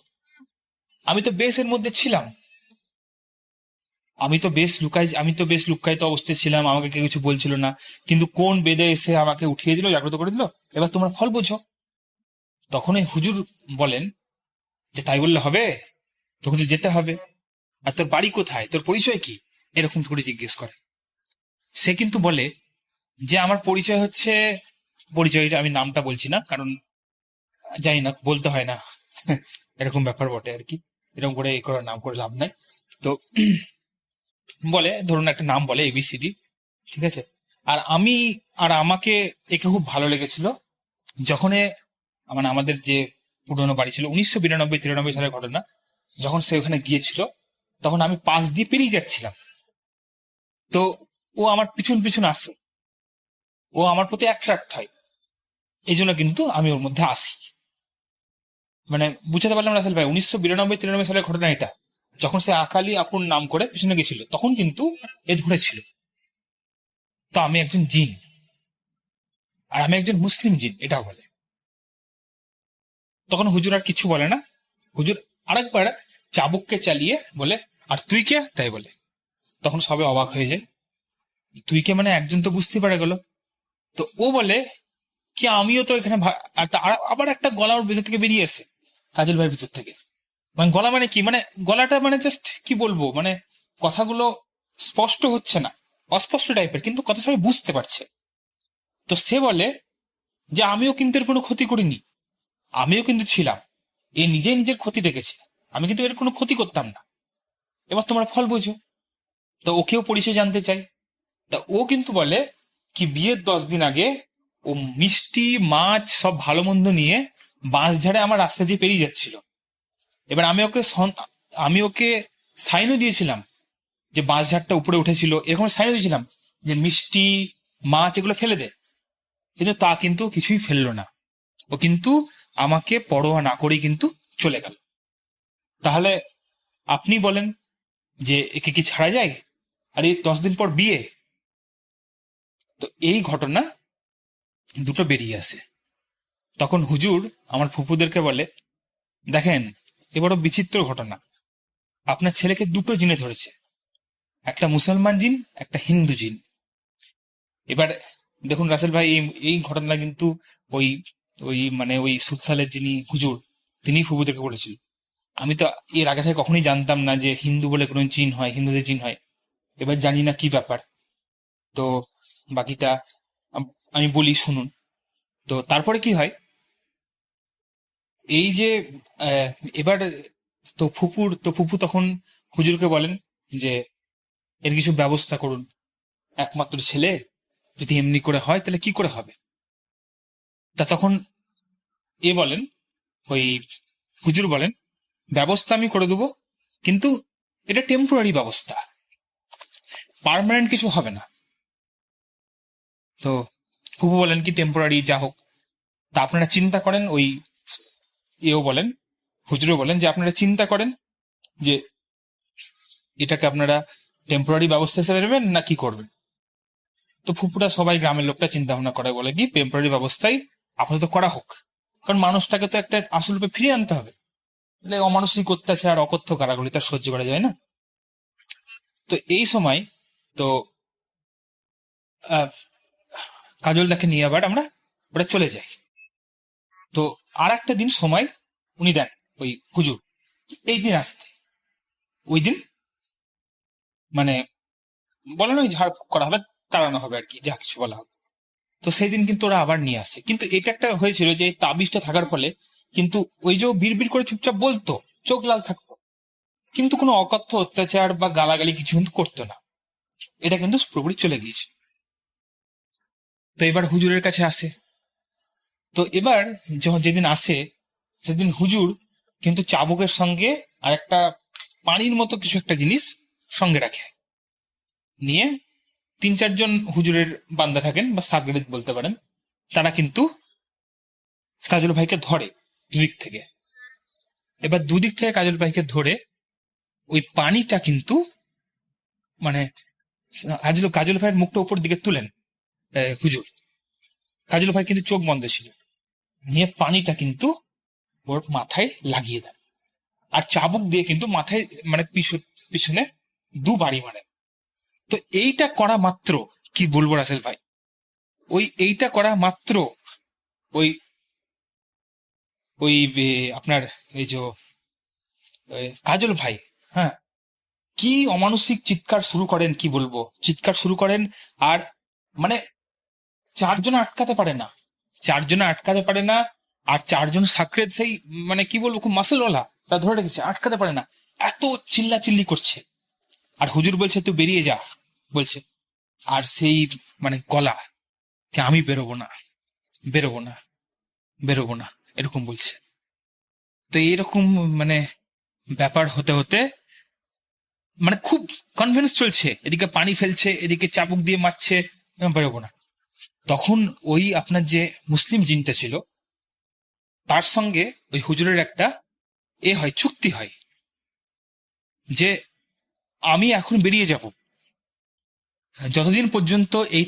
আমি তো বেশ এর মধ্যে ছিলাম, আমি তো বেশ লুকায়িত অবস্থায় ছিলাম, আমাকে কেউ কিছু বলছিল না, কিন্তু কোন বেদে এসে আমাকে উঠিয়ে দিল, জাগ্রত করে দিল, এবার তোমরা ফল বোঝো। তখন এই হুজুর বলেন যে তাই বললে হবে, তোকে তো যেতে হবে, আর তোর বাড়ি কোথায়, তোর পরিচয় কি, এরকম করে জিজ্ঞেস করে। সে কিন্তু বলে যে আমার পরিচয় হচ্ছে, পরিচয়টা আমি নামটা বলছি না, কারণ জানি না, বলতে হয় না, এরকম ব্যাপার বটে আর কি, এরকম করে এই করার নাম করে লাভ নাই। তো বলে, ধরুন একটা নাম বলে ABCD, ঠিক আছে। আর আমাকে একে খুব ভালো লেগেছিল যখন মানে আমাদের যে পুরনো বাড়ি ছিল 1992-93 সালের ঘটনা, যখন সে ওখানে গিয়েছিল, তখন আমি পাশ দিয়ে পেরিয়ে যাচ্ছিলাম, তো ও আমার পিছন পিছন আসে, ও আমার প্রতি অ্যাট্রাক্ট হয়, এই জন্য কিন্তু আমি ওর মধ্যে আসি। মানে বুঝতে পারলাম রাসেল ভাই, 1992-93 সালের ঘটনা এটা, যখন সে আকালি আপুর নাম করে পিছনে গেছিল, তখন কিন্তু এ ধরেছিল। তো আমি একজন জিন, আর আমি একজন মুসলিম জিন, এটাও বলে। তখন হুজুর আর কিছু বলে না, হুজুর আরেকবার চাবুককে চালিয়ে বলে, আর তুই কে? তাই বলে। তখন সবে অবাক হয়ে যায়, তুই কে মানে একজন তো বুঝতে পারে গেল। তো ও বলে কি আমিও তো এখানে আর আবার একটা গলা ওর ভিতর থেকে বেরিয়ে আসে, কাজল ভাইয়ের ভিতর থেকে। মানে গলা মানে কি, মানে গলাটা মানে জাস্ট কি বলবো, মানে কথাগুলো স্পষ্ট হচ্ছে না, অস্পষ্ট টাইপের, কিন্তু কথা সবাই বুঝতে পারছে। তো সে বলে যে আমিও কিন্তু এর কোনো ক্ষতি করিনি, আমিও কিন্তু ছিলাম, এ নিজেই নিজের ক্ষতি ডেকেছে, আমি কিন্তু এর কোনো ক্ষতি করতাম না, এবার তোমরা ফল বোঝো। তো ওকেও পরিচয় জানতে চাই। তা ও কিন্তু বলে কি বিয়ের 10 দিন আগে ও মিষ্টি মাছ সব ভালো মন্দ নিয়ে বাঁশঝাড়ে আমার রাস্তা দিয়ে পেরিয়ে যাচ্ছিল। এবার আমি ওকে সাইনও দিয়েছিলাম যে বাঁশঝাড়টা উপরে উঠেছিল, এরকম সাইনও দিয়েছিলাম যে মিষ্টি মাছ এগুলো ফেলে দে, কিন্তু তা কিন্তু কিছুই ফেললো না। ও কিন্তু আমাকে পরোয়া না করেই কিন্তু চলে গেল। তাহলে আপনি বলেন যে একে কি ছাড়া যায়? আর এই 10 দিন পর বিয়ে। তো এই ঘটনা দুটো বেরিয়ে আসে। তখন হুজুর আমার ফুপুদেরকে বলে, দেখেন এ বড় বিচিত্র ঘটনা, আপনার ছেলেকে দুটো জিনে ধরেছে, একটা মুসলমান জিন, একটা হিন্দু জিন। এবার দেখুন রাসেল ভাই, এই ঘটনা কিন্তু ওই ওই মানে ওই সুৎসালের যিনি হুজুর তিনি ফুপুদেরকে বলেছিল। আমি তো এর আগে থেকে কখনোই জানতাম না যে হিন্দু বলে কোনো জিন হয়, হিন্দুদের জিন হয়। এবার জানি না কি ব্যাপার। তো বাকিটা আমি বলি, শুনুন। তো তারপরে কি হয়, এই যে এবার তো ফুপু তখন হুজুরকে বলেন যে এর কিছু ব্যবস্থা করুন, একমাত্র ছেলে যদি এমনি করে হয় তাহলে কি করে হবে। তা তখন এ বলেন, ওই হুজুর বলেন, ব্যবস্থা আমি করে দেবো, কিন্তু এটা টেম্পোরারি ব্যবস্থা, পার্মানেন্ট কিছু হবে না। তো ফুপু বলেন কি টেম্পোরারি যা হোক, তা আপনারা চিন্তা করেন। ওই এও বলেন, হুজুরও বলেন যে আপনারা চিন্তা করেন যে এটাকে আপনারা টেম্পোরারি ব্যবস্থা হিসেবে নেবেন না কি করবেন। তো ফুপুরা সবাই গ্রামের লোকটা চিন্তা ভাবনা করে, বলে কি টেম্পোরারি ব্যবস্থাই আপাতত করা হোক, কারণ মানুষটাকে তো একটা আসল রূপে ফিরিয়ে আনতে হবে, অমানসিক অত্যাচার অকথ্য কারাগুলি তার সহ্য করা যায় না। তো এই সময় তো কাজলদাকে নিয়ে আবার ওরা চলে যাই। তো আর একটা দিন সময় উনি দেন ওই হুজুর, এই দিন আসতে। ওই দিন মানে বলে না, ওই ঝাড়ফুঁক করা হবে, তাড়ানো হবে আর কি, যা কিছু বলা হবে। তো সেই দিন কিন্তু ওরা আবার নিয়ে আসে। কিন্তু এটা একটা হয়েছিল যে তাবিজটা থাকার ফলে কিন্তু ওই যে বিড়বিড় করে চুপচাপ বলতো, চোখ লাল থাকতো, কিন্তু কোনো অকথ্য অত্যাচার বা গালাগালি কিছু কিন্তু করতো না। এটা কিন্তু পুরোপুরি চলে গিয়েছে। তো এবার হুজুরের কাছে আসে। তো এবার যেদিন আসে সেদিন হুজুর কিন্তু চাবুকের সঙ্গে আর একটা পানির মতো কিছু একটা জিনিস সঙ্গে রাখে, নিয়ে 3-4 জন হুজুরের বান্দা থাকেন বা সাগরেদ বলতে পারেন, তারা কিন্তু কাজল ভাইকে ধরে দুদিক থেকে। এবার দুদিক থেকে কাজল ভাইকে ধরে ওই পানিটা কিন্তু মানে কাজল ভাইয়ের মুখটা উপর দিকে তুলেন হুজুর। কাজল ভাই কিন্তু চোখ বন্ধ ছিল, নিয়ে পানিটা কিন্তু ওর মাথায় লাগিয়ে দেন, আর চাবুক দিয়ে কিন্তু মাথায় মানে পিছনে 2 বাড়ি মারে। তো এইটা করা মাত্র, কি বলবো রাসেল ভাই, এইটা করা মাত্র ওই আপনার এই যে কাজল ভাই, হ্যাঁ, কি অমানসিক চিৎকার শুরু করেন, কি বলবো, চিৎকার শুরু করেন। আর মানে 4 জন আটকাতে পারে না, 4 জন আটকাতে পারে না। আর 4 জন সাকরেদ সেই মানে কি বলবো, খুব মাসেলওয়ালা, তা ধরে রেখেছে, আটকাতে পারে না, এত চিল্লা চিল্লি করছে। আর হুজুর বলছে তুই বেরিয়ে যা বলছে, আর সেই মানে গলা যে আমি বেরোবো না বেরোবো না বেরোবো না এরকম বলছে। তো এরকম মানে ব্যাপার হতে হতে মানে খুব কনফিডেন্স চলছে, এদিকে পানি ফেলছে, এদিকে চাবুক দিয়ে মারছে, বেরোবো না। তখন ওই আপনার যে মুসলিম জিনটা ছিল তার সঙ্গে ওই হুজুরের একটা হয়, চুক্তি হয় যে আমি এখন বেরিয়ে যাব, যতদিন পর্যন্ত এই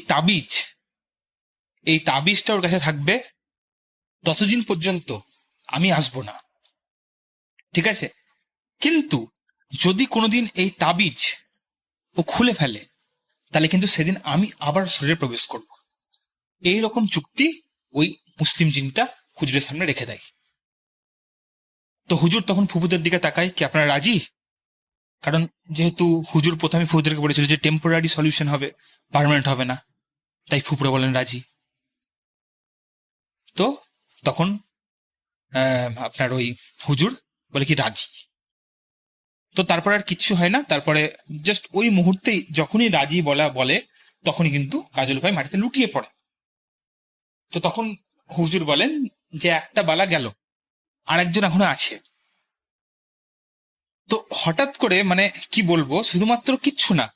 তাবিজটা ওর কাছে থাকবে ততদিন পর্যন্ত আমি আসবো না, ঠিক আছে? কিন্তু যদি কোনোদিন এই তাবিজ ও খুলে ফেলে তাহলে কিন্তু সেদিন আমি আবার শরীরে প্রবেশ করব। এই রকম চুক্তি ওই মুসলিম জিনটা হুজুরের সামনে রেখে দেয়। তো হুজুর তখন ফুফুদের দিকে তাকায়, কি আপনারা রাজি? কারণ যেহেতু হুজুর প্রথমে ফুফুদেরকে বলেছিল যে টেম্পোরারি সলিউশন হবে, পার্মানেন্ট হবে না, তাই ফুফুরা বলেন রাজি। তো তখন আপনার ওই হুজুর বলে কি রাজি। তো তারপর আর কিচ্ছু হয় না। তারপরে জাস্ট ওই মুহূর্তেই যখনই রাজি বলে তখনই কিন্তু কাজল ভাই মাটিতে লুটিয়ে পড়ে। তো তখন হুজুর বলেন যে একটা বালা গেল, আর একজন এখনো আছে। তো হঠাৎ করে মানে কি বলবো, শুধুমাত্র কিচ্ছু না,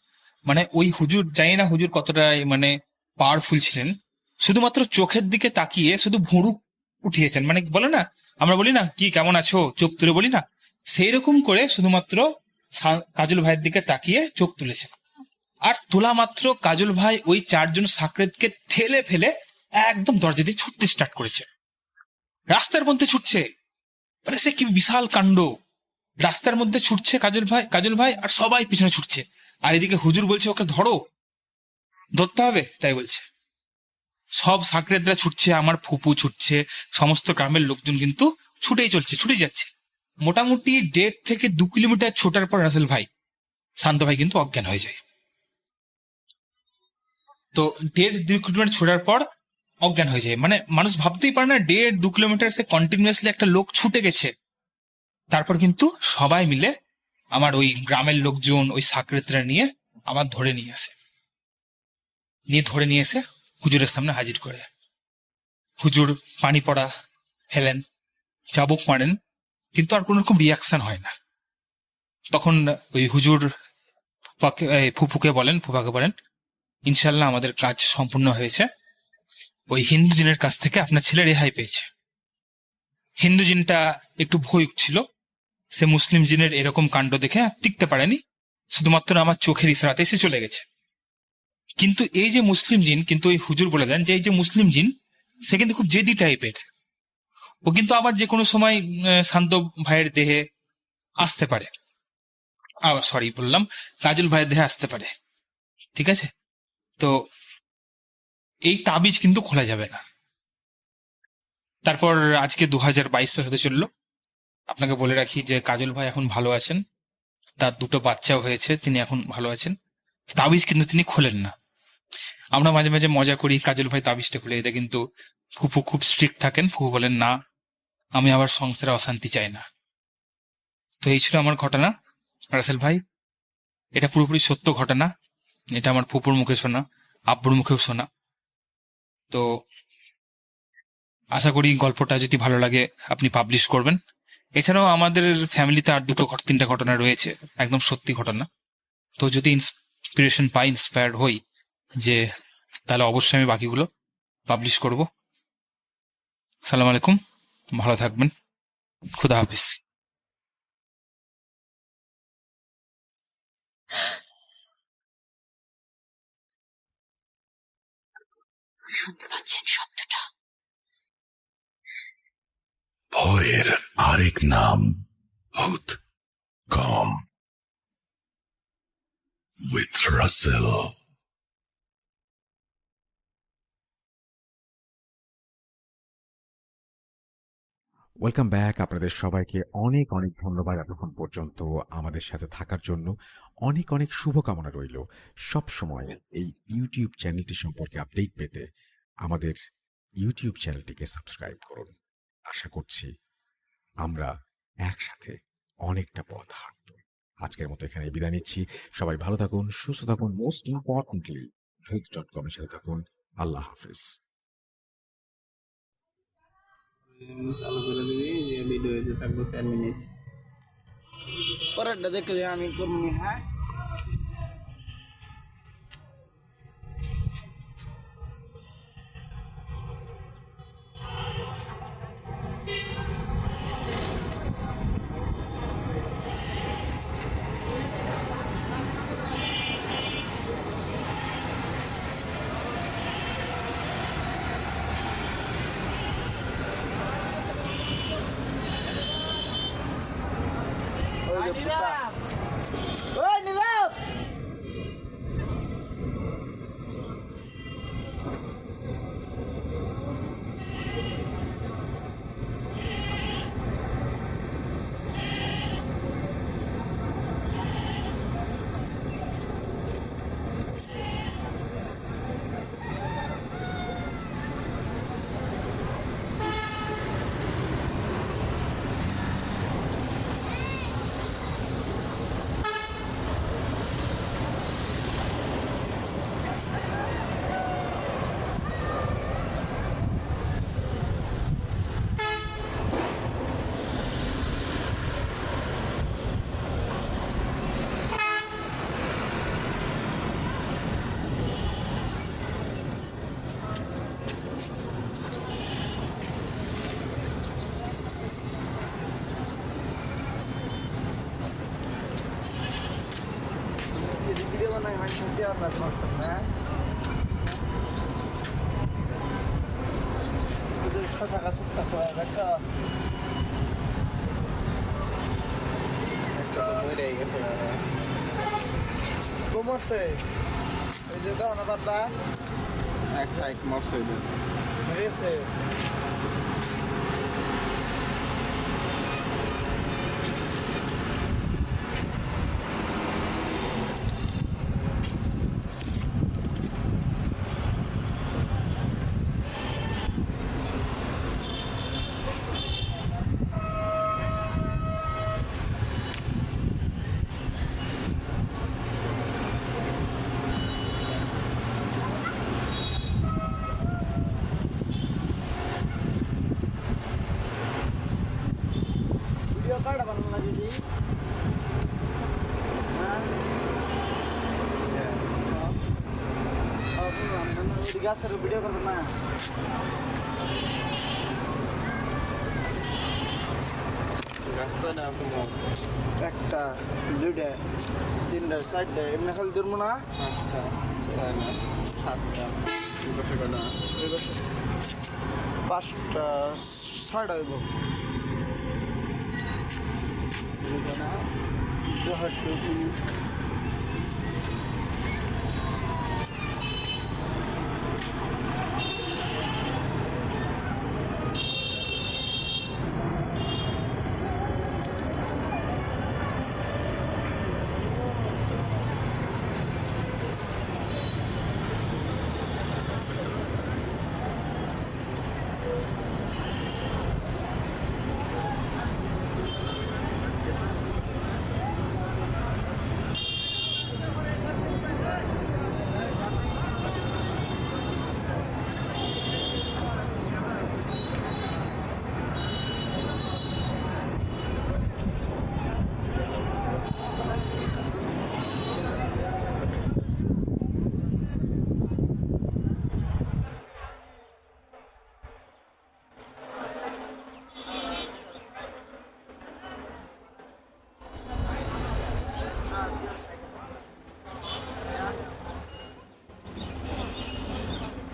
মানে ওই হুজুর, জানি না হুজুর কতটা মানে পাওয়ারফুল ছিলেন, শুধুমাত্র চোখের দিকে তাকিয়ে শুধু ভুরু উঠিয়েছেন। মানে বলে না, আমরা বলি না কি কেমন আছো, চোখ তুলে বলি না, সেই রকম করে শুধুমাত্র কাজল ভাইয়ের দিকে তাকিয়ে চোখ তুলেছেন। আর তোলা মাত্র কাজল ভাই ওই চারজন সাকরেতকে ঠেলে ফেলে একদম দরজা দিয়ে ছুটতে স্টার্ট করেছে। রাস্তার মধ্যে ছুটছে, মানে সে কি বিশাল কাণ্ড। রাস্তার মধ্যে ছুটছে কাজল ভাই আর সবাই পিছনে ছুটছে। আর এদিকে হুজুর বলছে ওকে ধরো, ধরতে হবে, তাই বলছে। সব সাকরেতরা ছুটছে, আমার ফুপু ছুটছে, সমস্ত গ্রামের লোকজন কিন্তু ছুটে যাচ্ছে। মোটামুটি 1.5 থেকে 2 কিলোমিটার ছোটার পর রাসেল ভাই, শান্ত ভাই কিন্তু অজ্ঞান হয়ে যায়। তো 1.5-2 কিলোমিটার ছোটার পর অজ্ঞান হয়ে যায়। মানে মানুষ ভাবতেই পারে না 1.5-2 কিলোমিটার সে কন্টিনিউয়াসলি একটা লোক ছুটে গেছে। তারপর কিন্তু সবাই মিলে আমার ওই গ্রামের লোকজন ওই সাকরেতরা নিয়ে আমার ধরে নিয়ে এসে হুজুরের সামনে হাজির করে। হুজুর পানি পড়া ফেলেন, চাবুক মারেন, কিন্তু আর কোন রকম রিয়াকশন হয় না। তখন ওই হুজুর ফুফাকে বলেন ইনশাল্লাহ আমাদের কাজ সম্পূর্ণ হয়েছে, ওই হিন্দু জিনের কাছ থেকে আপনার ছেলে রেহাই পেয়েছে। হিন্দু জিনটা একটু ভয় ছিল, সে মুসলিম জিনের এরকম কাণ্ড দেখে টিকতে পারেনি, শুধুমাত্র আমার চোখের ইশারাতে এসে চলে গেছে। কিন্তু এই যে মুসলিম জিন, কিন্তু ওই হুজুর বলে দেন যে এই যে মুসলিম জিন, সে কিন্তু খুব জেদি টাইপের। ও কিন্তু আবার যে কোনো সময় শান্ত ভাইয়ের দেহে আসতে পারে, কাজল ভাইয়ের দেহে আসতে পারে, ঠিক আছে? তো এই তাবিজ কিন্তু খোলা যাবে না। তারপর আজকে 2022 সাল হতে চললো। আপনাকে বলে রাখি যে কাজল ভাই এখন ভালো আছেন, তার 2টো বাচ্চাও হয়েছে, তিনি এখন ভালো আছেন। তাবিজ কিন্তু তিনি খোলেন না। আমরা মাঝে মাঝে মজা করি কাজল ভাই তাবিজটা খুলে, এতে কিন্তু ফুফু খুব স্ট্রিক্ট থাকেন। ফুফু বলেন না, আমি আবার সংসারে অশান্তি চাই না। তো এই ছিল আমার ঘটনা রাসেল ভাই। এটা পুরোপুরি সত্য ঘটনা, এটা আমার ফুপুর মুখে শোনা, আব্বুর মুখেও শোনা। তো আশা করি গল্পটা যদি ভালো লাগে আপনি পাবলিশ করবেন। এছাড়াও আমাদের ফ্যামিলিতে আর 2-3টা ঘটনা রয়েছে, একদম সত্যি ঘটনা। তো যদি ইন্সপিরেশন পাই, ইন্সপায়ার্ড হই, যে তাহলে অবশ্যই আমি বাকিগুলো পাবলিশ করব। সালাম আলাইকুম, ভালো থাকবেন, খুদা হাফিজ। শুনতে পাচ্ছেন শব্দটা? ভয়ের আরেক নাম Bhoot com with Russell. Welcome back. আপনাদের সবাইকে অনেক অনেক ধন্যবাদ এতক্ষণ পর্যন্ত আমাদের সাথে থাকার জন্য। অনেক অনেক শুভকামনা রইল। সব সময় এই ইউটিউব চ্যানেলটি সম্পর্কে আপডেট পেতে আমাদের ইউটিউব চ্যানেলটিকে সাবস্ক্রাইব করুন। আশা করছি আমরা একসাথে অনেকটা পথ হাঁটব। আজকের মতো এখানে বিদায় নিচ্ছি। সবাই ভালো থাকুন, সুস্থ থাকুন, মোস্ট ইম্পর্টেন্টলি ভূত.com এর সাথে থাকুন। আল্লাহ হাফিজ। চালু করে দিবি, ভিডিও হইতে থাকবো 4 মিনিট। পরেরটা দেখে আমি করবো। হ্যাঁ, ওই যে ভিডিও বানাই মানে শুনতে আমরা করতাম না ওদের সাদা কাছে কাছে দেখছো একটা মরে গেছে কোমরছে এই যে দাও না পাতা এক সাইড মরছে হয়েছে ভিডিও কাটা বানাবো না দিদি গাছের ভিডিও করবে না একটা দুইটা তিনটা চারটা এমনি খালি ধরবো না সাতটা পাঁচটা ছয়টা হইব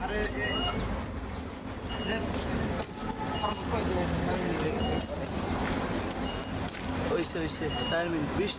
আরে হয়েছে 4 মিনিট 20